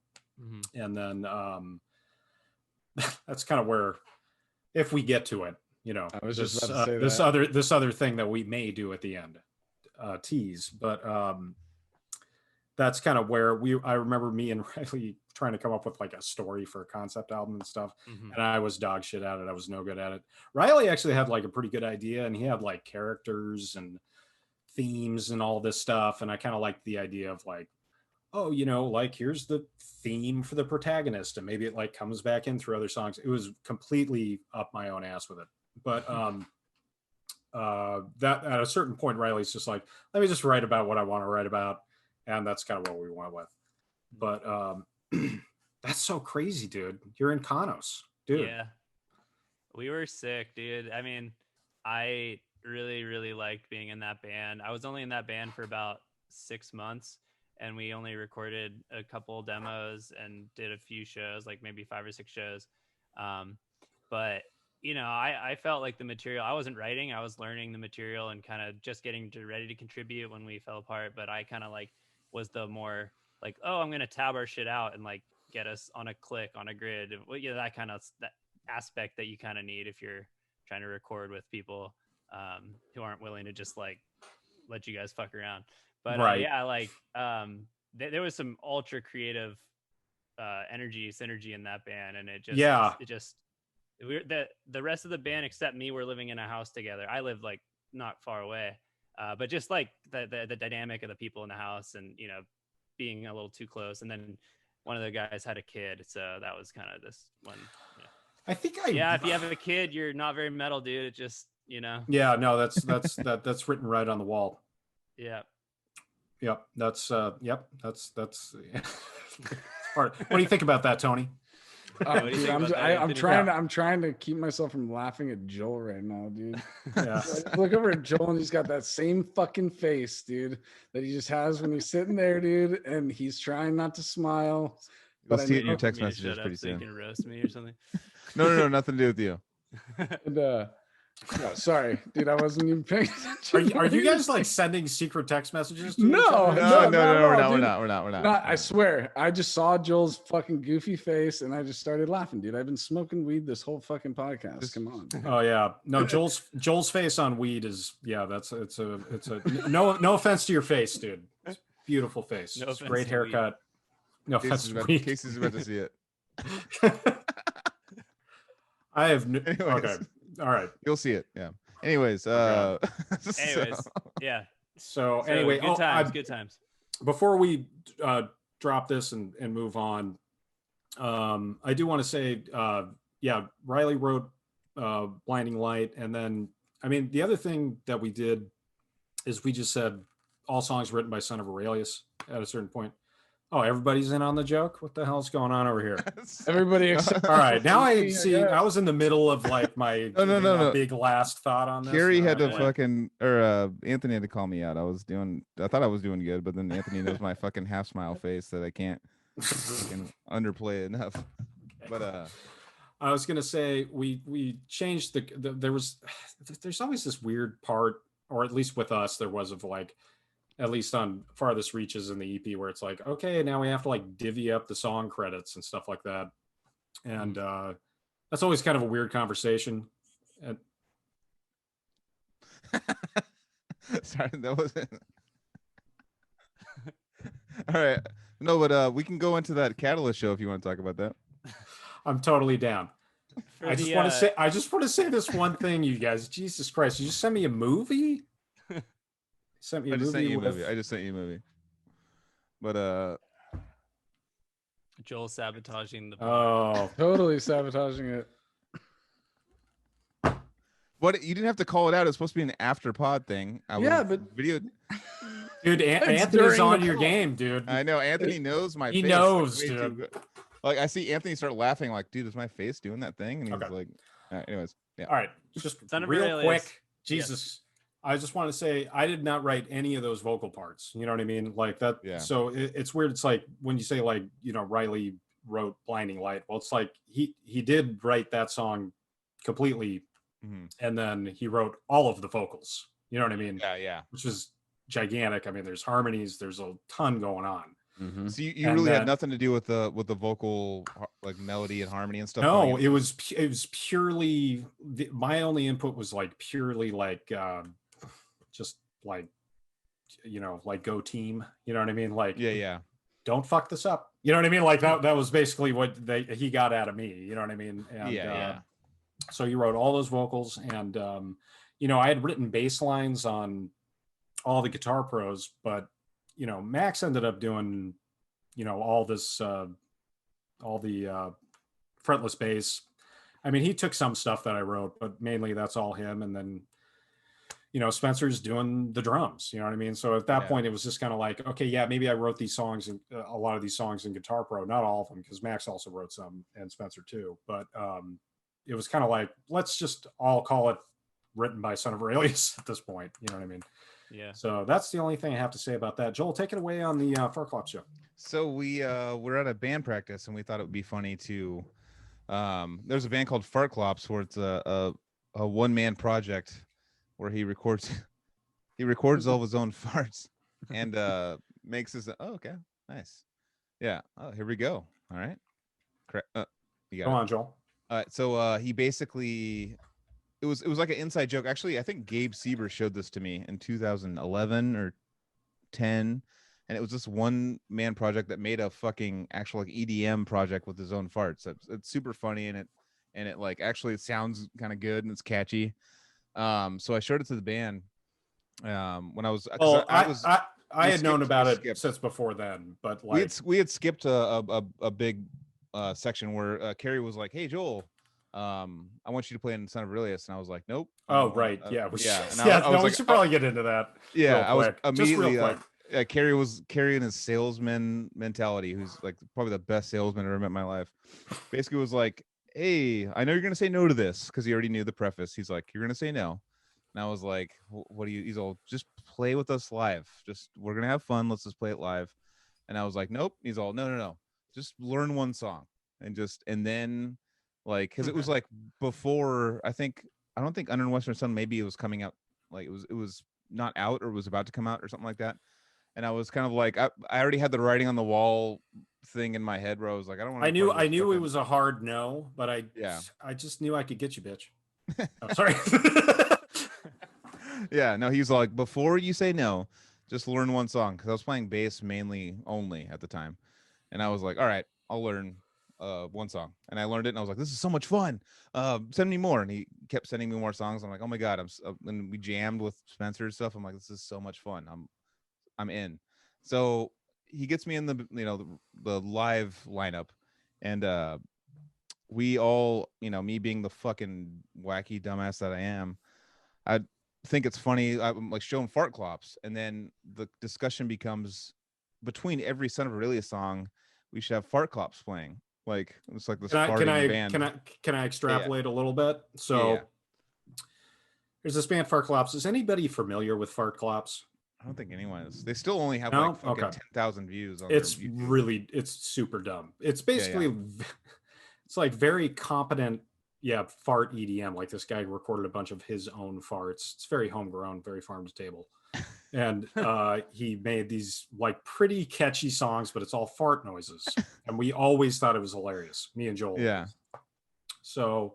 and then that's kind of where, if we get to it, you know, I was just about to say this other thing that we may do at the end, tease, but that's kind of where I remember me and Riley trying to come up with like a story for a concept album and stuff. And I was dog shit at it. I was no good at it. Riley actually had like a pretty good idea, and he had like characters and themes and all this stuff. And I kind of liked the idea of like, oh, you know, like here's the theme for the protagonist, and maybe it like comes back in through other songs. It was completely up my own ass with it. But that at a certain point, Riley's just like, let me just write about what I want to write about. And that's kind of what we went with. But that's so crazy, dude. You're in Kanos, dude. Yeah. We were sick, dude. I mean, I really, really liked being in that band. I was only in that band for about 6 months, and we only recorded a couple demos and did a few shows, like maybe 5 or 6 shows. But, you know, I felt like the material, I wasn't writing, I was learning the material and kind of just getting ready to contribute when we fell apart. But I kind of like was the more like, oh, I'm going to tab our shit out and like get us on a click, on a grid. Well, yeah, that kind of that aspect that you kind of need if you're trying to record with people who aren't willing to just like let you guys fuck around. But yeah, like there was some ultra creative synergy in that band, and the rest of the band except me were living in a house together. I lived like not far away, but just like the dynamic of the people in the house, and you know, being a little too close. And then one of the guys had a kid, so that was kind of this one. You know. If you have a kid, you're not very metal, dude. It just, you know. Yeah, no, that's written right on the wall. Yeah. Yep. That's part. What do you think about that, Tony? Dude, I'm trying to keep myself from laughing at Joel right now, dude. Yeah. Look over at Joel, and he's got that same fucking face, dude, that he just has when he's sitting there, dude, and he's trying not to smile. You'll see it in your text messages pretty soon. So you can roast me or something. No, nothing to do with you. And, no, sorry, dude, I wasn't even paying attention. Are you guys like sending secret text messages to No, each other? No, dude. we're not. I swear, I just saw Joel's fucking goofy face and I just started laughing, dude. I've been smoking weed this whole fucking podcast. Come on. Oh yeah, no, Joel's face on weed is it's a no offense to your face, dude. It's beautiful face. No it's offense great to haircut. No offense to weed. Casey's about to see it. I have okay. All right. You'll see it. Yeah. Anyways, yeah. So anyway, good times. Before we drop this and move on, I do want to say, Riley wrote Blinding Light, and then I mean the other thing that we did is we just said all songs written by Son of Aurelius at a certain point. Oh, everybody's in on the joke? What the hell's going on over here? Everybody except all right, now I see. I was in the middle of like my no. big last thought on this. Cary had to Anthony had to call me out. I thought I was doing good, but then Anthony knows my fucking half smile face that I can't fucking underplay enough. But I was gonna say we changed there's always this weird part, or at least with us there was, of like, at least on Farthest Reaches in the EP, where it's like, okay, now we have to like divvy up the song credits and stuff like that. And that's always kind of a weird conversation. And sorry, that wasn't. All right. No, but we can go into that Catalyst show if you want to talk about that. I'm totally down. I just want to say this one thing, you guys. Jesus Christ, you just sent me a movie? I just sent you a movie. But Joel sabotaging the totally sabotaging it. What, you didn't have to call it out. It's supposed to be an after pod thing. But video. Dude, Anthony's on your game, dude. I know Anthony knows my face. He knows, dude. Like I see Anthony start laughing, like, dude, is my face doing that thing? And he's like, All right, anyways, yeah. All right, just Son of real Aurelius. quick, Jesus. I just want to say I did not write any of those vocal parts. You know what I mean? Like that. Yeah. So it's weird. It's like when you say like, you know, Riley wrote Blinding Light. Well, it's like he did write that song completely, and then he wrote all of the vocals. You know what I mean? Yeah. Which is gigantic. I mean, there's harmonies. There's a ton going on. Mhm. So you really had nothing to do with the vocal like melody and harmony and stuff. No, it was purely my only input was like purely like just like, you know, like go team. You know what I mean? Like yeah. Don't fuck this up. You know what I mean? Like that was basically what he got out of me. You know what I mean? And, so you wrote all those vocals, and you know, I had written bass lines on all the Guitar Pros, but you know, Max ended up doing, you know, all this all the fretless bass. I mean, he took some stuff that I wrote, but mainly that's all him. And then, you know, Spencer's doing the drums. You know what I mean? So at that point, it was just kind of like, okay, yeah, maybe I wrote these songs and a lot of these songs in Guitar Pro, not all of them, because Max also wrote some and Spencer too. But it was kind of like, let's just all call it written by Son of Aurelius at this point. You know what I mean? Yeah. So that's the only thing I have to say about that. Joel, take it away on the Farclop show. So we're at a band practice, and we thought it would be funny to there's a band called Farclops where it's a one-man project where he records all of his own farts and makes his okay, nice. Yeah. Oh, here we go. All right. You got Go on, Joel. All right. So he basically it was like an inside joke. Actually, I think Gabe Sieber showed this to me in 2011 or 10. And it was this one man project that made a fucking actual like EDM project with his own farts. It's super funny, and it like actually it sounds kind of good and it's catchy. So I showed it to the band when I was. Well, I had skipped, known about it since before then, but like we had skipped a big section where Cary was like, "Hey Joel, I want you to play in Son of Aurelius," and I was like, "Nope." Oh right, yeah, And I was we should probably get into that. Yeah, I was immediately. Just real quick. Cary was carrying his salesman mentality, who's like probably the best salesman I've ever met in my life. Basically was like, hey, I know you're going to say no to this, because he already knew the preface. He's like, you're going to say no. And I was like, what do you, he's all, just play with us live. We're going to have fun. Let's just play it live. And I was like, nope. He's all, no. Just learn one song. And then like, cause it was like before, I don't think Under the Western Sun, maybe it was coming out. Like it was not out or was about to come out or something like that. And I was kind of like, I already had the writing on the wall thing in my head where I was like, I don't want to. I knew it was a hard no, but I just knew I could get you, bitch. Oh, sorry. Yeah, no, he's like, before you say no, just learn one song, because I was playing bass mainly only at the time, and I was like, all right, I'll learn one song, and I learned it, and I was like, this is so much fun. Send me more, and he kept sending me more songs. I'm like, oh my god, and we jammed with Spencer and stuff. I'm like, this is so much fun. I'm in. So he gets me in the live lineup, and we all, me being the fucking wacky dumbass that I am, I think it's funny. I'm like showing Farclops, and then the discussion becomes between every Son of Aurelius song, we should have Farclops playing. Like it's like this farting band. Can I extrapolate a little bit? So there's this band Farclops. Is anybody familiar with Farclops? I don't think anyone is. They still only have 10,000 views on it's their YouTube. Really, it's super dumb. It's basically it's like very competent fart EDM. Like this guy recorded a bunch of his own farts. It's very homegrown, very farm to table. And he made these like pretty catchy songs, but it's all fart noises. And we always thought it was hilarious, me and Joel. Yeah. So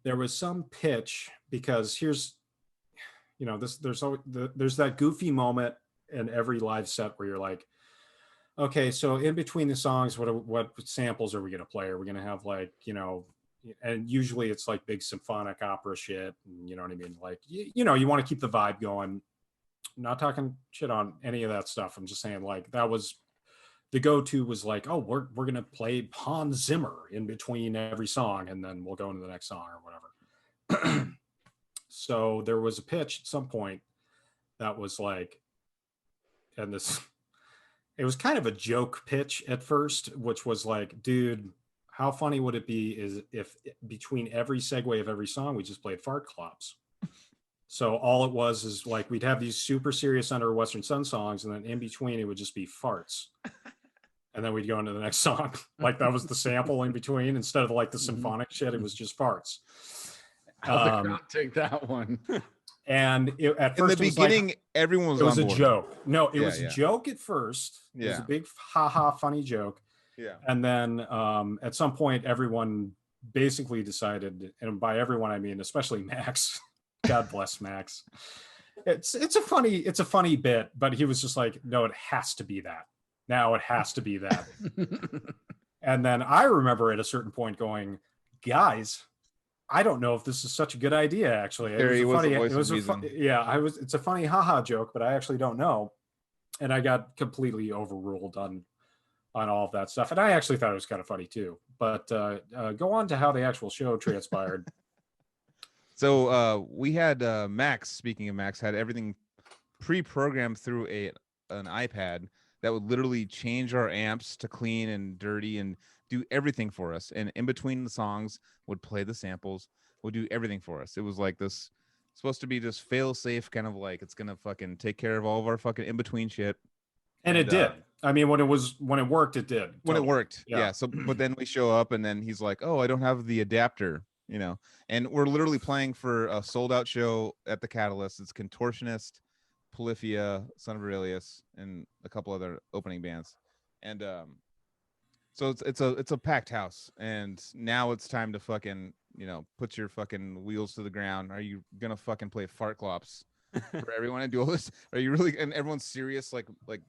there was some pitch, because here's there's that goofy moment in every live set where you're like, okay, so in between the songs, what samples are we going to play? Are we going to have like, and usually it's like big symphonic opera shit. And you know what I mean? Like, you want to keep the vibe going. I'm not talking shit on any of that stuff. I'm just saying like that was the go-to was like, oh, we're going to play Hans Zimmer in between every song. And then we'll go into the next song or whatever. So there was a pitch at some point that was like, it was kind of a joke pitch at first, which was like, dude, how funny would it be is if between every segue of every song, we just played fart clops. So all it was is like, we'd have these super serious Under a Western Sun songs, and then in between it would just be farts. And then we'd go into the next song. Like that was the sample in between. Instead of like the symphonic shit, it was just farts. How'd the crowd take that one? And at In first, the beginning, everyone was it was on a board. joke. No, it Yeah, was yeah. a joke at first. It was a Yeah. big ha-ha funny joke. Yeah. And then at some point, everyone basically decided, and by everyone I mean especially Max. God bless Max. It's a funny bit, but he was just like, no, it has to be that. Now it has to be that. And then I remember at a certain point going, guys, I don't know if this is such a good idea. Actually, it's a funny haha joke, but I actually don't know. And I got completely overruled on all of that stuff. And I actually thought it was kind of funny too. But go on to how the actual show transpired. So we had Max. Speaking of Max, had everything pre-programmed through an iPad that would literally change our amps to clean and dirty and do everything for us. And in between the songs, would play the samples, would do everything for us. It was like this supposed to be just fail-safe, kind of like it's gonna fucking take care of all of our fucking in-between shit. And it did. I mean, when it worked, it did. When totally. it worked, yeah. So, but then we show up, and then he's like, "Oh, I don't have the adapter," you know. And we're literally playing for a sold-out show at the Catalyst. It's Contortionist, Polyphia, Son of Aurelius, and a couple other opening bands. And so it's a packed house. And now it's time to fucking, you know, put your fucking wheels to the ground. Are you gonna fucking play fart clops for everyone and do all this? Are you really? And everyone's serious, like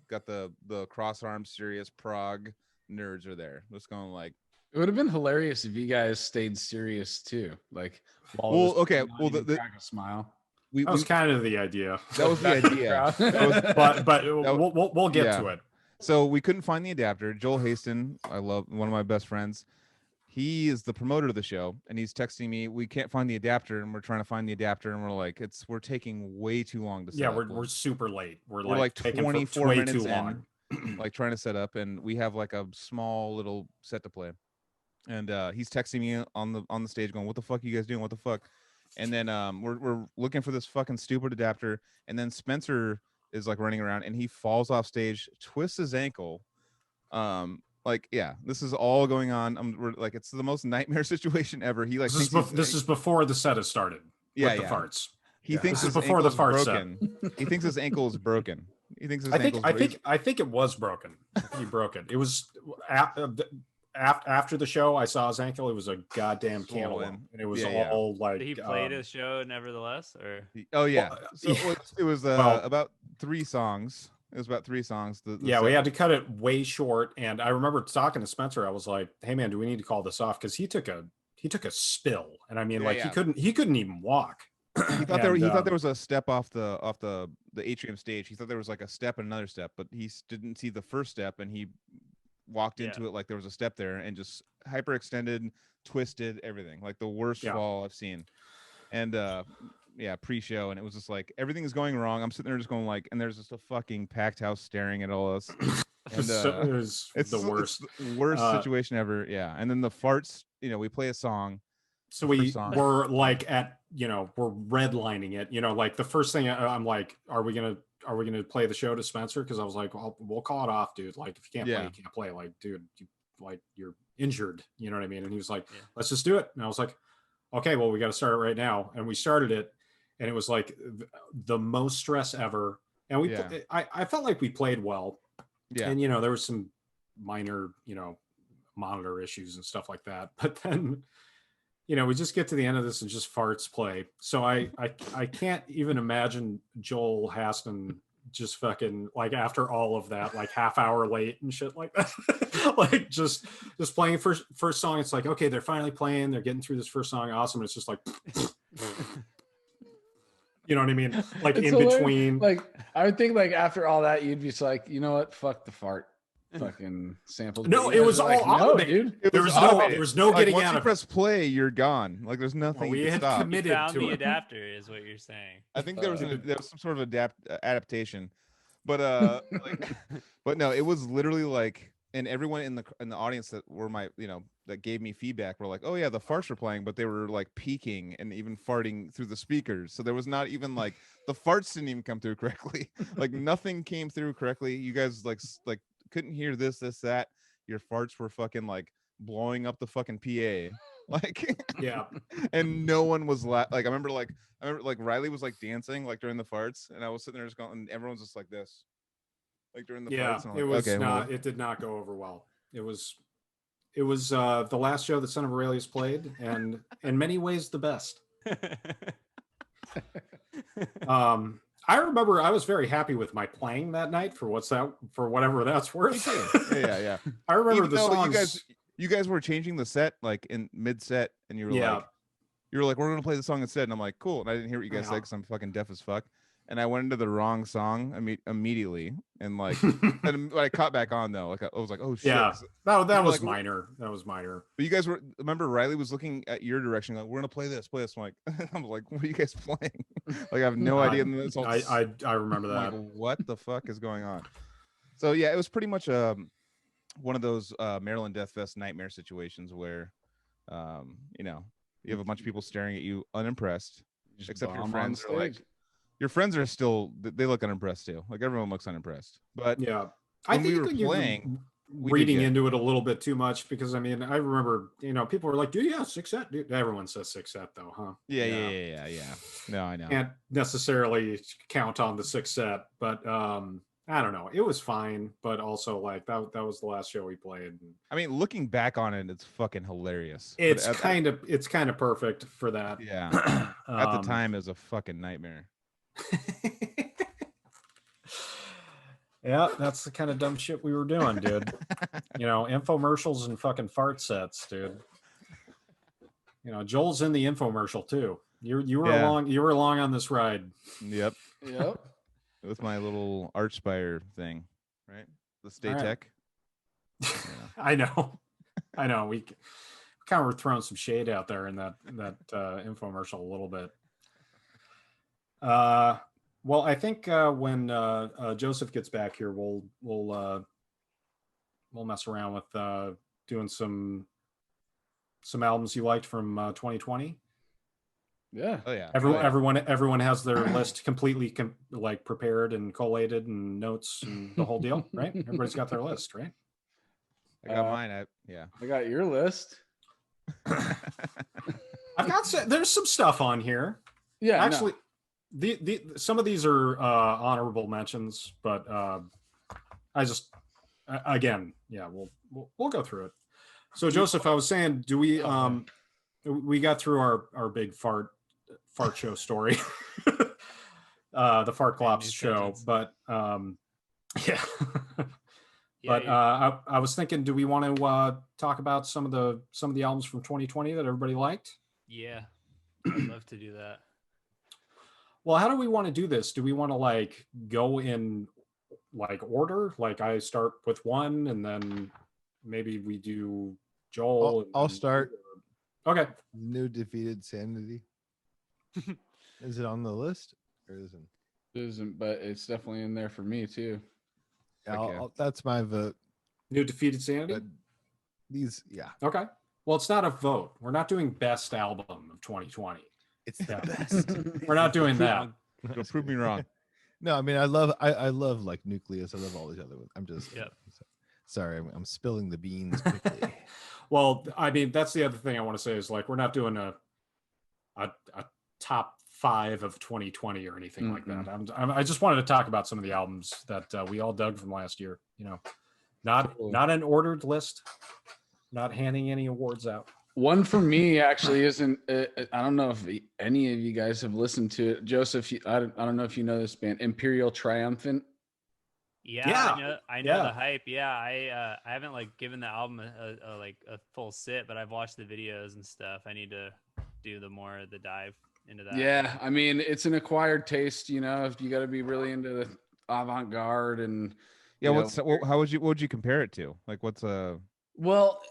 got the cross arms serious prog nerds are there. Just going like, it would have been hilarious if you guys stayed serious too. Like, the crack a smile. That was kind of the idea. That was the idea. We'll get to it. So we couldn't find the adapter. Joel Haston, I love, one of my best friends. He is the promoter of the show, and he's texting me, we can't find the adapter, and we're trying to find the adapter, and we're like, we're taking way too long to set up. We're super late. We're like 24 minutes too long. Like trying to set up, and we have like a small little set to play. And he's texting me on the stage going, what the fuck are you guys doing? What the fuck? And then we're looking for this fucking stupid adapter, and then Spencer is like running around, and he falls off stage, twists his ankle. This is all going on. We're like, it's the most nightmare situation ever. He like this is before the set has started. Yeah, the farts. He thinks this is before the farts broken. He thinks his ankle is broken. He thinks his I think it was broken. He broke it. It was after the show. I saw his ankle. It was a goddamn cantaloupe, and it was all like. Did he played his show nevertheless, or? It was about 3 songs. It was about 3 songs. We had to cut it way short. And I remember talking to Spencer. I was like, "Hey man, do we need to call this off?" Because he took a spill, and I mean, he couldn't even walk. He thought there was a step off the atrium stage. He thought there was like a step and another step, but he didn't see the first step, and he walked into it like there was a step there, and just hyperextended, twisted everything, like the worst fall I've seen. And pre-show, and it was just like everything is going wrong. I'm sitting there just going like, and there's just a fucking packed house staring at all us. And it's the worst. It's the worst situation ever. Yeah. And then the farts, we play a song. So we're like we're redlining it, like the first thing I'm like, are we gonna play the show to Spencer? Because I was like, well, we'll call it off, dude. Like, if you can't play, you can't play. Like, dude, you're injured. You know what I mean? And he was like, let's just do it. And I was like, okay, well, we got to start it right now. And we started it, and it was like the most stress ever. And I felt like we played well. Yeah. And there was some minor, monitor issues and stuff like that. But then, we just get to the end of this and just farts play. So I can't even imagine Joel Haston just fucking like after all of that, like half hour late and shit like that. Like just playing first song. It's like, okay, they're finally playing. They're getting through this first song. Awesome. And it's just like, you know what I mean? Like it's in hilarious. Between. Like I would think like after all that, you'd be like, you know what? Fuck the fart. Fucking samples. No, it was all automated. There was no getting out of it. Once you press play, you're gone. Like there's nothing. We had committed to the adapter, is what you're saying. I think there was some sort of adaptation, but but no, it was literally like and everyone in the audience that were that gave me feedback were like, oh yeah, the farts were playing, but they were like peaking and even farting through the speakers. So there was not even like the farts didn't even come through correctly. Like nothing came through correctly. You guys like couldn't hear this, that. Your farts were fucking like blowing up the fucking PA. Like Yeah. and no one was like I remember like Riley was like dancing like during the farts, and I was sitting there just going, and everyone's just like this. Like during the Yeah, farts. And I'm it like, was okay, not. It did not go over well. It was the last show that Son of Aurelius played, and in many ways the best. I remember I was very happy with my playing that night for whatever that's worth. yeah. I remember Even the though songs. you guys were changing the set like in mid set, and you were like, we're gonna play the song instead, and I'm like, cool. And I didn't hear what you guys said because I'm fucking deaf as fuck. And I went into the wrong song immediately, and like, and I caught back on though. Like I was like, oh shit. Yeah, that was like, minor. That was minor. But you guys remember Riley was looking at your direction, like, we're gonna play this. I'm like, I'm like, what are you guys playing? Like, I have no idea. I remember that. Like, what the fuck is going on? So yeah, it was pretty much one of those Maryland Death Fest nightmare situations where, you have a bunch of people staring at you unimpressed, except your friends are like. Your friends are still, they look unimpressed too. Like everyone looks unimpressed. But yeah, I think we were playing, reading into it a little bit too much, because I mean, I remember, people were like, dude, yeah, six set. Dude, everyone says six set though, huh? Yeah. No, I know. Can't necessarily count on the six set, but I don't know. It was fine, but also like that was the last show we played. I mean, looking back on it, it's fucking hilarious. It's kind of perfect for that. Yeah. At the time, it was a fucking nightmare. Yeah, that's the kind of dumb shit we were doing, dude. Infomercials and fucking fart sets, dude. Joel's in the infomercial too. You were along on this ride. Yep. With my little Archspire thing, right? The Stay All right. Tech. Yeah. I know. We kind of were throwing some shade out there in that infomercial a little bit. Well, I think when Joseph gets back here, we'll mess around with doing some albums you liked from 2020. Yeah. Oh yeah. Everyone has their list completely prepared and collated and notes and the whole deal, right? Everybody's got their list, right? I got mine. I got your list. I've got there's some stuff on here. Yeah, actually. No. Some of these are honorable mentions, but I just we'll go through it. So Joseph, I was saying, do we got through our big fart show story, the fart glops show, but yeah. But I was thinking, do we want to talk about some of the albums from 2020 that everybody liked? Yeah, I'd love to do that. Well, how do we want to do this? Do we want to go in order? Like I start with one, and then maybe we do Joel. I'll start. Okay. New Defeated Sanity. Is it on the list or isn't? It isn't, but it's definitely in there for me too. Yeah, that's my vote. New Defeated Sanity. But yeah. Okay. Well, it's not a vote. We're not doing best album of 2020. It's the best. We're not doing that. Don't prove me wrong. No, I mean, I love like Nucleus. I love all these other ones. I'm just sorry. I'm spilling the beans quickly. Well, I mean, that's the other thing I want to say is we're not doing a top 5 of 2020 or anything like that. I just wanted to talk about some of the albums that we all dug from last year. Not an ordered list. Not handing any awards out. One for me actually isn't. I don't know if any of you guys have listened to it, Joseph. I don't know if you know this band, Imperial Triumphant. Yeah. I know the hype. Yeah, I haven't given the album a full sit, but I've watched the videos and stuff. I need to do the dive into that. Yeah, I mean, it's an acquired taste. If you got to be really into the avant-garde and what would you compare it to? Well,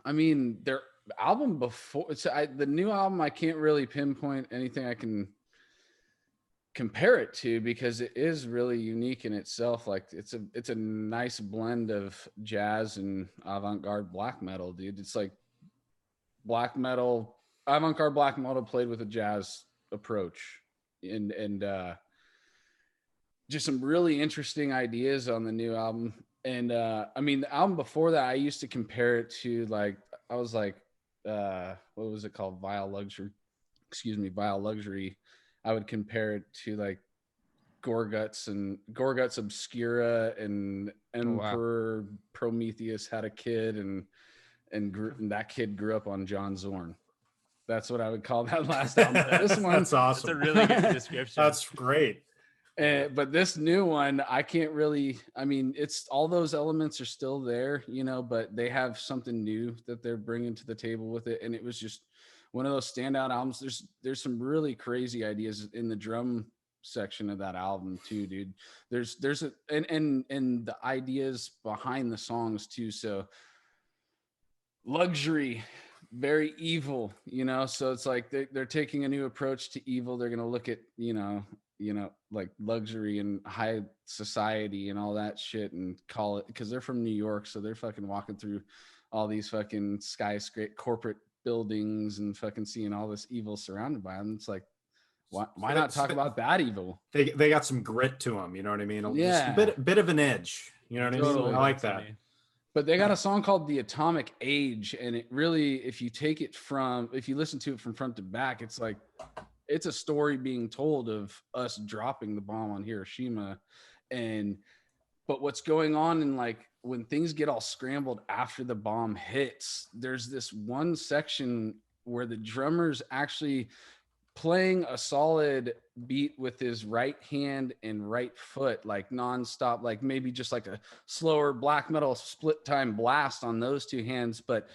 I mean, their album before the new album, I can't really pinpoint anything I can compare it to, because it is really unique in itself. Like it's a nice blend of jazz and avant-garde black metal, dude. It's like black metal, avant-garde black metal played with a jazz approach, and just some really interesting ideas on the new album. And I mean, the album before that, I used to compare it to, like, I was like, what was it called? Vile Luxury. I would compare it to like Gorguts Obscura and Oh, wow. Emperor Prometheus had a kid, and that kid grew up on John Zorn. That's what I would call that last album. This one, That's awesome. That's a really good description. That's great. but this new one, I can't really, I mean, it's all those elements are still there, you know, but they have something new that they're bringing to the table with it. And it was just one of those standout albums. There's some really crazy ideas in the drum section of that album too, dude. There's and the ideas behind the songs too. So luxury, very evil, you know. So it's like they're taking a new approach to evil. They're gonna look at, you know, like luxury and high society and all that shit, and call it, because they're from New York, so they're fucking walking through all these fucking skyscraper corporate buildings and fucking seeing all this evil surrounded by them. It's like, why not talk about that evil? They got some grit to them, you know what I mean? Yeah. Just a bit of an edge, you know what I mean? Totally. I like that. But they got a song called The Atomic Age, and it really, if you listen to it from front to back, it's like, it's a story being told of us dropping the bomb on Hiroshima. But what's going on, in like when things get all scrambled after the bomb hits, there's this one section where the drummer's actually playing a solid beat with his right hand and right foot, like nonstop, like maybe just like a slower black metal split time blast on those two hands. But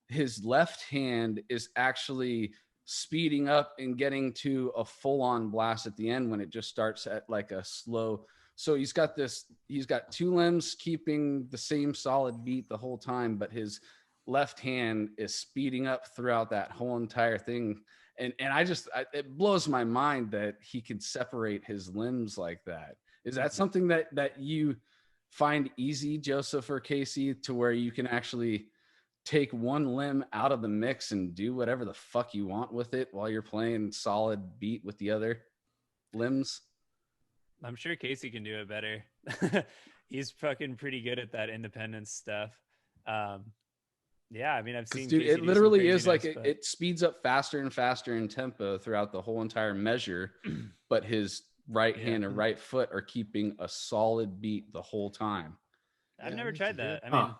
his left hand is actually speeding up and getting to a full-on blast at the end, when it just starts at like a slow. So he's got two limbs keeping the same solid beat the whole time, but his left hand is speeding up throughout that whole entire thing. And it blows my mind that he can separate his limbs like that. Is that something that you find easy, Joseph or Casey, to where you can actually take one limb out of the mix and do whatever the fuck you want with it while you're playing solid beat with the other limbs? I'm sure Casey can do it better. He's fucking pretty good at that independent stuff. Yeah, I mean, I've seen, dude, Casey it literally is like but it speeds up faster and faster in tempo throughout the whole entire measure, but his right hand and right foot are keeping a solid beat the whole time. I've never tried that. I mean,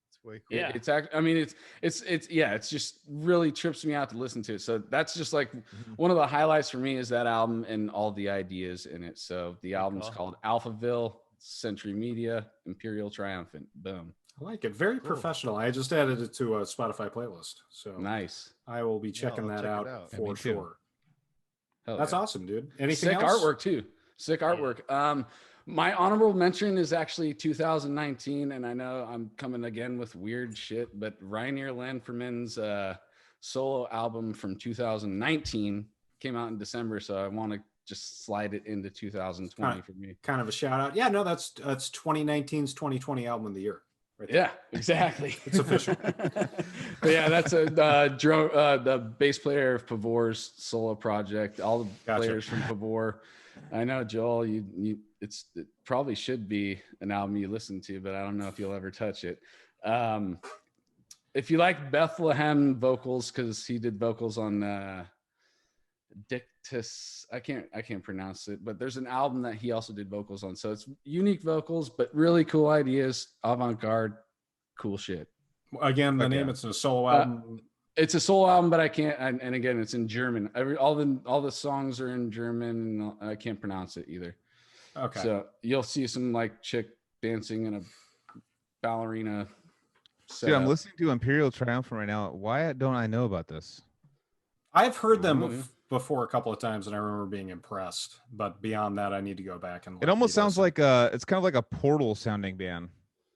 It's way cool. Yeah. It's actually, I mean, it's just really trips me out to listen to it. So that's just like one of the highlights for me, is that album and all the ideas in it. So the album's called Alphaville, Century Media, Imperial Triumphant. Boom. I like it. Very professional. I just added it to a Spotify playlist. So Nice. I will be checking that out for me too. sure. Hell That's yeah. awesome, dude. Anything Sick else? artwork too. Sick artwork. My honorable mention is actually 2019, and I know I'm coming again with weird shit, but Rainier Landferman's solo album from 2019 came out in December, so I want to just slide it into 2020 for me. Kind of a shout out. Yeah, no, that's 2019's 2020 album of the year. Right there. Yeah, exactly. It's official. But yeah, that's the bass player of Pavor's solo project. All the players from Pavor. I know, Joel, it probably should be an album you listen to, but I don't know if you'll ever touch it. If you like Bethlehem vocals, because he did vocals on Dictus, I can't pronounce it, but there's an album that he also did vocals on. So it's unique vocals, but really cool ideas, avant-garde, cool shit. Again, the name, it's a solo album. It's a solo album, but I can't. And again, it's in German. All the songs are in German, and I can't pronounce it either. Okay. So you'll see some like chick dancing in a ballerina. Dude, I'm listening to Imperial Triumphant right now. Why don't I know about this? I've heard them before a couple of times, and I remember being impressed. But beyond that, I need to go back and. It almost sounds like it's kind of like a Portal sounding band.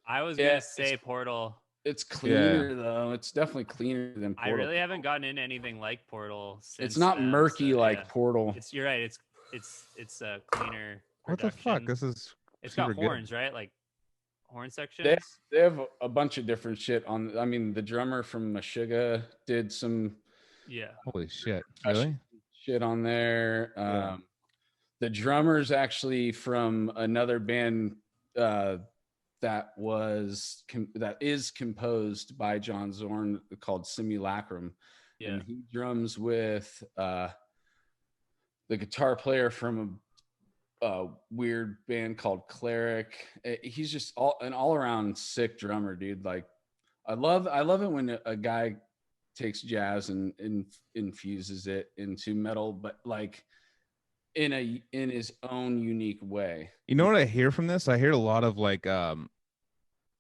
I was gonna say Portal. It's cleaner though. It's definitely cleaner than Portal. I really haven't gotten into anything like Portal since. It's not murky like Portal. You're right. it's a cleaner What the fuck? production. This is It's got super good. horns, right? Like horn They sections. they have a bunch of different shit on. I mean, the drummer from Meshuggah did some Yeah. Holy shit! percussion Really? shit on there. Yeah. The drummer's actually from another band that is composed by John Zorn called Simulacrum, Yeah. and he drums with the guitar player from a weird band called Cleric. He's just an all around sick drummer, dude. Like I love it when a guy takes jazz and infuses it into metal, but like in his own unique way. You know what I hear from this? I hear a lot of like a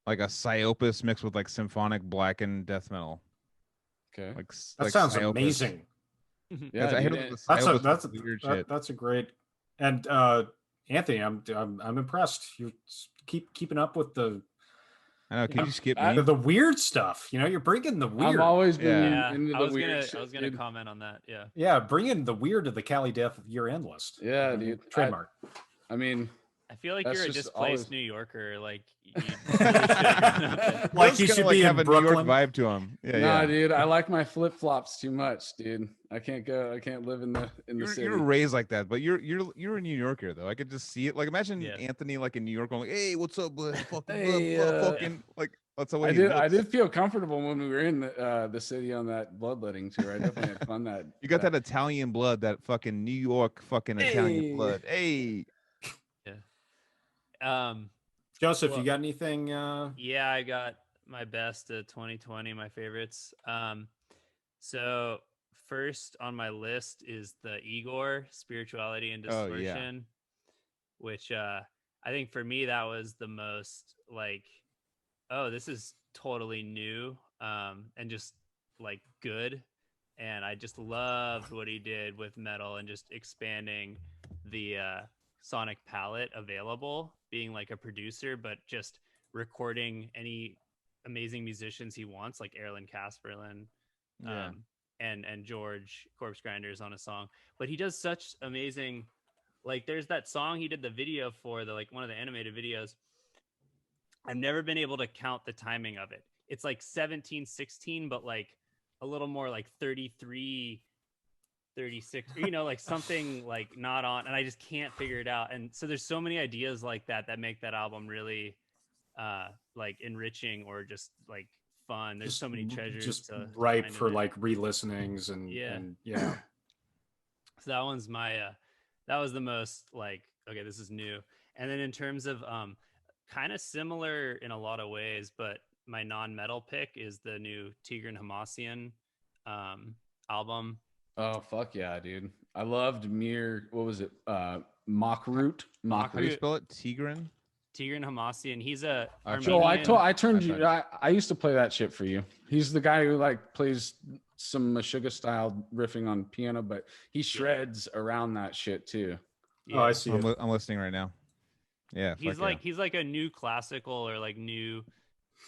psyopus mixed with like symphonic blackened death metal. Okay. Like That like sounds psyopus. amazing. Yeah, I hear dude, like the That's a psyopus weird shit. that's a great. And Anthony, I'm impressed. You keeping up with the I know. Can you skip I- me? the weird stuff. You know, you're bringing the weird. I've always been Yeah. into I the was weird gonna shit, I was gonna dude. comment on that. Yeah. Yeah, bringing the weird to the Cali Death year-end list. Yeah, dude. Trademark. I mean, I feel like That's you're a just displaced always- New Yorker. Like, you really should've grown up in- Like Feels he kinda should like be have in a New York Brooklyn. vibe to him. Yeah, nah, yeah. dude. I like my flip flops too much, dude. I can't live in the city. You're raised like that, but you're a New Yorker though. I could just see it. Like imagine Yeah. Anthony like in New York going like, "Hey, what's up, bud? Fucking, Hey, fucking like that's the way I he did. looks. I did feel comfortable when we were in the city on that bloodletting tour. I definitely had fun. You got that Italian blood, that fucking New York fucking Italian Hey. blood. Hey, Joseph, Well- you got anything? Yeah, I got my best of 2020, my favorites. So first on my list is the Igor Spirituality and Oh, yeah. Distortion, which I think for me that was the most like, oh, this is totally new and just like good. And I just loved what he did with metal and just expanding the sonic palette available, being like a producer, but just recording any amazing musicians he wants, like Erlen Kasperlin Yeah. and George Corpse Grinders on a song. But he does such amazing, like there's that song he did the video for, the like one of the animated videos. I've never been able to count the timing of it. It's like 17/16, but like a little more like 33 36, you know, like something like not on, and I just can't figure it out. And so there's so many ideas like that that make that album really like enriching or just like fun. There's so many treasures Just to ripe find in for it. like re-listenings and Yeah. and yeah. So that one's my that was the most like, okay, this is new. And then in terms of kind of similar in a lot of ways, but my non-metal pick is the new Tigran Hamasyan album. Oh fuck yeah, dude! I loved Mir. What was it? Mockroot. How do you Mockroot. spell it? Tigran? Tigran Hamasyan. He's a Joel, Armenian. I turned I you. I used to play that shit for you. He's the guy who like plays some Meshuggah style riffing on piano, but he shreds around that shit too. Oh, I see. I'm listening right now. Yeah, He's fuck like he's like a new classical or like new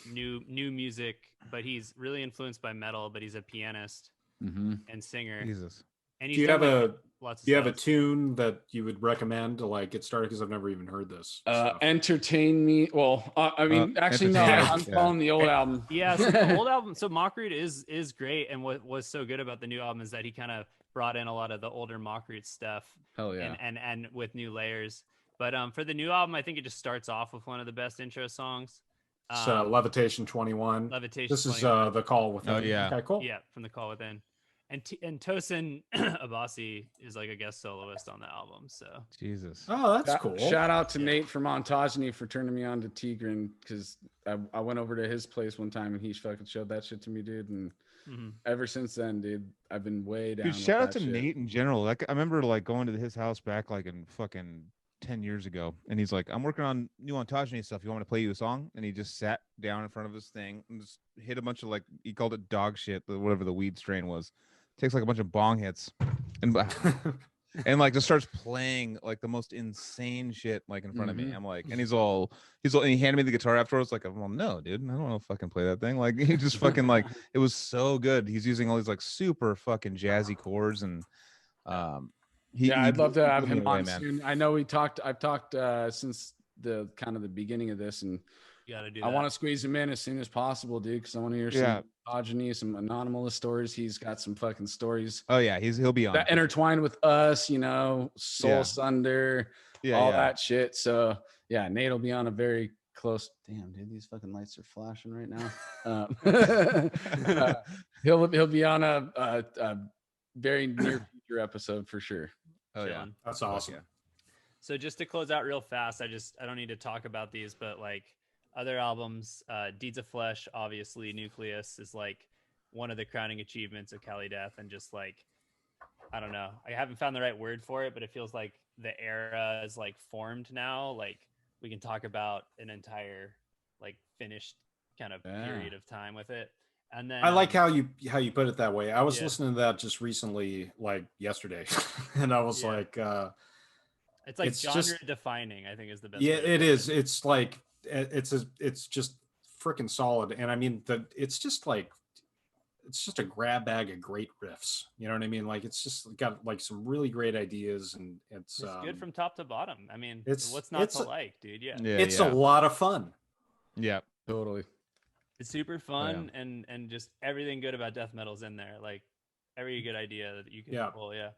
music, but he's really influenced by metal. But he's a pianist Mm-hmm. and singer. yeah. Jesus. And he's Do you done, have like, lots of Do you have a styles. tune that you would recommend to like get started? Because I've never even heard this. stuff. Entertain me. Well, I mean, actually, no. Entertain I'm Us, yeah. following the old album. Yeah, so the old album. So Mockroot is great, and what was so good about the new album is that he kind of brought in a lot of the older Mockroot stuff, Hell yeah. and with new layers. But for the new album, I think it just starts off with one of the best intro songs. It's Levitation 21. Levitation. This is 21. the call with. Oh, yeah. Okay, cool. Yeah, from the Call Within. And Tosin Abasi is like a guest soloist on the album. So Jesus. Oh, that's cool. Shout out to Yeah. Nate from Ontogeny for turning me on to Tigran, because I went over to his place one time and he fucking showed that shit to me, dude. And mhm. ever since then, dude, I've been way down. Dude, with shout out that to shit. Nate in general. Like I remember like going to his house back like in fucking 10 years ago, and he's like, I'm working on new Ontogeny stuff. You want me to play you a song? And he just sat down in front of his thing and just hit a bunch of like, he called it dog shit, whatever the weed strain was. Takes like a bunch of bong hits and and like just starts playing like the most insane shit like in front of me. I'm like, and he's all and he handed me the guitar afterwards. Like, well, no, dude, I don't want to fucking play that thing. Like he just fucking like, it was so good. He's using all these like super fucking jazzy chords and I'd love to have blew me him away, on man. soon. I know I've talked since the kind of the beginning of this, and You got to do I that. want to squeeze him in as soon as possible, dude, because I want to hear Yeah. some progeny, some anonymous stories. He's got some fucking stories Oh yeah, he'll be on that intertwine with us, you know, Soul Yeah. Sunder, yeah, all yeah. that shit. So yeah, Nate will be on a very close. Damn, dude, these fucking lights are flashing right now. He'll be on a very near future episode for sure. Oh yeah, Chilling. That's awesome. Yeah. So just to close out real fast, I don't need to talk about these, but like other albums, Deeds of Flesh, obviously Nucleus is like one of the crowning achievements of Cali Death, and just like I don't know, I haven't found the right word for it, but it feels like the era is like formed now. Like we can talk about an entire like finished kind of period of time with it. And then I like how you put it that way. I was Yeah. listening to that just recently, like yesterday, and I was Yeah. like, it's like it's genre just- defining, I think is the best yeah, way to it put is. It's like it's just freaking solid. And I mean, it's just a grab bag of great riffs. You know what I mean? Like it's just got like some really great ideas, and it's good from top to bottom. I mean, it's- what's not it's to a- like, dude? Yeah. it's a lot of fun. Yeah. Totally. It's super fun, and just everything good about death metal's in there. Like every good idea that you can pull. Yeah.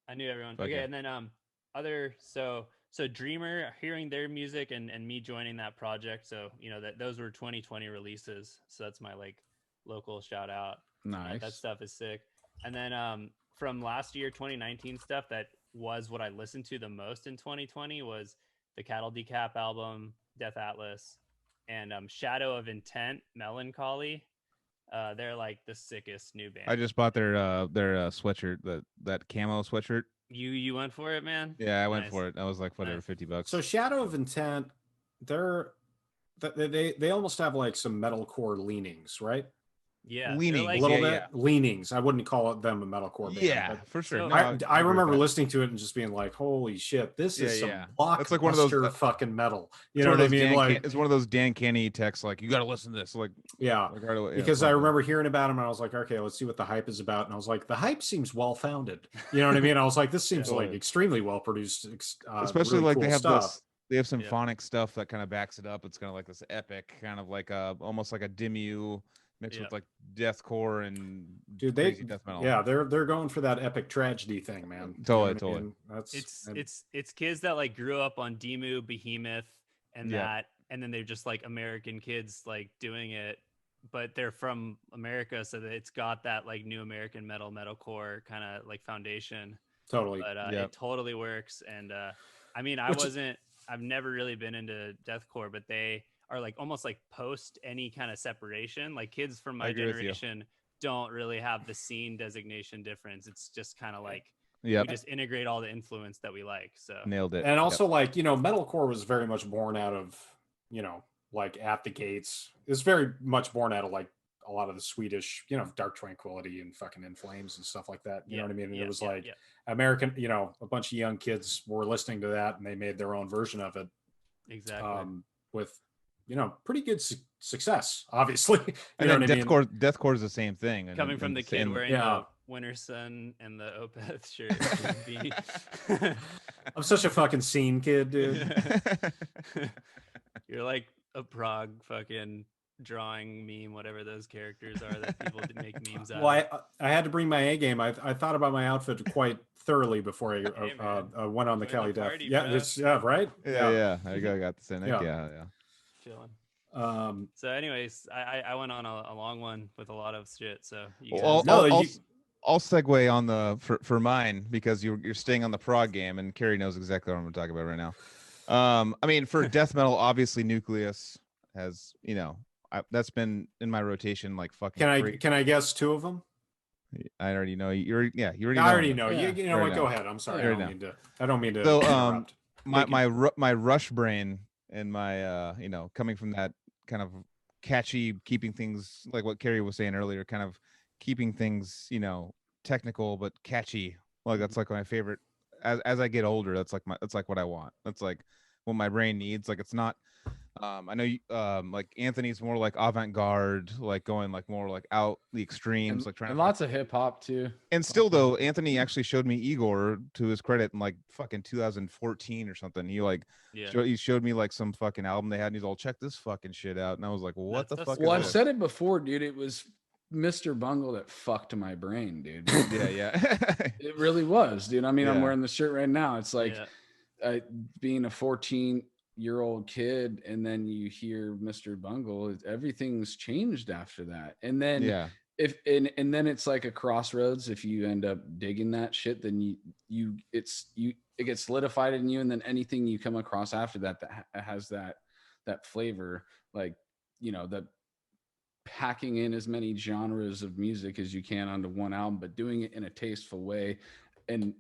I knew everyone. Fuck Okay, yeah. and then other so Dreamer, hearing their music and me joining that project. So you know that those were 2020 releases. So that's my like local shout out. Nice. That stuff is sick. And then from last year, 2019 stuff that was what I listened to the most in 2020 was the Cattle Decap album, Death Atlas, and Shadow of Intent, Melancholy. They're like the sickest new band. I just bought their sweatshirt, that camo sweatshirt. You went for it, man? Yeah, I went Nice. for it. I was like whatever, Nice. $50. So Shadow of Intent, they almost have like some metalcore leanings, right? Yeah, they're Leaning, A like, little yeah, bit leanings. I wouldn't call it them a metalcore band. Yeah, but for sure. So- No, I agree with remember that. listening to it and just being like, "Holy shit, this is some blockbuster It's like one of those fucking metal." You It's know one what of I those mean? Like, it's one of those Dan Kenny texts, like you got to listen to this, like yeah. right away. Yeah, Because it's I one of remember hearing about him and I was like, okay, let's see what the hype is about. And I was like, the hype seems well founded. You know what I mean? I was like, this seems like Totally. extremely well produced, especially really like cool they have stuff. they have Yeah. symphonic stuff that kind of backs it up. It's kind of like this epic, kind of like almost like a Dimmu mixed with like deathcore and Dude, crazy death metal. yeah, they're going for that epic tragedy thing, man. Totally, You know what I totally. mean? That's it's kids that like grew up on Demu, Behemoth, and Yeah. that, and then they're just like American kids like doing it, but they're from America, so that it's got that like new American metalcore kind of like foundation. totally. But Yep. it totally works. And I mean, I've never really been into deathcore, but they are like almost like post any kind of separation. Like kids from my agree with you. generation don't really have the scene designation difference. It's just kind of like Yep. we just integrate all the influence that we like. So Nailed it. And also, like, you know, metalcore was very much born out of, you know, like At the Gates. It's very much born out of like a lot of the Swedish, you know, Dark Tranquility and fucking In Flames and stuff like that. You know what I mean? And it was like American, you know, a bunch of young kids were listening to that and they made their own version of it. Exactly. With, you know, pretty good success, obviously. You And know then what I mean? deathcore is the same thing. And, Coming from the kid and- wearing yeah. the Winter Sun and the Opeth shirt. I'm such a fucking scene kid, dude. You're like a Prague fucking drawing meme, whatever those characters are that people make memes out Well, of. I had to bring my A game. I thought about my outfit quite thoroughly before I Hey, man. went on the Join the Cali Death. party, Yeah, bro. right. yeah. I got this in it. Yeah. Yeah. Chilling. So anyways, I went on a long one with a lot of shit. So you guys, Well, I'll segue on the for mine because you're staying on the prog game, and Cary knows exactly what I'm talking about right now. I mean, for death metal, obviously Nucleus has, you know, that's been in my rotation like fucking. Can I guess two of them? I already know you already I know. already know. Yeah. You know what? Go ahead. I'm sorry. I don't mean to So interrupt. my rush brain and my you know, coming from that kind of catchy, keeping things like what Cary was saying earlier, kind of keeping things, you know, technical but catchy. Like that's like my favorite. As I get older, that's like what I want. That's like what my brain needs. Like it's not I know you, like Anthony's more like avant-garde, like going like more like out the extremes, like trying and to lots of hip hop too. and still though, Anthony actually showed me Igor, to his credit, in like fucking 2014 or something. He like Yeah. he showed me like some fucking album they had, and he's all, check this fucking shit out. And I was like, what That's the fuck Well, is I've this? said it before, dude. It was Mr. Bungle that fucked my brain, dude. Yeah, yeah. It really was, dude. I mean, I'm Yeah. wearing the shirt right now. It's like Yeah. being a 14-year-old kid, and then you hear Mr. Bungle. Everything's changed after that. And then Yeah. and then it's like a crossroads. If you end up digging that shit, then it gets solidified in you, and then anything you come across after that has that flavor, like, you know, the packing in as many genres of music as you can onto one album, but doing it in a tasteful way, and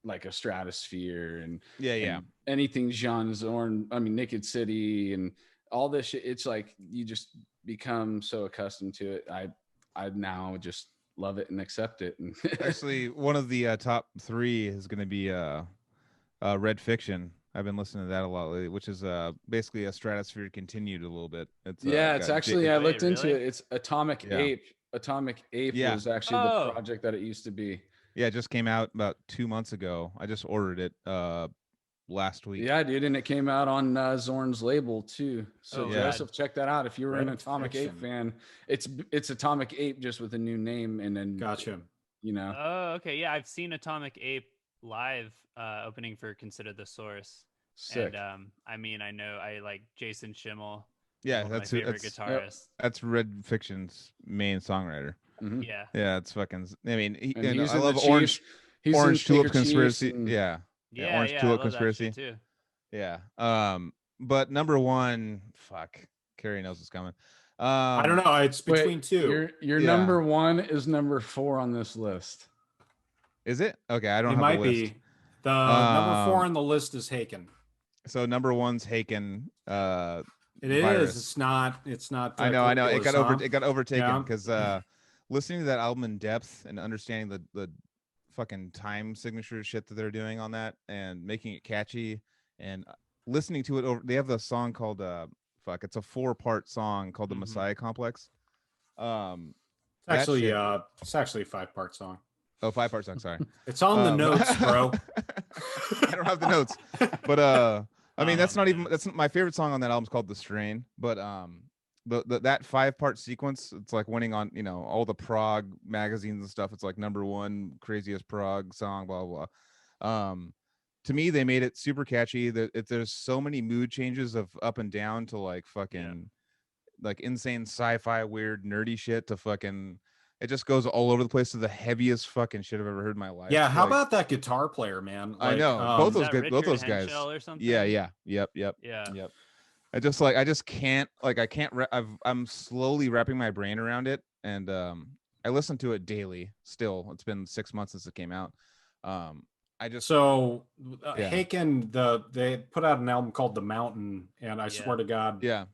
like a Stratosphere and Yeah, yeah. and anything Jean Zorn, I mean Naked City and all this shit. It's like you just become so accustomed to it. I now just love it and accept it. And Actually, one of the top 3 is going to be Red Fiction. I've been listening to that a lot lately, which is basically a Stratosphere continued a little bit. It's yeah, it's actually I Wait, looked into really? it. It's Atomic Yeah. Ape. Atomic Ape Yeah. was actually Oh. the project that it used to be. Yeah, it just came out about 2 months ago. I just ordered it last week. Yeah, dude, and it came out on Zorn's label too. So Oh, yeah. Joseph, check that out. If you were an Red Atomic Ape Fiction. fan, it's Atomic Ape just with a new name, and then Gotcha. you know. Oh, okay. Yeah, I've seen Atomic Ape live opening for Consider the Source. Sick. And I mean, I know I like Jason Schimmel. Yeah, one of that's my who, favorite guitarists. that's Red Fiction's main songwriter. Mhm. Yeah. Yeah, it's fucking. I mean, And you know, he's I in the love Orange Chiefs. He's in Orange Tulip Kicker Chiefs Conspiracy. and- Yeah, Yeah, Orange I Tulip love that Conspiracy. shit too. Yeah. But number 1, fuck, Carrie knows what's coming. I don't know. It's between Wait, two. Your Yeah. number 1 is number 4 on this list. Is it? Okay, I don't It have might the list. be. The number 4 on the list is Haken. So number 1's Haken. It is. Virus. It's not. It's not. I know. It got Caligula's, it got overtaken Yeah. because listening to that album in depth and understanding the fucking time signature shit that they're doing on that and making it catchy and listening to it over. They have the song called it's a 4-part song called The Mhm. Messiah Complex. That Actually, shit- it's actually a 5-part song. Oh, 5-part song. Sorry. It's on the notes, bro. I don't have the notes, but I mean, that's not even, that's my favorite song on that album is called The Strain, but that 5-part sequence, it's like winning on, you know, all the prog magazines and stuff. It's like number 1 craziest prog song, blah blah blah. To me, they made it super catchy. There's so many mood changes of up and down to like fucking like insane sci-fi weird nerdy shit to fucking, it just goes all over the place to the heaviest fucking shit I've ever heard in my life. Yeah. How Like, about that guitar player, man? I know, um, both Is those that guys, both Richard those guys. Hentschel or something? Yeah, yep, Yeah. yep. I just can't, like, I can't. I'm slowly wrapping my brain around it, and I listen to it daily. Still, it's been 6 months since it came out. I just So Yeah. Haken, they put out an album called The Mountain, and I swear to God, yeah,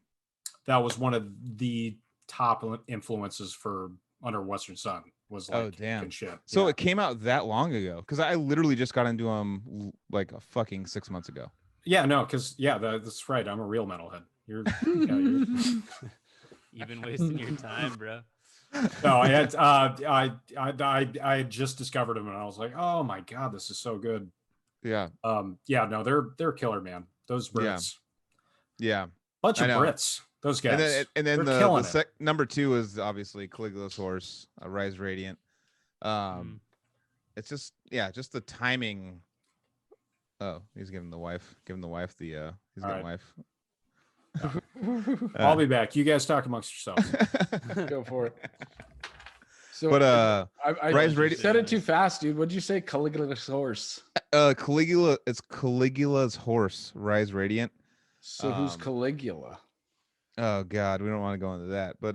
that was one of the top influences for Under Western Sun. Was like Oh, damn. good shit. so Yeah. it came out that long ago because I literally just got into them like a fucking 6 months ago. Yeah, no, because that's right. I'm a real metalhead. You're, you're You've been wasting your time, bro. no, I had I had just discovered him and I was like, oh my God, this is so good. Yeah, Yeah, no, they're killer, man. Those Brits, yeah. bunch I of know. Brits. Those guys, And then they're killing it. number 2 is obviously Caligula's Horse, Rise Radiant. It's just just the timing. Oh, he's giving the wife the he's got right. wife. I'll be back. You guys talk amongst yourselves. Go for it. So, But I Rise Radiant said it too fast, dude. What'd you say? Caligula's horse. Caligula, it's Caligula's Horse, Rise Radiant. So who's Caligula? Oh God, we don't want to go into that, but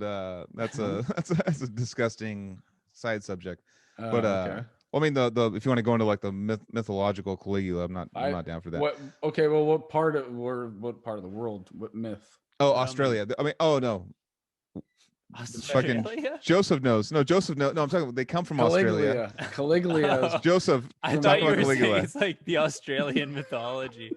that's that's a disgusting side subject. But Okay. well, I mean, the if you want to go into like the mythological Caligula, I'm not down for that. What? Okay. Well, what part of the world? What myth? Oh, Australia. I mean, oh no, fucking Australia? Joseph knows. No, Joseph no. No, I'm talking. They come from Australia. Caligula. is- Joseph. I from thought you were Caligula. saying it's like the Australian mythology.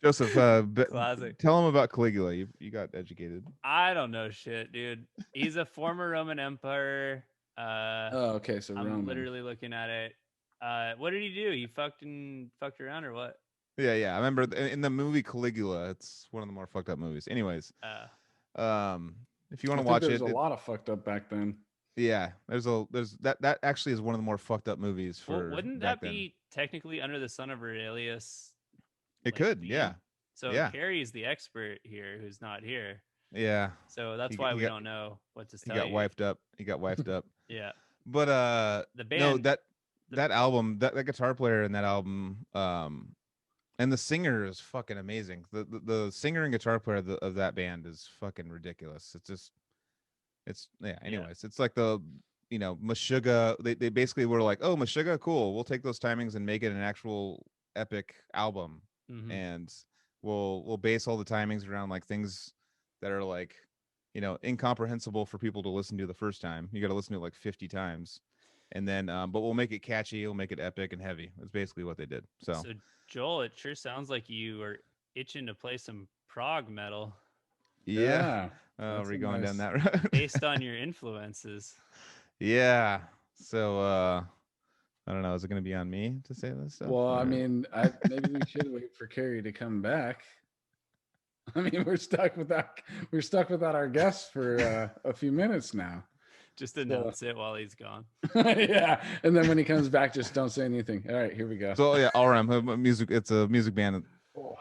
Joseph, Classic. tell him about Caligula. You got educated. I don't know shit, dude. He's a former Roman emperor. Oh, okay. So I'm Roman. literally looking at it. What did he do? He fucked around or what? Yeah. I remember in the movie Caligula. It's one of the more fucked up movies. Anyways, if you want I to think watch there was it, a lot of fucked up back then. yeah, there's that actually is one of the more fucked up movies for Well, wouldn't back that be technically under the son of Aurelius? then. It like, could, theme? yeah, So yeah. Carrie's the expert here, who's not here. yeah. So that's He why he we got don't know what to he tell got you. wifed up. He got wifed up. Yeah, But the no, band. that album, that guitar player in that album, and the singer is fucking amazing. The singer and guitar player of that band is fucking ridiculous. It's yeah. Anyways, it's like Meshuggah. They basically were like, oh, Meshuggah, cool. We'll take those timings and make it an actual epic album, Mhm. and we'll base all the timings around like things that are like incomprehensible for people to listen to the first time. You got to listen to it like 50 times, and then but we'll make it catchy. We'll make it epic and heavy. That's basically what they did. So Joel, it sure sounds like you are itching to play some prog metal yeah. That's We're a going down nice- that road. based on your influences. Yeah. So I don't know. Is it going to be on me to say this stuff? Well, I or- mean, maybe we should wait for Carrie to come back. I mean, we're stuck without our guest for a few minutes now. Just announce it while he's gone. Yeah, and then when he comes back, just don't say anything. All right, here we go. So yeah, AllRealm music. It's a music band. Oh.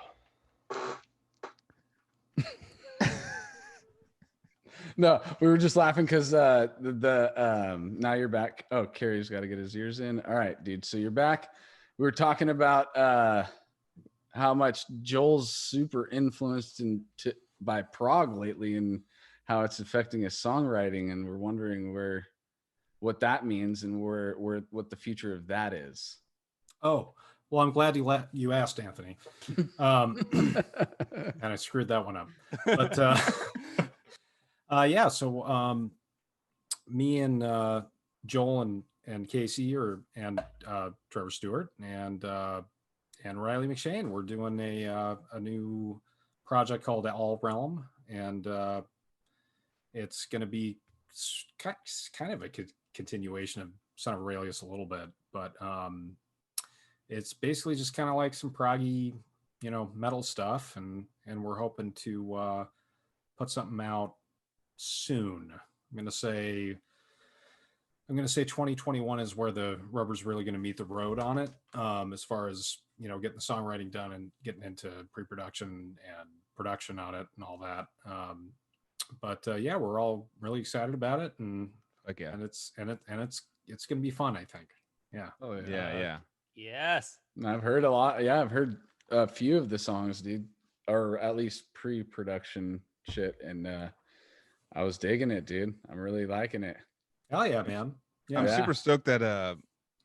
No, we were just laughing because now you're back. Oh, Carrie's got to get his ears in. All right, dude. So you're back. We were talking about how much Joel's super influenced by prog lately and how it's affecting his songwriting, and we're wondering what that means and what the future of that is. Oh, well, I'm glad you asked, Anthony. And I screwed that one up. But yeah, so me and Joel and Casey and Trevor Stewart and Riley McShane, we're doing a new project called AllRealm, and it's going to be kind of a continuation of Son of Aurelius a little bit, but it's basically just kind of like some proggy, metal stuff, and we're hoping to put something out soon. I'm gonna say 2021 is where the rubber's really going to meet the road on it, as far as getting the songwriting done and getting into pre-production and production on it and all that. But yeah, we're all really excited about it, and Yeah. and it's going to be fun, I think. Yeah. Oh Yeah. Yes. I've heard a lot. Yeah, I've heard a few of the songs, dude, or at least pre-production shit, and I was digging it, dude. I'm really liking it. Hell yeah, man. Yeah. I'm super stoked that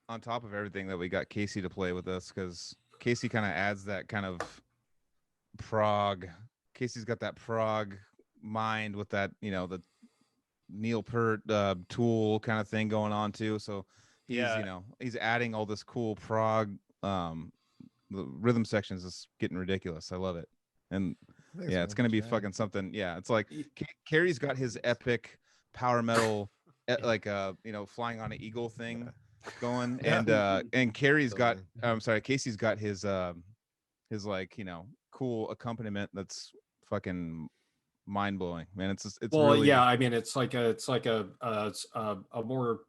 on top of everything that we got Casey to play with us, because Casey kind of adds that kind of prog. Casey's got that prog mind with that, the Neil Peart Tool kind of thing going on too. So he's he's adding all this cool prog. The rhythm sections is getting ridiculous. I love it. And Thanks, yeah, it's man. gonna be fucking something. Yeah, it's like Carrie's got his epic power metal, like flying on an eagle thing going, and Carrie's got. I'm sorry, Casey's got his like cool accompaniment that's fucking mind blowing, man. It's well, really, yeah. I mean, it's like a more,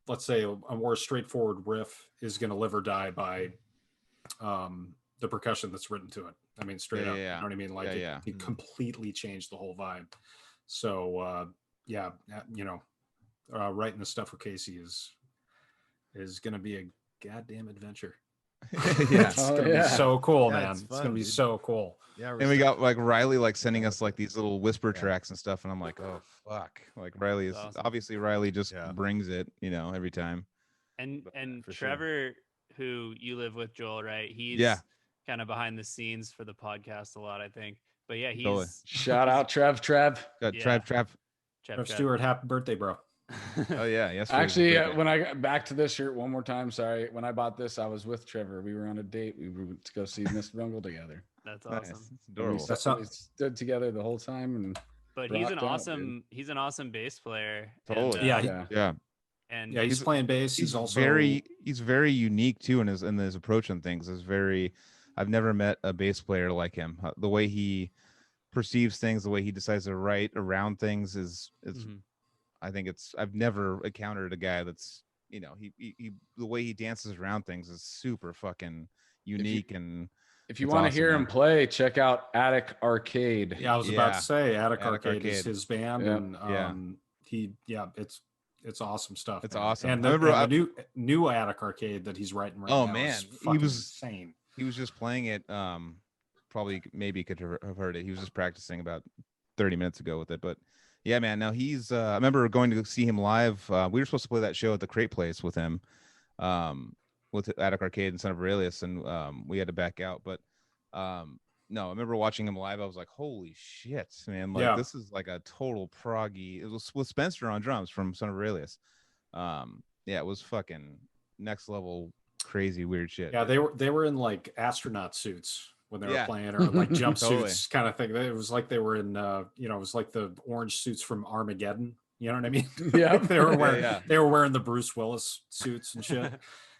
let's say, a more straightforward riff is going to live or die by the percussion that's written to it. I mean, straight up. You know what I mean? Like it completely changed the whole vibe. So yeah, writing the stuff for Casey is going to be a goddamn adventure. yeah. It's gonna be so cool, Yeah, man. it's It's fun, gonna be dude. so cool. Yeah, And we got like Riley like sending Yeah. us like these little whisper Yeah. tracks and stuff, and I'm like, oh fuck, like Riley is That's awesome. obviously Riley just Yeah. brings it, every time. And for sure. Trevor, who you live with, Joel, right? He's kind of behind the scenes for the podcast a lot, I think. But yeah, he's Totally. Shout out Trev. Got Yeah. Trav. Trev Stewart, happy birthday, bro. Oh yeah, yes. Actually, when I got back to this shirt one more time, sorry. When I bought this, I was with Trevor. We were on a date. We were to go see Miss Rungle together. That's Nice. awesome. It's adorable. That's We stood together the whole time and But rocked out, dude. he's an awesome bass player. Totally. Yeah, And, he- Yeah. Yeah. and yeah, he's playing bass. He's also he's very unique too in his approach on things. Is very, I've never met a bass player like him. The way he perceives things, the way he decides to write around things is Mhm. I think I've never encountered a guy that's, he the way he dances around things is super fucking unique. And If you it's want to awesome, hear man. him play, check out Attic Arcade. Yeah, I was about Yeah. to say Attic Attic Arcade is Arcade. his band, Yeah. and it's awesome stuff. It's man. awesome. And I the, remember and the new Attic Arcade that he's writing right Oh now man, is he fucking was insane. he was just playing it. Probably maybe you could have heard it. He was just practicing about 30 minutes ago with it. But yeah, man. Now he's. I remember going to see him live. We were supposed to play that show at the Crate Place with him, with Attic Arcade and Son of Aurelius, and we had to back out. But no, I remember watching him live. I was like, holy shit, man! Like Yeah. this is like a total proggy. It was with Spencer on drums from Son of Aurelius. Yeah, it was fucking next level crazy weird shit. Yeah, they were in like astronaut suits when they were Yeah. playing, or like jumpsuits Totally. kind of thing. It was like they were in it was like the orange suits from Armageddon. You know what I mean? Yeah. they were wearing Yeah. they were wearing the Bruce Willis suits and shit.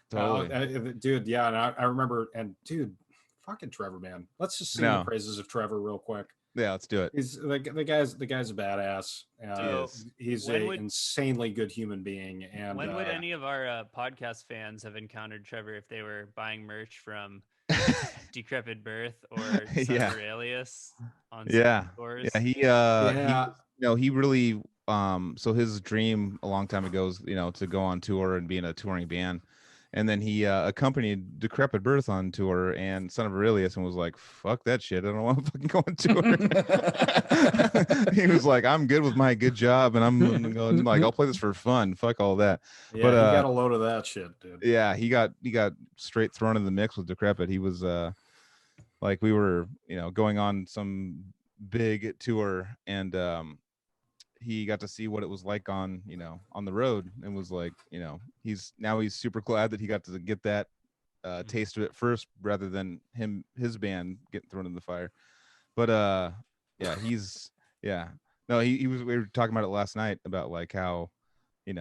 Totally. Dude, yeah, and I remember, and dude, fucking Trevor, man. Let's just sing the No. praises of Trevor real quick. Yeah, let's do it. He's the guy's a badass. So, He's when a would- insanely good human being. And when would any of our podcast fans have encountered Trevor if they were buying merch from Decrepit Birth or Son Yeah. of Aurelius on Yeah. stores? Yeah, he really so his dream a long time ago was, to go on tour and be in a touring band. And then he accompanied Decrepit Birth on tour and Son of Aurelius and was like, fuck that shit. I don't want to fucking go on tour. He was like, I'm good with my good job and I'm going, like, I'll play this for fun. Fuck all that. yeah, But he got a load of that shit, dude. yeah, he got straight thrown in the mix with Decrepit. He was like, we were, going on some big tour and he got to see what it was like on the road and was like, he's super glad that he got to get that taste of it first rather than his band getting thrown in the fire. But yeah, we were talking about it last night about like how he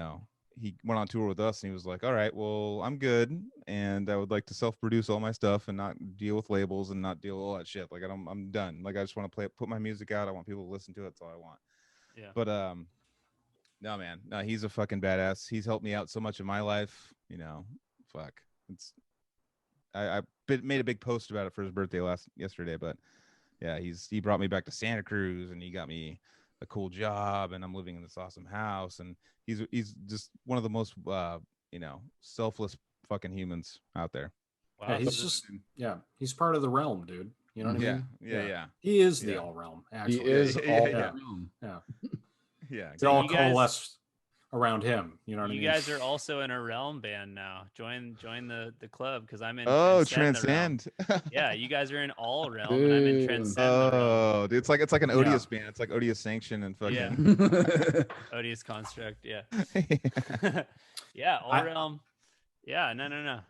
went on tour with us and he was like, all right, well, I'm good and I would like to self-produce all my stuff and not deal with labels and not deal with all that shit. Like I'm done. Like I just want to put my music out. I want people to listen to it. That's all I want. Yeah. But no, man, no, he's a fucking badass. He's helped me out so much in my life. Fuck. I made a big post about it for his birthday yesterday. But yeah, he brought me back to Santa Cruz and he got me a cool job and I'm living in this awesome house and he's just one of the most selfless fucking humans out there. Wow. Yeah, so he's this- just he's part of the realm, dude. You know what I mean? Yeah. He is the Yeah. all realm. He Actually, is all yeah. realm. Yeah, Yeah. they all you guys- coalesce around him. You know what I you mean? guys are also in a realm band now. Join the club because I'm in. Oh, Transcend the Realm. Transcend. Yeah, you guys are in All Realm and I'm in Dude. Transcend the Realm. Oh, dude, it's like an Yeah. Odious band. It's like Odious Sanction and fucking. Yeah. Odious Construct. Yeah. Yeah. All I- Realm. Yeah. No.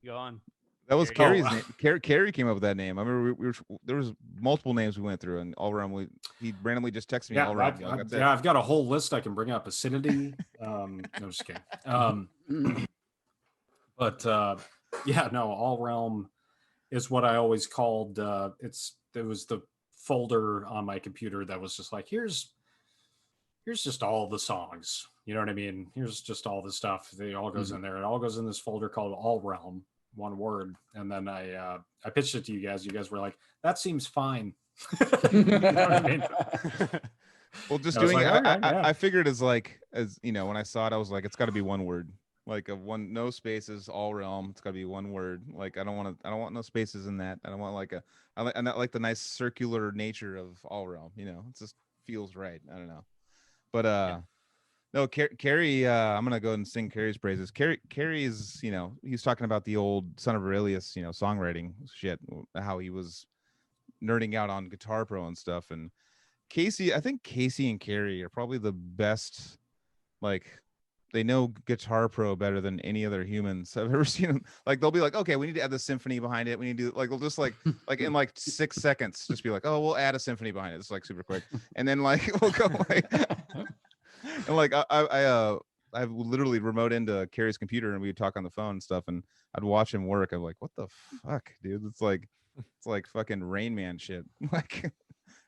Go on. That was Cary. Carrie's name. Carrie came up with that name. I remember we were there was multiple names we went through, and all realm. He randomly just texted me Yeah, all realm. Like, that's it. I've got a whole list I can bring up. Acidity. No, I'm just kidding. But yeah, no, all realm is what I always called. It was the folder on my computer that was just like, here's just all the songs. You know what I mean? Here's just all the stuff. It all goes in there. It all goes in this folder called All Realm, one word. And then I pitched it to you guys. You guys were like, that seems fine. You know what I mean? Well, just I was doing like, it. all right, yeah. I figured as when I saw it, I was like, it's got to be one word, like no spaces, all realm. It's got to be one word. Like I don't want no spaces in that. I don't want I like the nice circular nature of all realm. It just feels right. I don't know, but no, Cary. I'm gonna go and sing Cary's praises. Cary is, he's talking about the old Son of Aurelius, songwriting shit, how he was nerding out on Guitar Pro and stuff. And I think Casey and Cary are probably the best, like, they know Guitar Pro better than any other humans I've ever seen them. Like they'll be like, okay, we need to add the symphony behind it. We need to like they'll just like in like 6 seconds just be like, oh, we'll add a symphony behind it. It's like super quick, and then like we'll go like and like I literally remote into Carrie's computer and we'd talk on the phone and stuff, and I'd watch him work. I'm like, what the fuck, dude? It's like fucking Rain Man shit. Like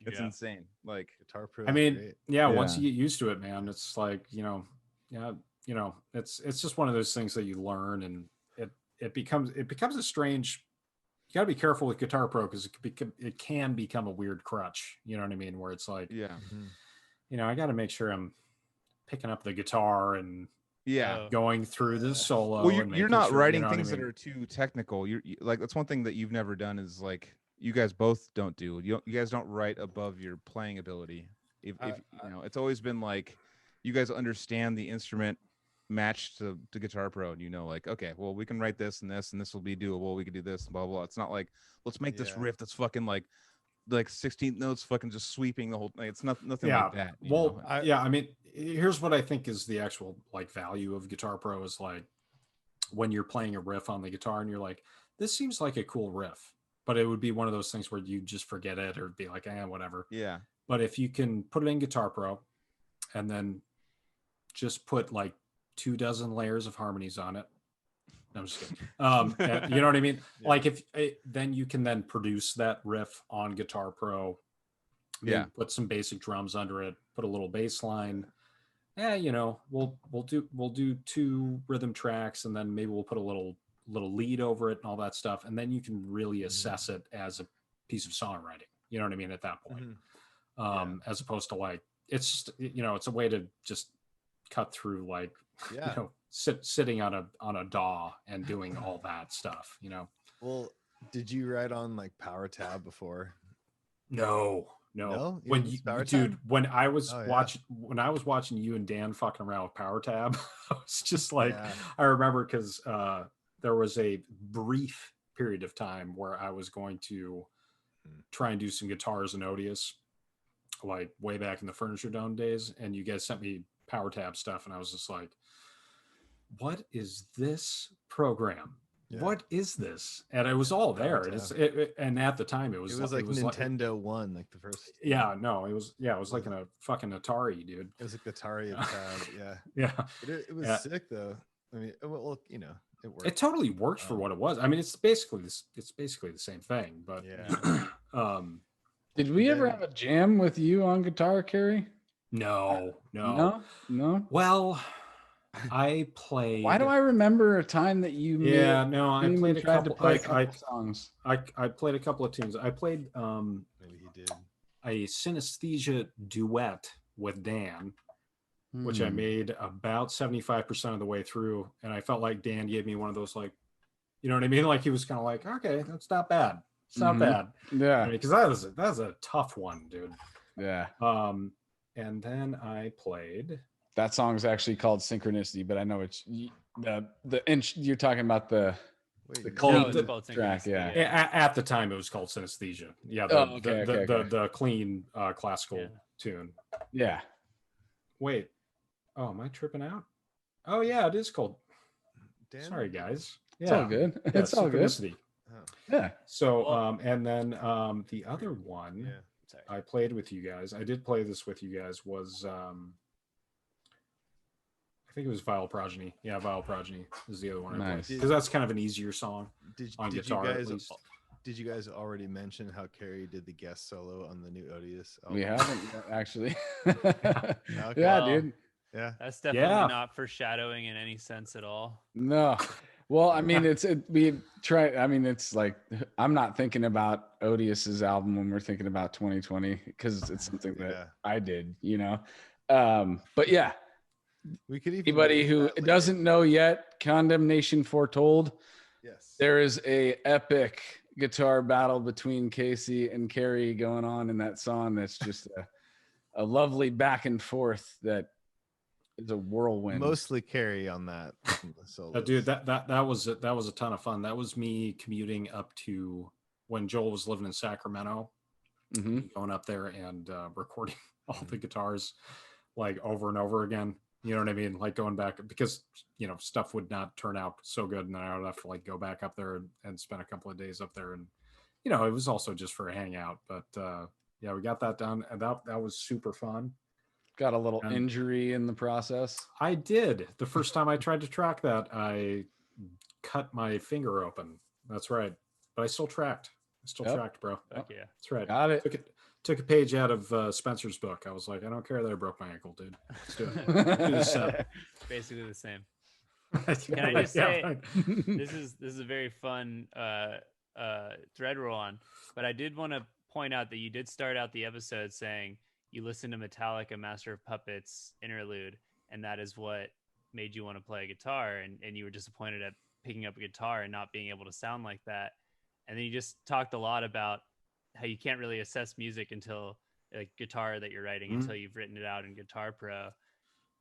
it's insane. Like Guitar Pro. I mean, great. once you get used to it, man, it's like, it's just one of those things that you learn, and it becomes a strange. You got to be careful with Guitar Pro because it can become a weird crutch. You know what I mean? Where it's like, I got to make sure I'm picking up the guitar and going through this solo. Well, you're not sure, writing things that are too technical. You're like, that's one thing that you've never done is like you guys both don't do. You guys don't write above your playing ability. If it's always been like you guys understand the instrument matched to Guitar Pro, and like, okay, well, we can write this and this will be doable. We can do this and blah blah. It's not like let's make this riff that's fucking like 16th notes fucking just sweeping the whole thing. It's nothing like that. Well, I mean, here's what I think is the actual like value of Guitar Pro is like when you're playing a riff on the guitar and you're like, this seems like a cool riff, but it would be one of those things where you just forget it or be like, whatever. Yeah. But if you can put it in Guitar Pro and then just put like 24 layers of harmonies on it. No, I'm just kidding. You know what I mean? Yeah. Like then you can then produce that riff on Guitar Pro. Put some basic drums under it. Put a little bass line. We'll do 2 rhythm tracks, and then maybe we'll put a little lead over it and all that stuff, and then you can really assess it as a piece of songwriting. You know what I mean? At that point, as opposed to like it's just it's a way to just cut through like sitting on a DAW and doing all that stuff. Well, did you write on like Power Tab before? No. When when I was watching you and Dan fucking around with Power Tab, I was just like, I remember because there was a brief period of time where I was going to try and do some guitars in Odious, like way back in the Furniture Dome days, and you guys sent me Power Tab stuff, and I was just like, what is this program? What is this? And it was all there. And at the time it was like Nintendo One, like the first. It was like a fucking Atari, dude. It was like the Atari of Tab. Yeah. It was sick though. I mean, well, it worked. It totally worked for what it was. I mean, it's basically the same thing, but did we ever have a jam with you on guitar, Cary? No. Well, I played. Why do I remember a time that you? I played a couple songs. I played a couple of tunes. I played maybe he did a synesthesia duet with Dan, which I made about 75% of the way through, and I felt like Dan gave me one of those, like, you know what I mean? Like he was kind of like, okay, that's not bad. It's not bad. Yeah, because that was a tough one, dude. Yeah. And then I played. That song is actually called Synchronicity, but I know it's the inch you're talking about the called track. Yeah. At the time, it was called Synesthesia. Yeah. The clean classical tune. Yeah. Wait. Oh, am I tripping out? Oh yeah, it is called. Dan? Sorry, guys. Yeah. It's all good. It's all good. Oh. Yeah. So and then the other one I played with you guys. I did play this with you guys was I think it was Vile Progeny. Yeah, Vile Progeny is the other one I played, because that's kind of an easier song on guitar. Did you guys already mention how Cary did the guest solo on the new Odious album? We haven't yet, actually. Okay. Yeah, dude. Yeah, that's definitely not foreshadowing in any sense at all. No. Well, I mean, we try. I mean, it's like I'm not thinking about Odious's album when we're thinking about 2020 because it's something that I did, But yeah, we could even anybody who doesn't know yet, Condemnation Foretold. Yes, there is a epic guitar battle between Casey and Cary going on in that song. That's just a lovely back and forth that is a whirlwind. Mostly Cary on that. Dude, that was a ton of fun. That was me commuting up to when Joel was living in Sacramento, going up there and recording all the guitars like over and over again. You know what I mean? Like going back because, you know, stuff would not turn out so good. And then I would have to like go back up there and spend a couple of days up there. And, you know, it was also just for a hangout. But yeah, we got that done. And that was super fun. Got a little And injury in the process. I did. The first time I tried to track that, I cut my finger open. That's right. But I still tracked. I still Yep. tracked, bro. Fuck yeah. That's right. Got it. Took a page out of Spencer's book. I was like, I don't care that I broke my ankle, dude. Let's do it. Do this set. Basically the same. Yeah, Can I just yeah, say right. this is a very fun thread we're on, but I did want to point out that you did start out the episode saying you listened to Metallica Master of Puppets interlude, and that is what made you want to play guitar, and you were disappointed at picking up a guitar and not being able to sound like that. And then you just talked a lot about how you can't really assess music until like guitar that you're writing until you've written it out in Guitar Pro.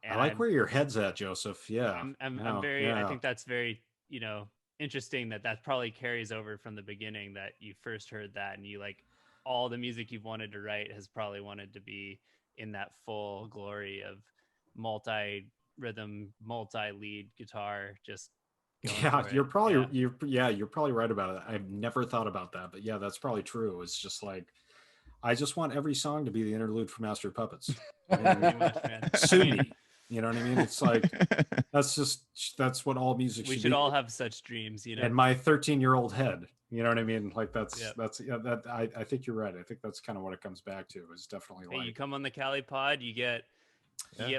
And I like where your head's at, Joseph. Yeah. I'm very I think that's very, you know, interesting that probably carries over from the beginning, that you first heard that and you like all the music you've wanted to write has probably wanted to be in that full glory of multi rhythm, multi lead guitar. Just going Yeah, for it. you're probably Yeah. you're probably right about it. I've never thought about that, but yeah, that's probably true. It's just like I just want every song to be the interlude for Master of Puppets. Pretty much, man. Sue me. You know what I mean? It's like that's what all music We should should be. all have such dreams, you know. And my 13-year-old head. You know what I mean? Like Yep. yeah, that I think you're right. I think that's kind of what it comes back to. Is definitely Hey, like you come on the Cali pod, you get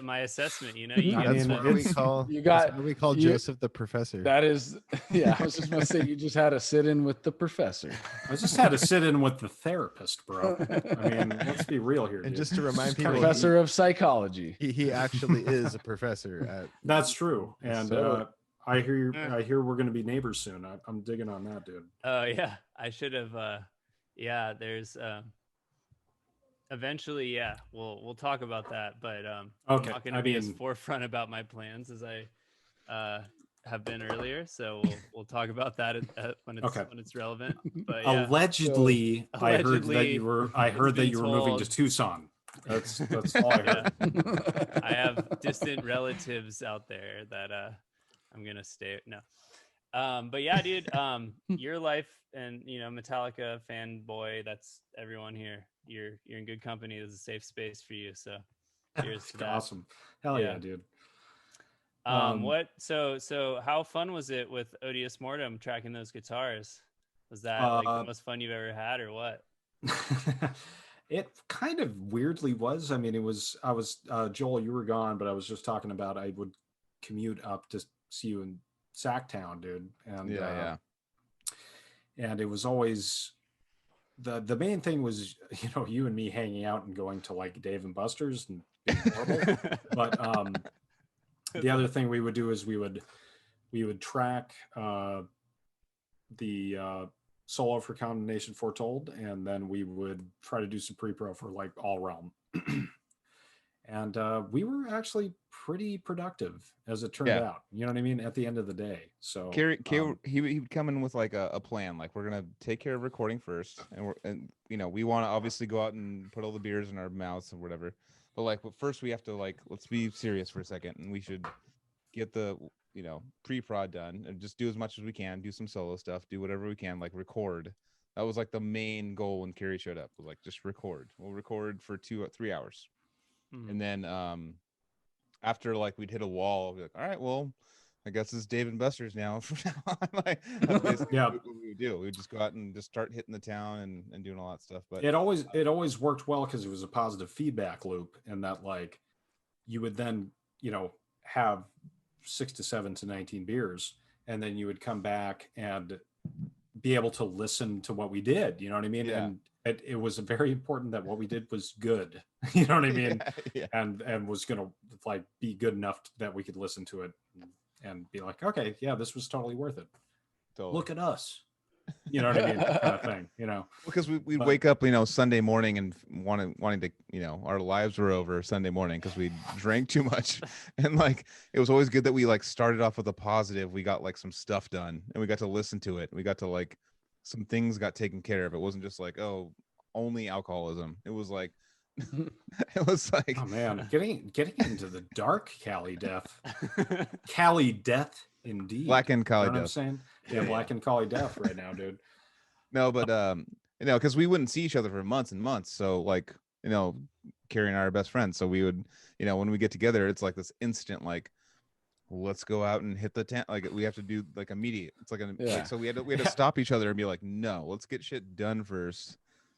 my assessment, you know. I You get mean, That's why we it's- call you got- that's why we call you- Joseph the professor. That is, yeah. I was just gonna say you just had a sit-in with the professor. I just had to sit in with the therapist, bro. I mean, let's be real here. And dude. just to remind It's people, kinda- Professor of psychology. he actually is a professor at That's true. And So- I hear we're going to be neighbors soon. I'm digging on that, dude. Oh yeah, I should have. Yeah, there's. Eventually, yeah, we'll talk about that. But Okay, I'm not going I to be as mean- forefront about my plans as I have been earlier. So we'll talk about that when it's relevant. But yeah, Allegedly, I heard that Allegedly, you were been moving to told- Tucson. That's all I heard. yeah. I have distant relatives out there that I'm gonna stay. No, but yeah, dude, your life and Metallica fanboy. That's everyone here. You're in good company. There's a safe space for you. So cheers to that. Awesome. Hell yeah, Yeah. dude. What? So how fun was it with Odious Mortem tracking those guitars? Was that like the most fun you've ever had, or what? It kind of weirdly was. I mean, I was Joel, you were gone, but I was just talking about I would commute up to see you in Sacktown, dude. And Yeah. And it was always the main thing was, you and me hanging out and going to like Dave and Buster's and being horrible. But the other thing we would do is we would track the solo for Condemnation Foretold, and then we would try to do some pre-pro for like AllRealm. And we were actually pretty productive, as it turned out. You know what I mean? At the end of the day. So Cary, he would come in with like a plan. Like, we're gonna take care of recording first, and we want to obviously go out and put all the beers in our mouths or whatever. But first we have to let's be serious for a second, and we should get the pre-prod done and just do as much as we can, do some solo stuff, do whatever we can, like record. That was like the main goal when Cary showed up, was like, just record. We'll record for 2 or 3 hours. And then after we'd hit a wall, we'd be like, all right, well, I guess it's Dave and Buster's now. That's basically what we would do. We would just go out and just start hitting the town and doing all that stuff. But it always worked well because it was a positive feedback loop, and that you would then have 6 to 7 to 19 beers, and then you would come back and be able to listen to what we did. You know what I mean? Yeah. And it was very important that what we did was good. You know what I mean? Yeah. And was gonna be good enough that we could listen to it and be like, okay, yeah, this was totally worth it. Totally. Look at us. You know what I mean? Kind of thing. Because we'd wake up, Sunday morning and wanting to, our lives were over Sunday morning because we drank too much. And it was always good that we started off with a positive. We got some stuff done and we got to listen to it. We got to some things got taken care of. It wasn't just only alcoholism. It was It was like, Oh man, getting into the dark Cali death. Cali death indeed. Black and Cali You know what I'm death. saying? Yeah, Black and Cali death right now, dude. No, but because we wouldn't see each other for months and months. So like, Carrie and I are best friends. So we would, when we get together, it's like this instant, like, let's go out and hit the tent. Like we have to do like immediate. It's like, so we had to stop each other and be like, no, let's get shit done first.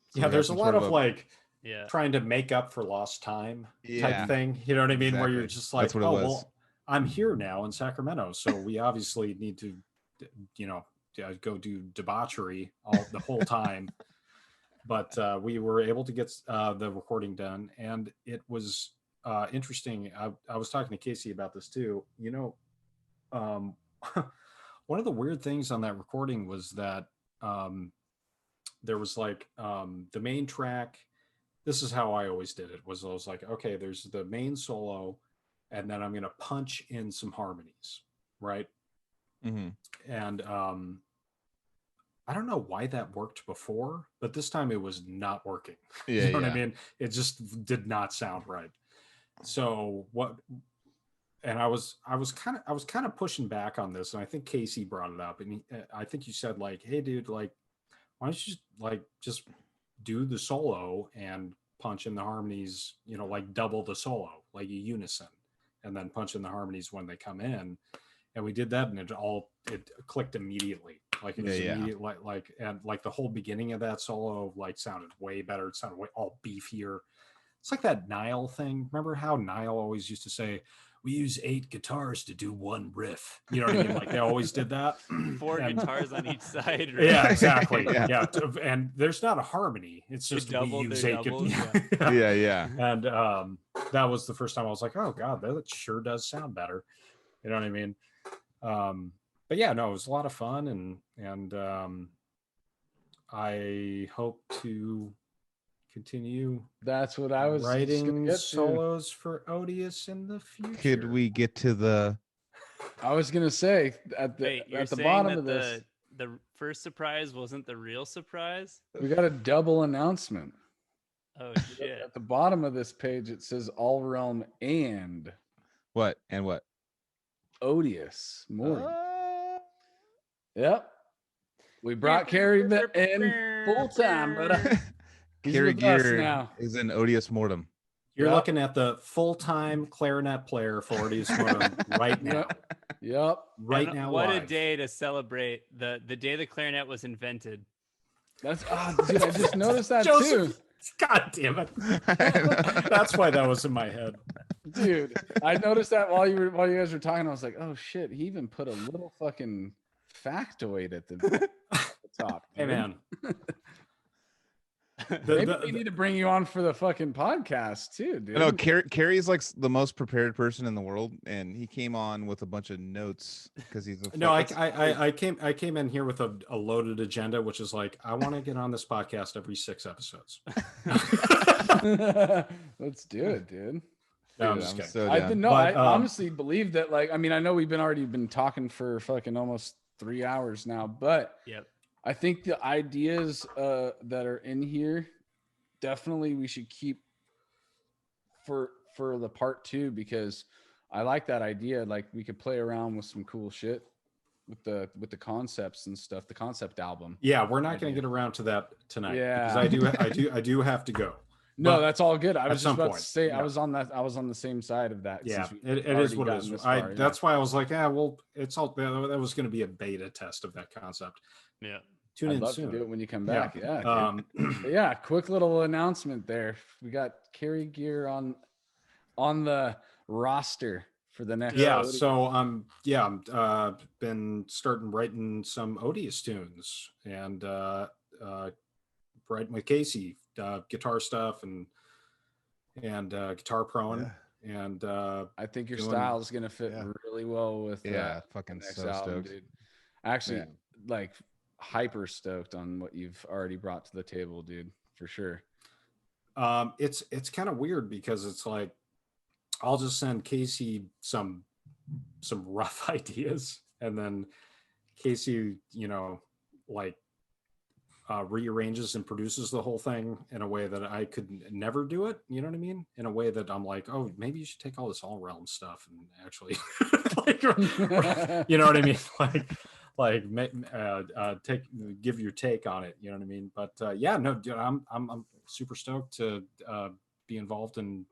So yeah, there's a lot of like yeah, trying to make up for lost time Yeah. type thing. You know what I mean? Where Exactly. you're just like, That's what it oh, was. well, I'm here now in Sacramento. So we obviously need to, go do debauchery the whole time. But we were able to get the recording done. And it was interesting. I was talking to Casey about this too. One of the weird things on that recording was that there was like the main track. This is how I always did it. I was like, okay, there's the main solo, and then I'm going to punch in some harmonies, right? Mm-hmm. And I don't know why that worked before, but this time it was not working. Yeah, You know what I mean? It just did not sound right. So what? And I was kind of pushing back on this, and I think Casey brought it up, and I think you said like, hey, dude, like, why don't you just do the solo and punch in the harmonies, like double the solo, like a unison, and then punch in the harmonies when they come in. And we did that, and it clicked immediately. Like it was immediate, like the whole beginning of that solo like sounded way better. It sounded way all beefier. It's like that Nile thing. Remember how Nile always used to say, we use 8 guitars to do one riff. You know what I mean? Like they always did that. 4 guitars on each side. Right? Yeah, exactly. Yeah. And there's not a harmony. It's just we use 8 guitars. Yeah. And that was the first time I was like, oh God, that sure does sound better. You know what I mean? But yeah, no, it was a lot of fun, and I hope to continue. That's what I was writing solos for Odious in the future. Could we get to the? I was gonna say at the bottom of this, the first surprise wasn't the real surprise. We got a double announcement. Oh shit! At the bottom of this page, it says AllRealm and what Odious more. Yep. We brought Cary in full time, but Cary Geare is an Odious Mortem. You're looking at the full-time clarinet player for Odious Mortem right now. Yep. Right now. What a day to celebrate the day the clarinet was invented. That's dude, I just noticed that too. God damn it. That's why that was in my head. Dude, I noticed that while you guys were talking. I was like, oh shit, he even put a little fucking factoid at the top. Hey man. Maybe we need to bring you on for the fucking podcast too, dude. No, Cary's like the most prepared person in the world, and he came on with a bunch of notes because he's a I came in here with a loaded agenda, which is like, I want to get on this podcast every 6 episodes. Let's do it, dude. No, I'm just kidding. So I honestly believe that, like, I mean, I know we've already been talking for fucking almost 3 hours now, but yep. I think the ideas that are in here, definitely we should keep for the part 2, because I like that idea. Like we could play around with some cool shit with the concepts and stuff, the concept album. Yeah, we're not going to get around to that tonight. Yeah, because I do have to go. No, but that's all good. I was just about to say, yeah. I was on the same side of that. Yeah, it is what it is. That's why I was like, well, it's all, that was going to be a beta test of that concept. Yeah. Tune in love soon. to do it when you come back. Yeah. Quick little announcement there. We got Cary Geare on the roster for the next. Yeah. So I'm been starting writing some Odious tunes and writing with Casey, guitar stuff and guitar proing. Yeah. And I think your style is gonna fit really well with fucking next so album, stoked. dude. Actually, like hyper stoked on what you've already brought to the table, dude, for sure. It's kind of weird because it's like I'll just send Casey some rough ideas, and then Casey, like rearranges and produces the whole thing in a way that I could never do it. You know what I mean? In a way that I'm like, oh, maybe you should take all this AllRealm stuff and actually, like, you know what I mean? Give your take on it. You know what I mean? But yeah, no, dude, I'm super stoked to be involved in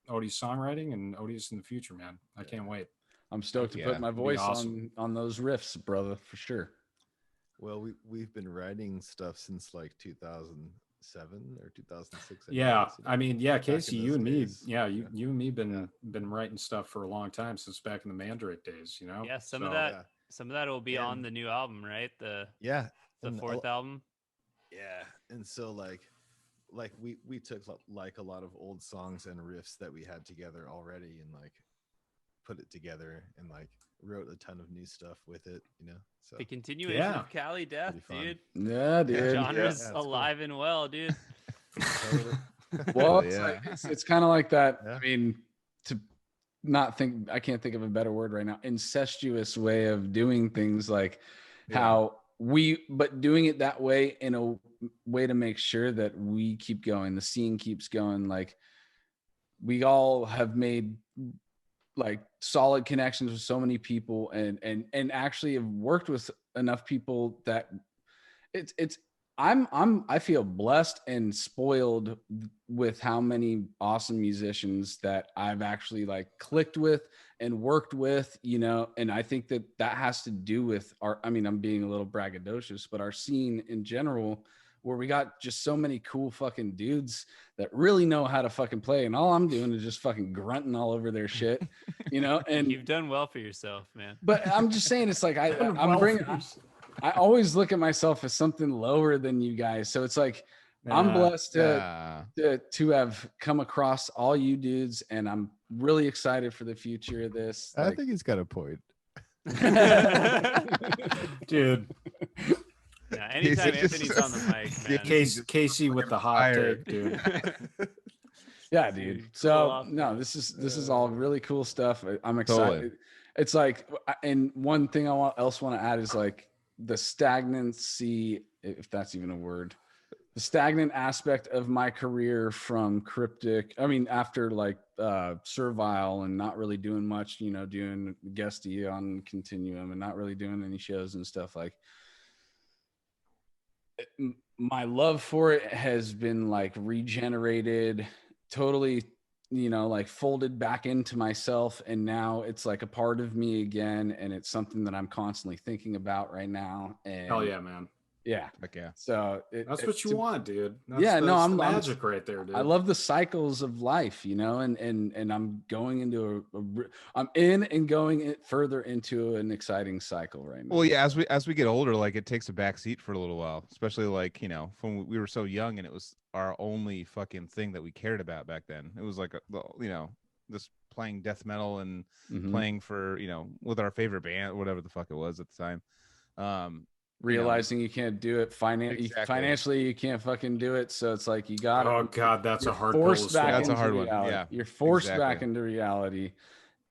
Odie's songwriting and Odie's in the future, man. I can't wait. I'm stoked to Yeah, put my it'd be voice awesome. on those riffs, brother, for sure. Well, we've been writing stuff since like 2007 or 2006. Yeah, guess, I mean, yeah, back in Casey, those you and me, days, yeah, you you and me Yeah. been writing stuff for a long time, since back in the Mandrake days, you know. Yeah, some of So, that Yeah. some of that will be on And- the new album, right? The Yeah, and fourth album. yeah, and so like we took like a lot of old songs and riffs that we had together already and like put it together and like wrote a ton of new stuff with it, you know. So The continuation Yeah. of Cali Death, Pretty fun. dude. Yeah, dude. Genre's Yeah, it's cool. alive and well, dude. totally. Well, Yeah. it's like it's kind of like that. Yeah. I mean, to not think, I can't think of a better word right now. Incestuous way of doing things, like how but doing it that way in a way to make sure that we keep going, the scene keeps going. Like we all have made like solid connections with so many people, and actually have worked with enough people that it's I feel blessed and spoiled with how many awesome musicians that I've actually like clicked with and worked with, you know. And I think that that has to do with our, I mean, I'm being a little braggadocious, but our scene in general, where we got just so many cool fucking dudes that really know how to fucking play, and all I'm doing is just fucking grunting all over their shit, you know. And You've done well for yourself, man. but I'm just saying, it's like I always look at myself as something lower than you guys. So it's like I'm blessed to have come across all you dudes, and I'm really excited for the future of this. I Like, think he's got a point. dude, Yeah, anytime just- Anthony's on the mic, man. Casey with the hot fired. take, dude. yeah, Dude, dude. cool So off no, that. this is all really cool stuff. I'm excited. Totally. It's like, and one thing I else want to add is like the stagnancy, if that's even a word, the stagnant aspect of my career from Cryptic. I mean, after like Servile and not really doing much, you know, doing guesty on Continuum and not really doing any shows and stuff, like my love for it has been like regenerated, totally, you know, like folded back into myself, and now it's like a part of me again, and it's something that I'm constantly thinking about right now. And Hell yeah, man. yeah, Heck yeah. so That's what you want, dude. That's yeah, no, that's I'm the magic right there, dude. I love the cycles of life, you know, and I'm going into I'm in and going further into an exciting cycle right now. Well, yeah, as we get older, like it takes a back seat for a little while, especially like, you know, when we were so young and it was our only fucking thing that we cared about back then. It was like, you know, just playing death metal and Mhm. playing for, you know, with our favorite band, whatever the fuck it was at the time. Realizing you can't do it Exactly. financially, you can't fucking do it. So it's like you got Oh God, that's a hard pill to forced back swallow. That's a into hard one. reality. Yeah, You're forced back exactly. into reality,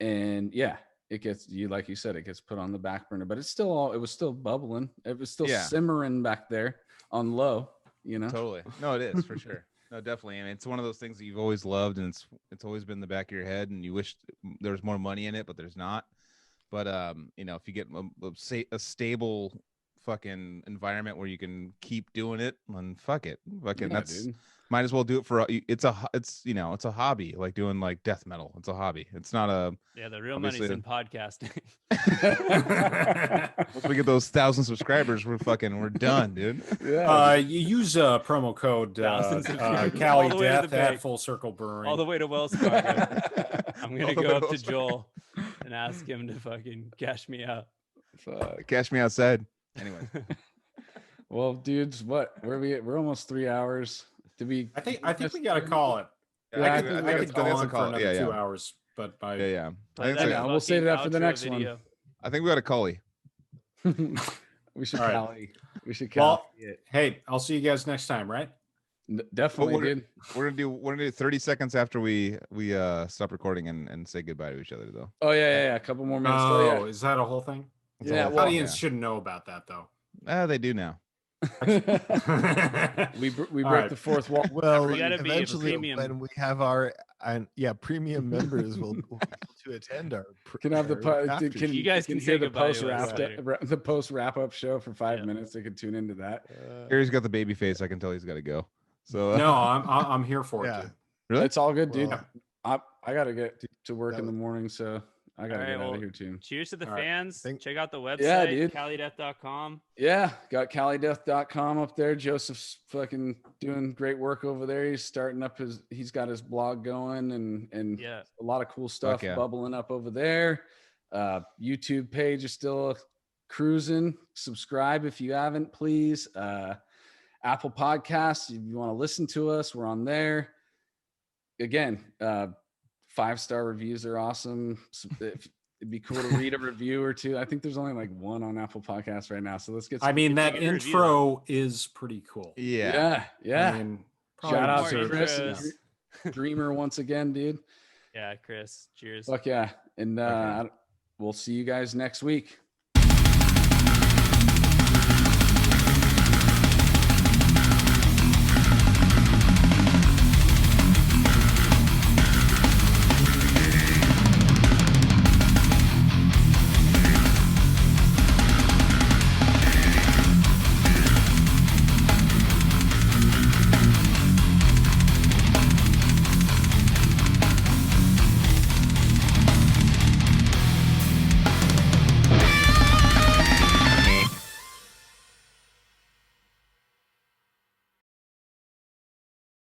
and yeah, it gets you, like you said, it gets put on the back burner. But it's still all, it was still bubbling. It was still Yeah. simmering back there on low. You know, Totally. No, it is for sure. No, definitely. I mean, it's one of those things that you've always loved, and it's always been in the back of your head, and you wish there was more money in it, but there's not. But you know, if you get a stable fucking environment where you can keep doing it, then fuck it. Fucking Yeah, that's dude. might as well do it for it's you know, it's a hobby, like doing like death metal. It's a hobby. It's not a Yeah, the real obviously money's in podcasting. once we get those 1,000 subscribers, we're done, dude. Yeah, You use promo code Thousands of subscribers, all Cali the way to the Death bank. at Full Circle Brewing. All the way to Wells Fargo. I'm All gonna the go way up to to Wells Fargo. Joel and ask him to fucking cash me out. fuck. Cash me outside. Anyway, Well, dudes, what? We're almost 3 hours. Did we? I think we gotta call it. Yeah, I could that's go a on for call. another Yeah, 2 yeah. hours, but yeah, yeah. Play I think that Yeah, we'll save fucking that for the outro next one. video. I think we got a Cully. We should All right. Cali. We should Well, Cali it. hey, I'll see you guys next time, right? Definitely, Well, dude. We're gonna do 30 seconds after we stop recording and say goodbye to each other though. Oh yeah. A couple more minutes. Oh, Oh, is that a whole thing? It's a Yeah, whole well, thing, Audience shouldn't know about that though. they do now. we All break right. the fourth wall. Well, We gotta be a eventually, premium. when we have our premium members will be able to attend our Can have the after can You guys can can hear say the goodbye post to us later. the post wrap up show for 5 Yeah. minutes. They could tune into that. Gary's got the baby face. I can tell he's got to go. So No, I'm here for it. Yeah. Dude. really? It's all good, dude. Well, I gotta get to work that in the was- morning, so I gotta All right, get out well, of here too. Cheers to the All right. fans. Check out the website, Yeah, dude. CaliDeath.com. Yeah, got CaliDeath.com up there. Joseph's fucking doing great work over there. He's starting up he's got his blog going and Yeah. a lot of cool stuff yeah. bubbling up over there. YouTube page is still cruising. Subscribe if you haven't, please. Apple Podcasts, if you want to listen to us, we're on there. Again, 5-star reviews are awesome. It'd be cool to read a review or two. I think there's only like one on Apple Podcasts right now. So let's get some. I mean, that Give it a review. intro is pretty cool. Yeah. Yeah. I mean, Shout out probably to deserves- Chris, intros. Dreamer once again, dude. Yeah, Chris. Cheers. Fuck yeah. And Okay. we'll see you guys next week.